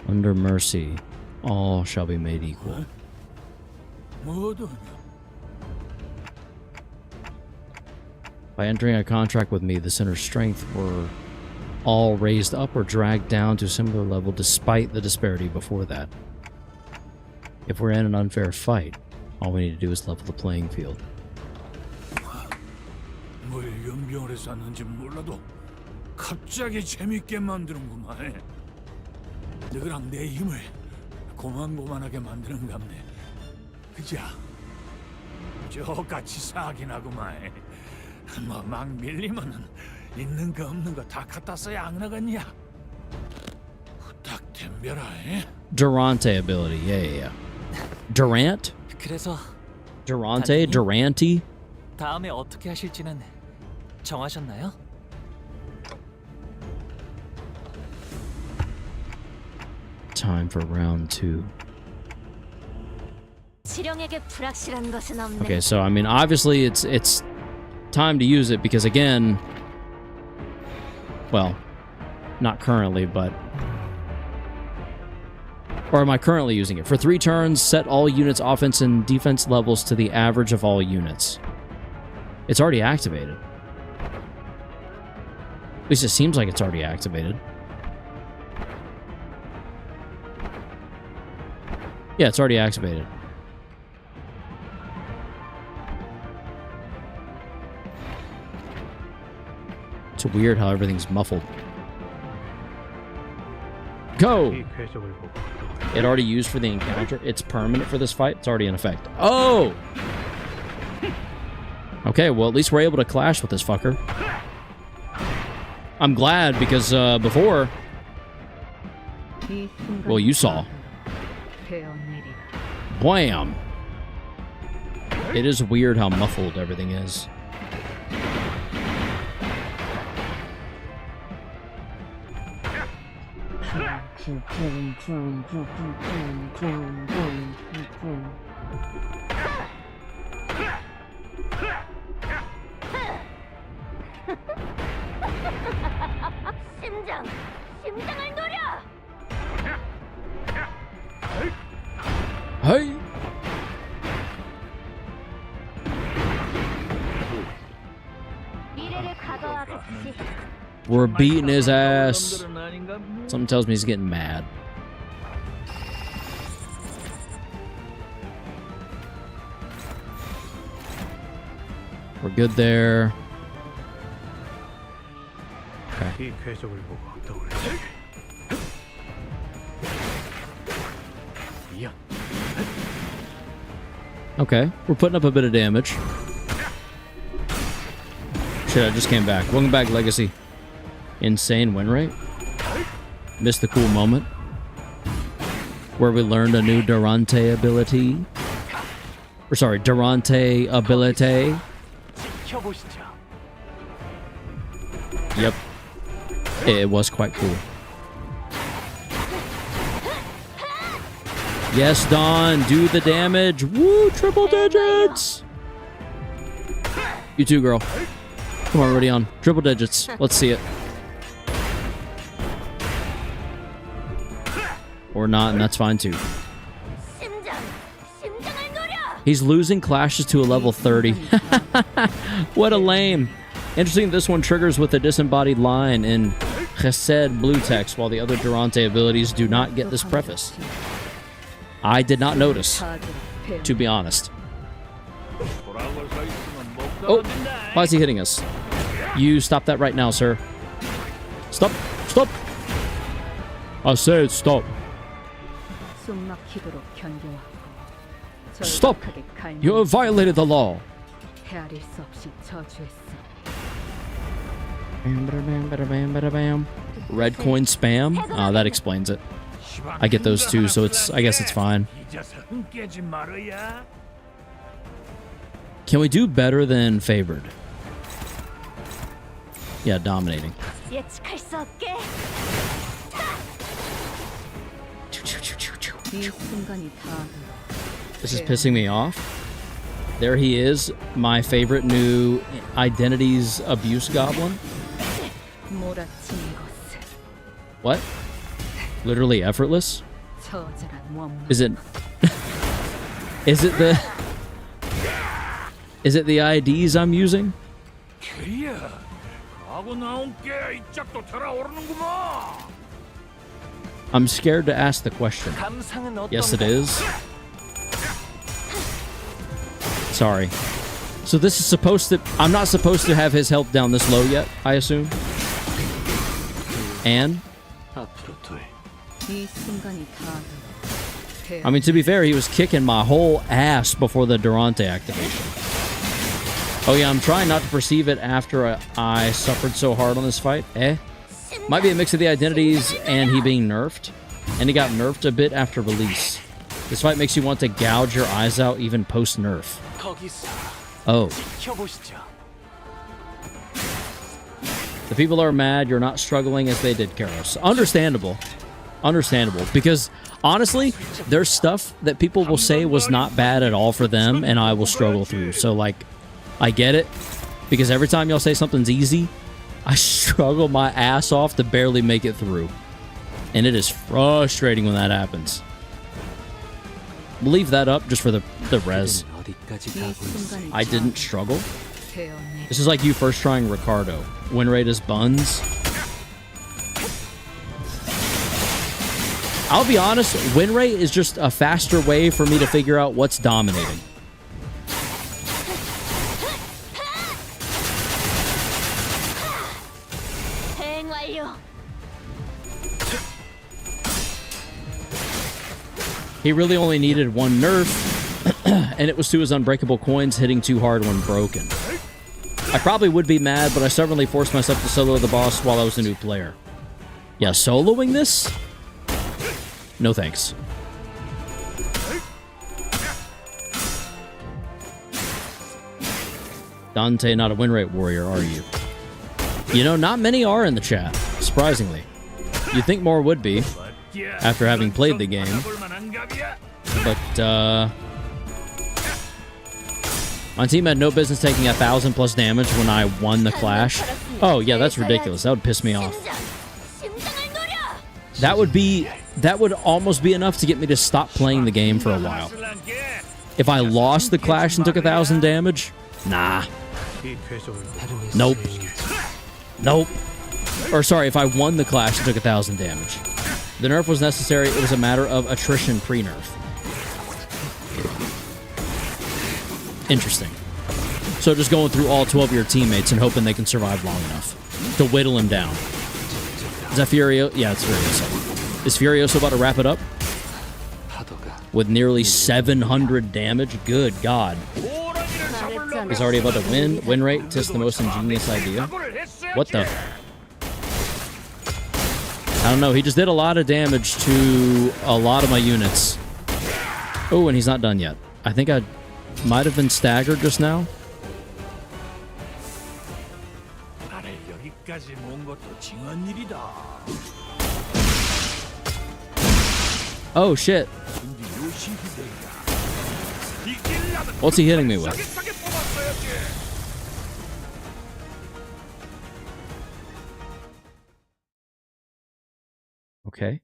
Under mercy, all shall be made equal. By entering a contract with me, the sinner's strength were all raised up or dragged down to a similar level despite the disparity before that. If we're in an unfair fight, all we need to do is level the playing field. 뭘 연병을 해서 왔는지 몰라도 갑자기 재밌게 만드는구만. 너랑 내 힘을 고만고만하게 만드는 갑네. 그자? 저같이 사긴 하구만. 뭐 막 밀리면은 있는 거 없는 거 다 갖다 써야 안 나겠냐? 후딱 덤벼라. Durante ability, yeah. Durant? 그래서 Durante? Durante? 다음에 어떻게 하실지는 정하셨나요? Time for round 2. Okay, so I mean, obviously it's time to use it because again, well, not currently, but or am I currently using it? For 3 turns, set all units' offense and defense levels to the average of all units. It's already activated. At least it seems like it's already activated. Yeah, it's already activated. It's weird how everything's muffled. Go! It already used for the encounter. It's permanent for this fight. It's already in effect. Oh! Okay, well, at least we're able to clash with this fucker. I'm glad because before... Well, you saw. Wham! It is weird how muffled everything is. Hey! We're beating his ass. Something tells me he's getting mad. We're good there. Okay. Okay, we're putting up a bit of damage. Shit, I just came back. Welcome back, Legacy. Insane win rate. Missed the cool moment where we learned a new Durante ability. Or sorry, Durante ability. Yep. It was quite cool. Yes, Dawn, do the damage. Woo, triple digits. You too, girl. Come on, ready on. Triple digits. Let's see it. Or not, and that's fine too. He's losing clashes to a level 30. What a lame. Interesting, this one triggers with a disembodied line in Chesed blue text, while the other Durante abilities do not get this preface. I did not notice, to be honest. Oh, why is he hitting us? You stop that right now, sir. Stop. Stop. I said stop. Stop. You have violated the law. Red coin spam? That explains it. I get those too, so I guess it's fine. Can we do better than favored? Yeah, dominating. This is pissing me off. There he is, my favorite new Identities Abuse Goblin. What? Literally effortless? Is it... Is it the IDs I'm using? I'm scared to ask the question. Yes, it is. Sorry. So this is supposed to... I'm not supposed to have his health down this low yet, I assume? And? I mean, to be fair, he was kicking my whole ass before the Durante activation. Oh yeah, I'm trying not to perceive it after I suffered so hard on this fight. Might be a mix of the identities and he being nerfed. And he got nerfed a bit after release. This fight makes you want to gouge your eyes out even post-nerf. Oh. The people are mad you're not struggling as they did, Karos. Understandable. Understandable. Because, honestly, there's stuff that people will say was not bad at all for them, and I will struggle through. So, like, I get it. Because every time y'all say something's easy, I struggle my ass off to barely make it through. And it is frustrating when that happens. Leave that up just for the res. I didn't struggle. This is like you first trying Ricardo. Win rate is buns. I'll be honest, win rate is just a faster way for me to figure out what's dominating. He really only needed one nerf, and it was to his unbreakable coins hitting too hard when broken. I probably would be mad, but I stubbornly forced myself to solo the boss while I was a new player. Yeah, soloing this? No thanks. Dante, not a win rate warrior, are you? You know, not many are in the chat, surprisingly. You'd think more would be, after having played the game. But, my team had no business taking 1,000 plus damage when I won the clash. Oh, yeah, that's ridiculous. That would piss me off. That would almost be enough to get me to stop playing the game for a while. If I lost the clash and took 1,000 damage, nah. Nope. Nope. Or sorry, if I won the clash and took 1,000 damage. The nerf was necessary. It was a matter of attrition pre-nerf. Interesting. So just going through all 12 of your teammates and hoping they can survive long enough to whittle him down. Is that Furioso? Yeah, it's Furioso. Is Furioso about to wrap it up? With nearly 700 damage? Good God. He's already about to win. Win rate, just the most ingenious idea. What the? I don't know. He just did a lot of damage to a lot of my units. Oh, and he's not done yet. I think I might have been staggered just now. Oh, shit. What's he hitting me with? Okay.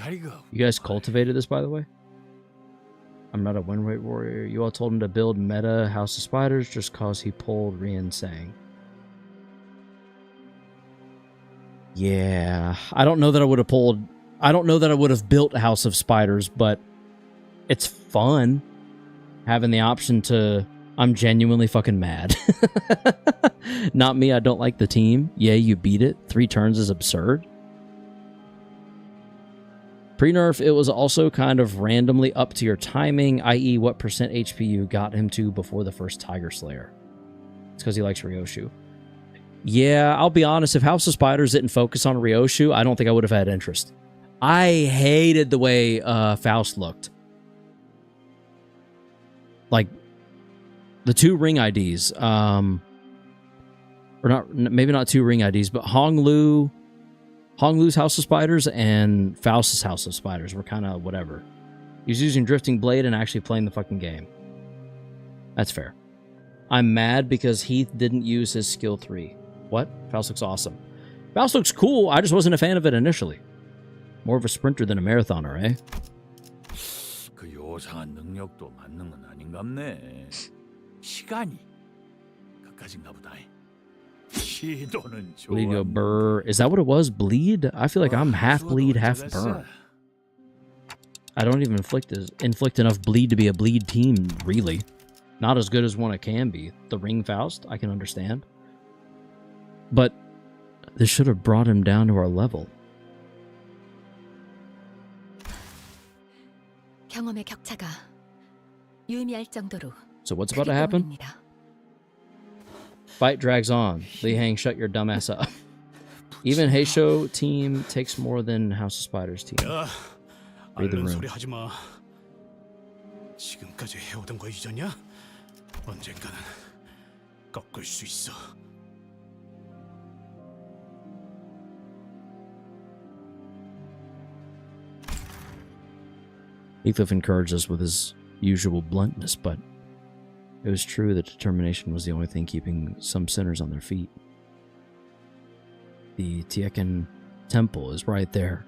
You guys cultivated this, by the way? I'm not a win rate warrior. You all told him to build meta House of Spiders just cause he pulled Rian Sang. Yeah, I don't know that I would have pulled... I don't know that I would have built House of Spiders, but it's fun having the option to... I'm genuinely fucking mad. Not me, I don't like the team. Yeah, you beat it. 3 turns is absurd. Pre-nerf, it was also kind of randomly up to your timing, i.e. what percent HP you got him to before the first Tiger Slayer. It's because he likes Ryoshu. Yeah, I'll be honest, if House of Spiders didn't focus on Ryoshu, I don't think I would have had interest. I hated the way Faust looked. Like, the 2 ring IDs, or not, maybe not 2 ring IDs, but Honglu's House of Spiders and Faust's House of Spiders were kind of whatever. He was using Drifting Blade and actually playing the fucking game. That's fair. I'm mad because Heath didn't use his skill 3. What? Faust looks awesome. Faust looks cool, I just wasn't a fan of it initially. More of a sprinter than a marathoner, eh? 그 요상한 능력도 맞는 건 아닌갑네. 시간이 그까진가 보다. 시도는 좋아. Bleed go burr. Is that what it was? Bleed? I feel like I'm half bleed, half burn. I don't even inflict enough bleed to be a bleed team, really. Not as good as one it can be. The Ring Faust, I can understand. But this should have brought him down to our level. 경험의 격차가 유의미할 정도로. So what's about to happen? Fight drags on. Li Hang, shut your dumb ass up. Even Heisho team takes more than House of Spiders team. Read the room. 소리 하지 마. 지금까지 해오던 거 잊었냐? 언젠가는 꺾을 수 있어. Heathcliff encouraged us with his usual bluntness, but it was true that determination was the only thing keeping some sinners on their feet. The Tiekan temple is right there,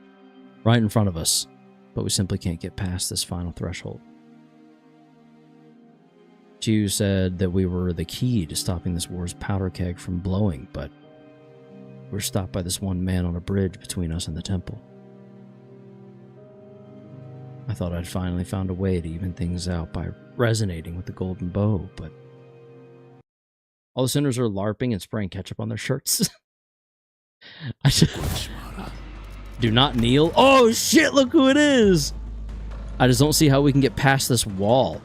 right in front of us, but we simply can't get past this final threshold. Choo said that we were the key to stopping this war's powder keg from blowing, but we're stopped by this one man on a bridge between us and the temple. I thought I'd finally found a way to even things out by resonating with the golden bow, but all the sinners are LARPing and spraying ketchup on their shirts. I just... Do not kneel. Oh shit, look who it is! I just don't see how we can get past this wall.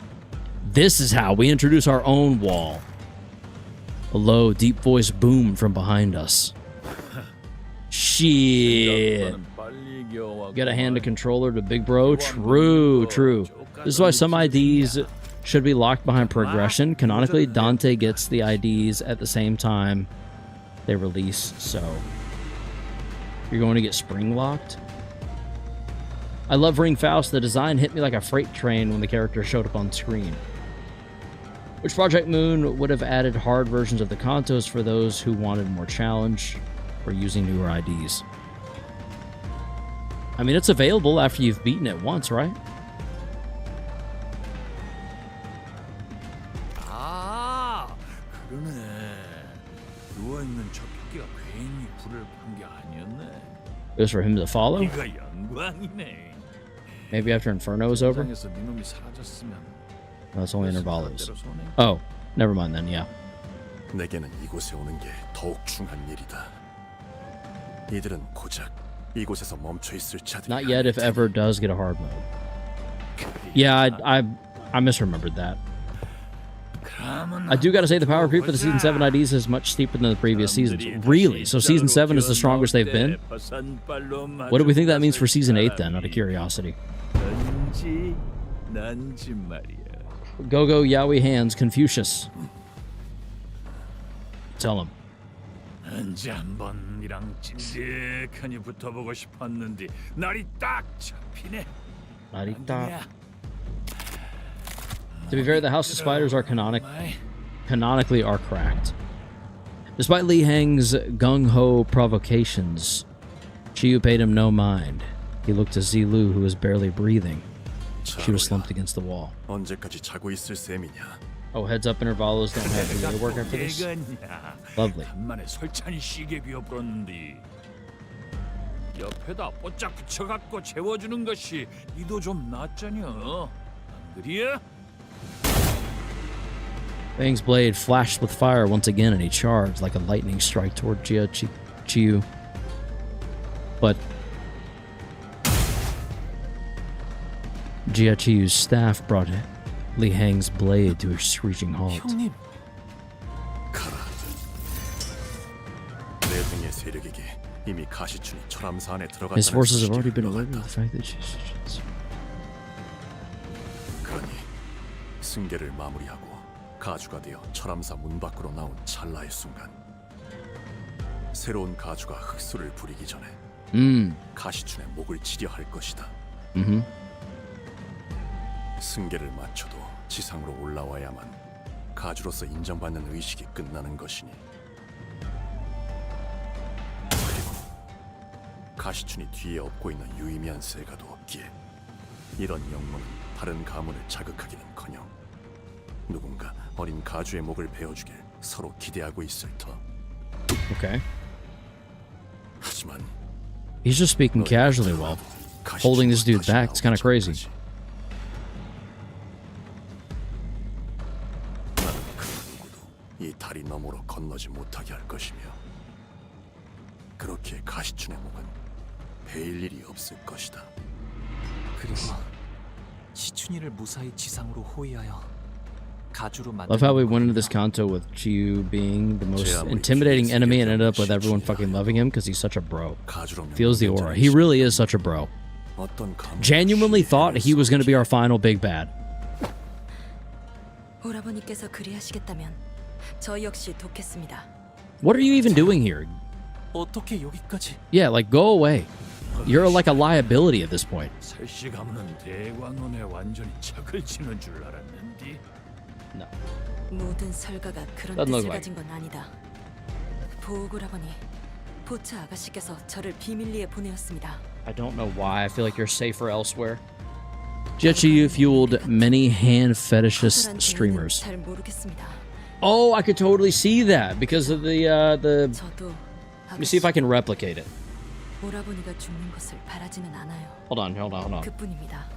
This is how we introduce our own wall. A low, deep voice boomed from behind us. Shit. Gotta hand a controller to Big Bro? True, true. This is why some IDs should be locked behind progression. Canonically, Dante gets the IDs at the same time they release, so... You're going to get spring locked? I love Ring Faust. The design hit me like a freight train when the character showed up on screen. Which Project Moon would have added hard versions of the Cantos for those who wanted more challenge or using newer IDs. I mean, it's available after you've beaten it once, right? 아, 그러네. 누워있는 저 토끼가 괜히 불을 판 게 아니었네. It was for him to follow? 이거 영광이네. Maybe after Inferno is over? 세상에서 네 놈이 사라졌으면 No, it's only Intervalos. Oh, never mind then, yeah. 내게는 이곳에 오는 게 더욱 중한 일이다. 이들은 고작 이곳에서 멈춰 있을 자들이 Not yet if ever does get a hard mode. Yeah, I misremembered that. I do gotta say the power creep for the Season 7 IDs is much steeper than the previous seasons. Really? So Season 7 is the strongest they've been? What do we think that means for Season 8 then, out of curiosity? Go-Go Yaoi Hands Confucius. Tell him. 언제 한번 이랑 찐득하니 붙어보고 싶었는데 날이 딱 잡히네. 날이 딱. To be fair, the House of Spiders are canonically are cracked. Despite Li Hang's gung-ho provocations, Choo paid him no mind. He looked to Zilu, who was barely breathing. She was slumped against the wall. 언제까지 자고 있을 셈이냐? Oh, heads up intervalos don't have to work after this. Lovely. 간만에 설찬이 시계 비워버렸는데 옆에다 뽀짝 붙여갖고 재워주는 것이 니도 좀 낫잖여. 안 그리야? Fang's blade flashed with fire once again, and he charged like a lightning strike toward Choo. But Choo's staff brought Li Hang's blade to a screeching halt. 형님. 가라. 내 등의 세력에게 이미 가시춘이 철암사 안에 들어갔다는 His forces have already 소식이 been alerted to 흘러갔다. the fact that she's... 그러니 승계를 마무리하고 가주가 되어 철암사 문 밖으로 나온 찰나의 순간 새로운 가주가 흑수를 부리기 전에 가시춘의 목을 치려 할 것이다. 승계를 마쳐도 지상으로 올라와야만 가주로서 인정받는 의식이 끝나는 것이니 그리고 가시춘이 뒤에 업고 있는 유의미한 세가도 없기에 이런 영문은 다른 가문을 자극하기는커녕 누군가 어린 가주의 목을 베어주길 서로 기대하고 있을 터. Okay. 하지만 He's just speaking casually while holding this dude back. It's kind of crazy. 나는 그 누구도 이 다리 너머로 건너지 못하게 할 것이며 그렇게 가시춘의 목은 베일 일이 없을 것이다. 그리고 시춘이를 무사히 지상으로 호위하여 가주로 만든. Love how we went into this Kanto with Choo being the most intimidating enemy and ended up with everyone fucking loving him because he's such a bro. Feels the aura. He really is such a bro. Genuinely thought he was going to be our final big bad. 오라버니께서 그리하시겠다면 저 역시 돕겠습니다. What are you even doing here? 어떻게 여기까지? Yeah, like go away. You're like a liability at this point. 설씨 가문은 대광론에 완전히 착을 치는 줄 알았는데. No. 모든 설가가 그런 Doesn't look 뜻을 like. 가진 건 아니다. 보오라버니, 보차 아가씨께서 저를 비밀리에 보내었습니다. I don't know why. I feel like you're safer elsewhere. Choo fueled many hand fetishist streamers. 잘 모르겠습니다. Oh, I could totally see that because of the 저도 Let me see if I can replicate it. 오라버니가 죽는 것을 바라지는 않아요. Hold on. 그뿐입니다.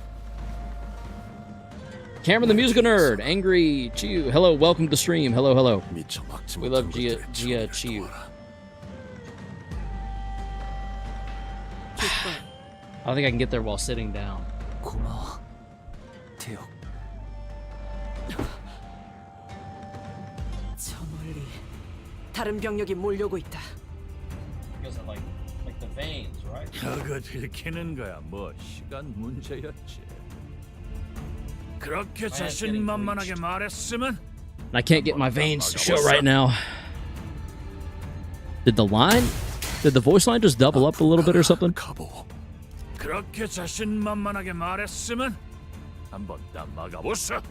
Cameron the musical nerd, angry Choo. Hello, welcome to the stream. Hello. We love Gia Choo. I don't think I can get there while sitting down. 고마워, 태욱. 저 멀리 다른 병력이 몰려오고 있다. Because of like the veins, right? 저거 들키는 거야 뭐 시간 문제였지. 그렇게 자신만만하게 말했으면. And I can't get my veins to show right now. Did the voice line just double up a little bit or something? 그렇게 자신만만하게 말했으면 한번 딱 막아보소.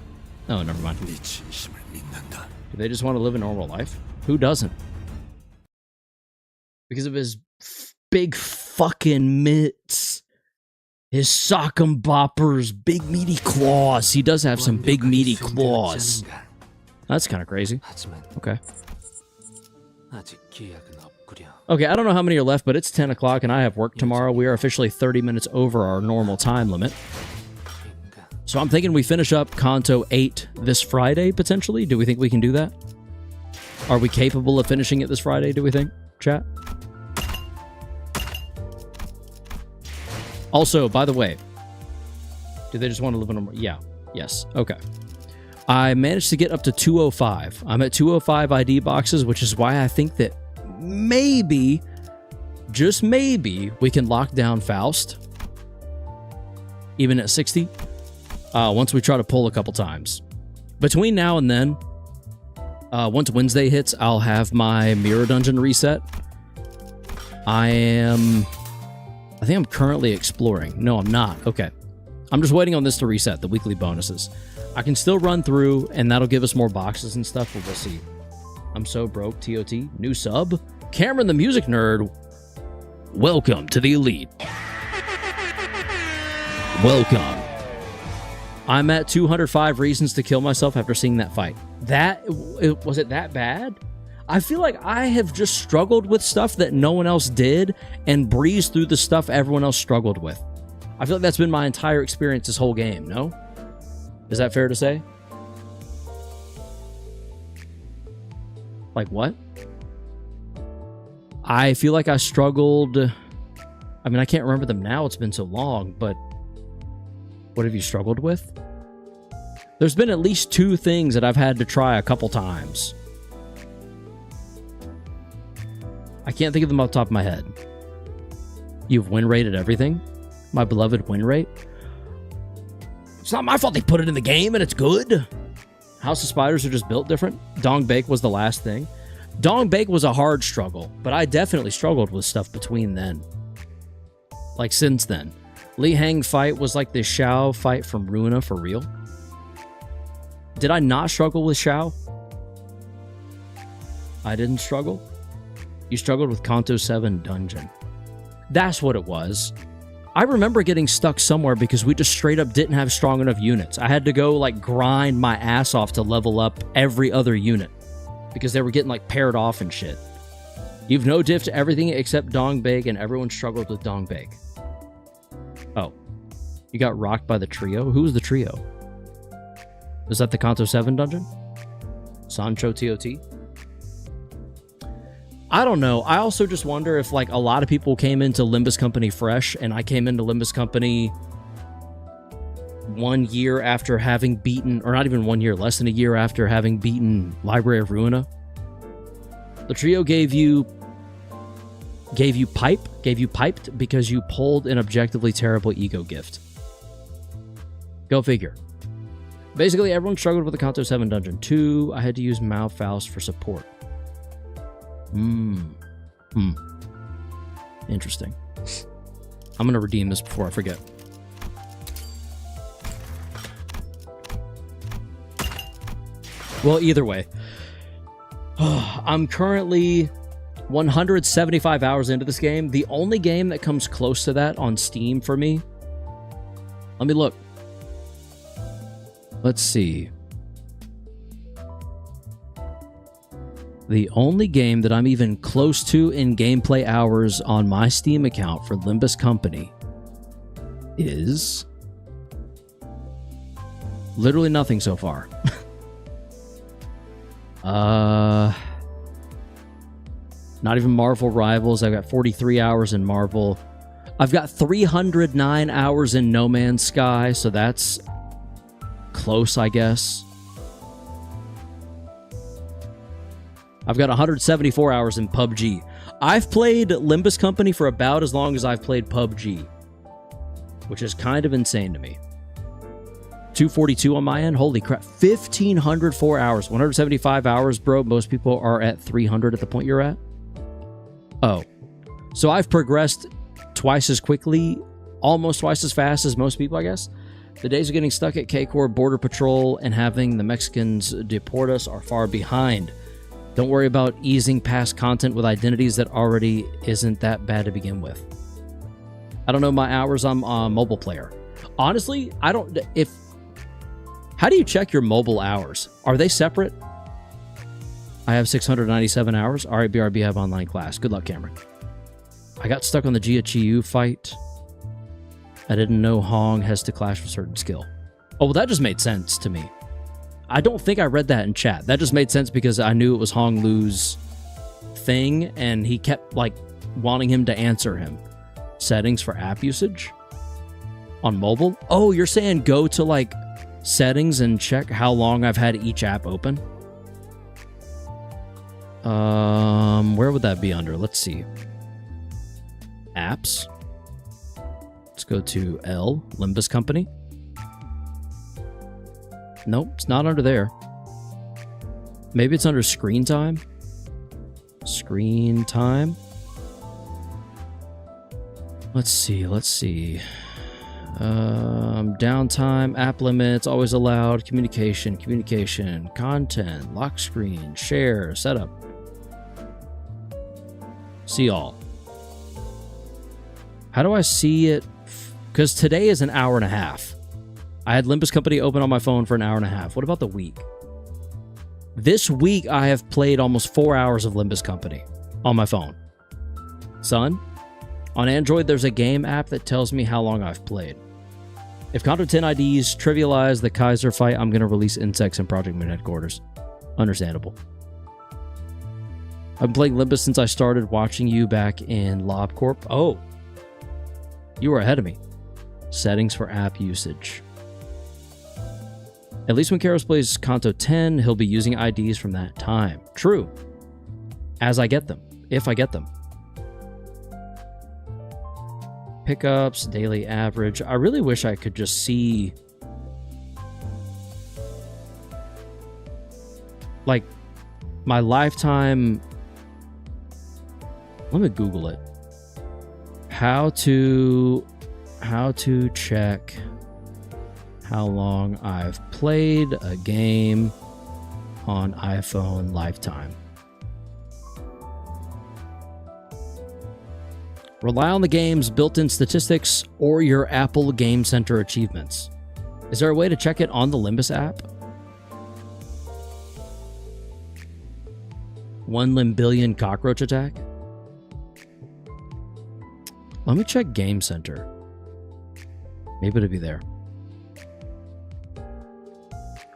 Oh, never mind. 네 진심을 믿는다. Do they just want to live a normal life? Who doesn't? Because of his big fucking mitts. His sock'em boppers, big meaty claws. He does have some big meaty claws. That's kind of crazy. Okay. Okay, I don't know how many are left, but it's 10 o'clock and I have work tomorrow. We are officially 30 minutes over our normal time limit. So I'm thinking we finish up Kanto 8 this Friday, potentially. Do we think we can do that? Are we capable of finishing it this Friday, do we think, chat? Also, by the way, do they just want to live in a... Yeah. Yes. Okay. I managed to get up to 205. I'm at 205 ID boxes, which is why I think that maybe, just maybe, we can lock down Faust. Even at 60. Once we try to pull a couple times. Between now and then, once Wednesday hits, I'll have my mirror dungeon reset. I think I'm currently exploring. No, I'm not. Okay. I'm just waiting on this to reset, the weekly bonuses. I can still run through, and that'll give us more boxes and stuff, but we'll see. I'm so broke, TOT. New sub? Cameron the music nerd. Welcome to the elite. Welcome I'm at 205 reasons to kill myself after seeing that fight. Was it that bad? I feel like I have just struggled with stuff that no one else did and breezed through the stuff everyone else struggled with. I feel like that's been my entire experience this whole game, no? Is that fair to say? Like what? I feel like I struggled. I mean, I can't remember them now. It's been so long, but what have you struggled with? There's been at least 2 things that I've had to try a couple times. I can't think of them off the top of my head. You've win rated everything? My beloved win rate? It's not my fault they put it in the game and it's good. House of Spiders are just built different. Dong Bake was the last thing. Dong Bake was a hard struggle, but I definitely struggled with stuff between then. Like since then. Li Hang fight was like the Xiao fight from Ruina for real. Did I not struggle with Xiao? I didn't struggle? You struggled with Kanto 7 Dungeon. That's what it was. I remember getting stuck somewhere because we just straight up didn't have strong enough units. I had to go like grind my ass off to level up every other unit because they were getting like paired off and shit. You've no diff to everything except Dong Bake and everyone struggled with Dong Bake. Oh. You got rocked by the trio? Who was the trio? Is that the Kanto 7 dungeon? Sancho TOT? I don't know. I also just wonder if like a lot of people came into Limbus Company fresh and I came into Limbus Company 1 year after having beaten, or not even 1 year, less than a year after having beaten Library of Ruina. The trio gave you piped because you pulled an objectively terrible ego gift. Go figure. Basically, everyone struggled with the Kanto 7 Dungeon 2. I had to use Mao Faust for support. Interesting. I'm going to redeem this before I forget. Well, either way. I'm currently 175 hours into this game. The only game that comes close to that on Steam for me. Let me look. Let's see. The only game that I'm even close to in gameplay hours on my Steam account for Limbus Company is literally nothing so far. Not even Marvel Rivals. I've got 43 hours in Marvel. I've got 309 hours in No Man's Sky, so that's close, I guess. I've got 174 hours in PUBG. I've played Limbus Company for about as long as I've played PUBG, which is kind of insane to me. 242 on my end. Holy crap. 1,504 hours. 175 hours, bro. Most people are at 300 at the point you're at. Oh. So I've progressed twice as quickly, almost twice as fast as most people, I guess. The days of getting stuck at K-Corps Border Patrol and having the Mexicans deport us are far behind. Don't worry about easing past content with identities that already isn't that bad to begin with. I don't know my hours. I'm a mobile player. Honestly, I don't... How do you check your mobile hours? Are they separate? I have 697 hours. All right, BRB, have online class. Good luck, Cameron. I got stuck on the Jia Chiyu fight. I didn't know Hong has to clash with certain skill. Oh, well, that just made sense to me. I don't think I read that in chat. That just made sense because I knew it was Hong Lu's thing, and he kept, like, wanting him to answer him. Settings for app usage? On mobile? Oh, you're saying go to, like, settings and check how long I've had each app open? Where would that be under? Let's see. Apps. Let's go to L, Limbus Company. Nope, it's not under there. Maybe it's under screen time. Screen time. Let's see. Downtime, app limits, always allowed, communication, content, lock screen, share, setup. See all. How do I see it? Because today is an hour and a half. I had Limbus Company open on my phone for an hour and a half. What about the week? This week, I have played almost 4 hours of Limbus Company on my phone. Son, on Android, there's a game app that tells me how long I've played. If CANTO 10 IDs trivialize the Kaiser fight, I'm going to release insects in Project Moon headquarters. Understandable. I've been playing Limbus since I started watching you back in LobCorp. Oh, you were ahead of me. Settings for app usage. At least when Karos plays CANTO 10, he'll be using IDs from that time. True. As I get them. If I get them. Pickups, daily average. I really wish I could just see... like, my lifetime... Let me Google it. How to check how long I've played a game on iPhone lifetime. Rely on the game's built-in statistics or your Apple Game Center achievements. Is there a way to check it on the Limbus app? 1 limbillion cockroach attack? Let me check Game Center. Maybe it'll be there.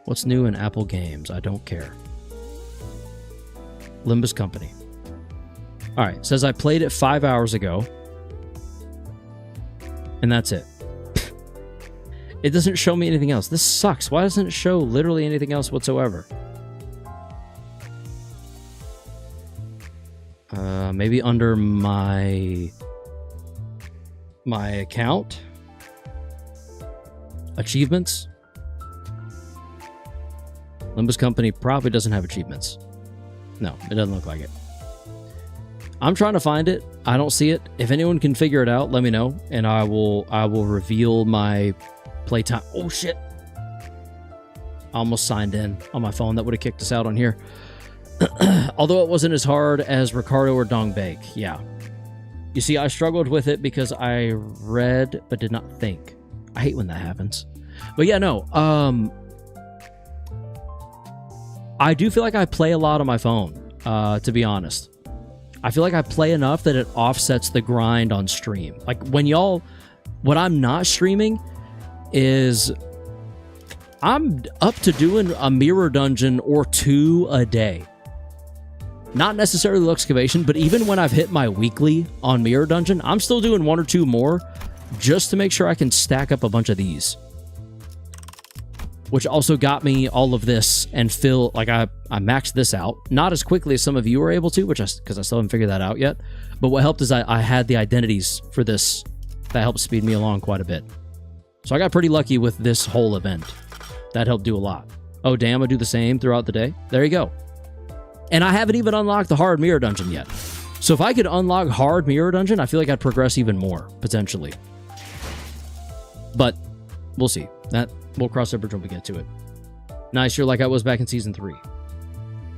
What's new in Apple games? I don't care. Limbus Company. Alright, says I played it 5 hours ago. And that's it. It doesn't show me anything else. This sucks. Why doesn't it show literally anything else whatsoever? Maybe under my account? Achievements? Limbus Company probably doesn't have achievements. No, it doesn't look like it. I'm trying to find it. I don't see it. If anyone can figure it out, let me know, and I will reveal my playtime. Oh shit! I almost signed in on my phone. That would have kicked us out on here. Although it wasn't as hard as Ricardo or Dongbeg. Yeah. You see, I struggled with it because I read but did not think. I hate when that happens. But yeah, no. I do feel like I play a lot on my phone, to be honest. I feel like I play enough that it offsets the grind on stream. Like, when I'm not streaming is I'm up to doing a mirror dungeon or 2 a day. Not necessarily excavation, but even when I've hit my weekly on mirror dungeon, I'm still doing 1 or 2 more just to make sure I can stack up a bunch of these. Which also got me all of this and fill, like I maxed this out. Not as quickly as some of you were able to, because I still haven't figured that out yet. But what helped is I had the identities for this. That helped speed me along quite a bit. So I got pretty lucky with this whole event. That helped do a lot. Oh, damn, I do the same throughout the day. There you go. And I haven't even unlocked the hard mirror dungeon yet. So if I could unlock hard mirror dungeon, I feel like I'd progress even more, potentially. But we'll see. We'll cross that bridge when we get to it. Nice, you're like I was back in Season 3.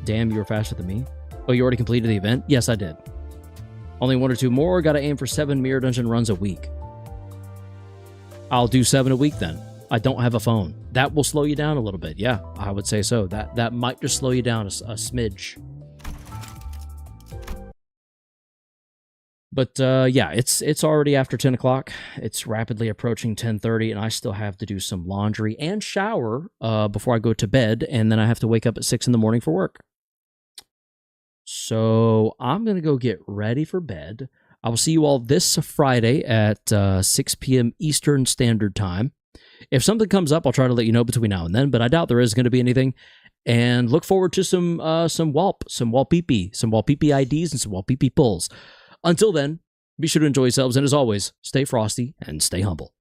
Damn, you were faster than me. Oh, you already completed the event? Yes, I did. Only 1 or 2 more. Gotta aim for 7 mirror dungeon runs a week. I'll do 7 a week then. I don't have a phone. That will slow you down a little bit. Yeah, I would say so. That might just slow you down a smidge. But yeah, it's already after 10 o'clock. It's rapidly approaching 10:30, and I still have to do some laundry and shower before I go to bed, and then I have to wake up at 6 in the morning for work. So I'm going to go get ready for bed. I will see you all this Friday at 6 p.m. Eastern Standard Time. If something comes up, I'll try to let you know between now and then, but I doubt there is going to be anything. And look forward to some Walpeepee IDs, and some Walpeepee pulls. Until then, be sure to enjoy yourselves, and as always, stay frosty and stay humble.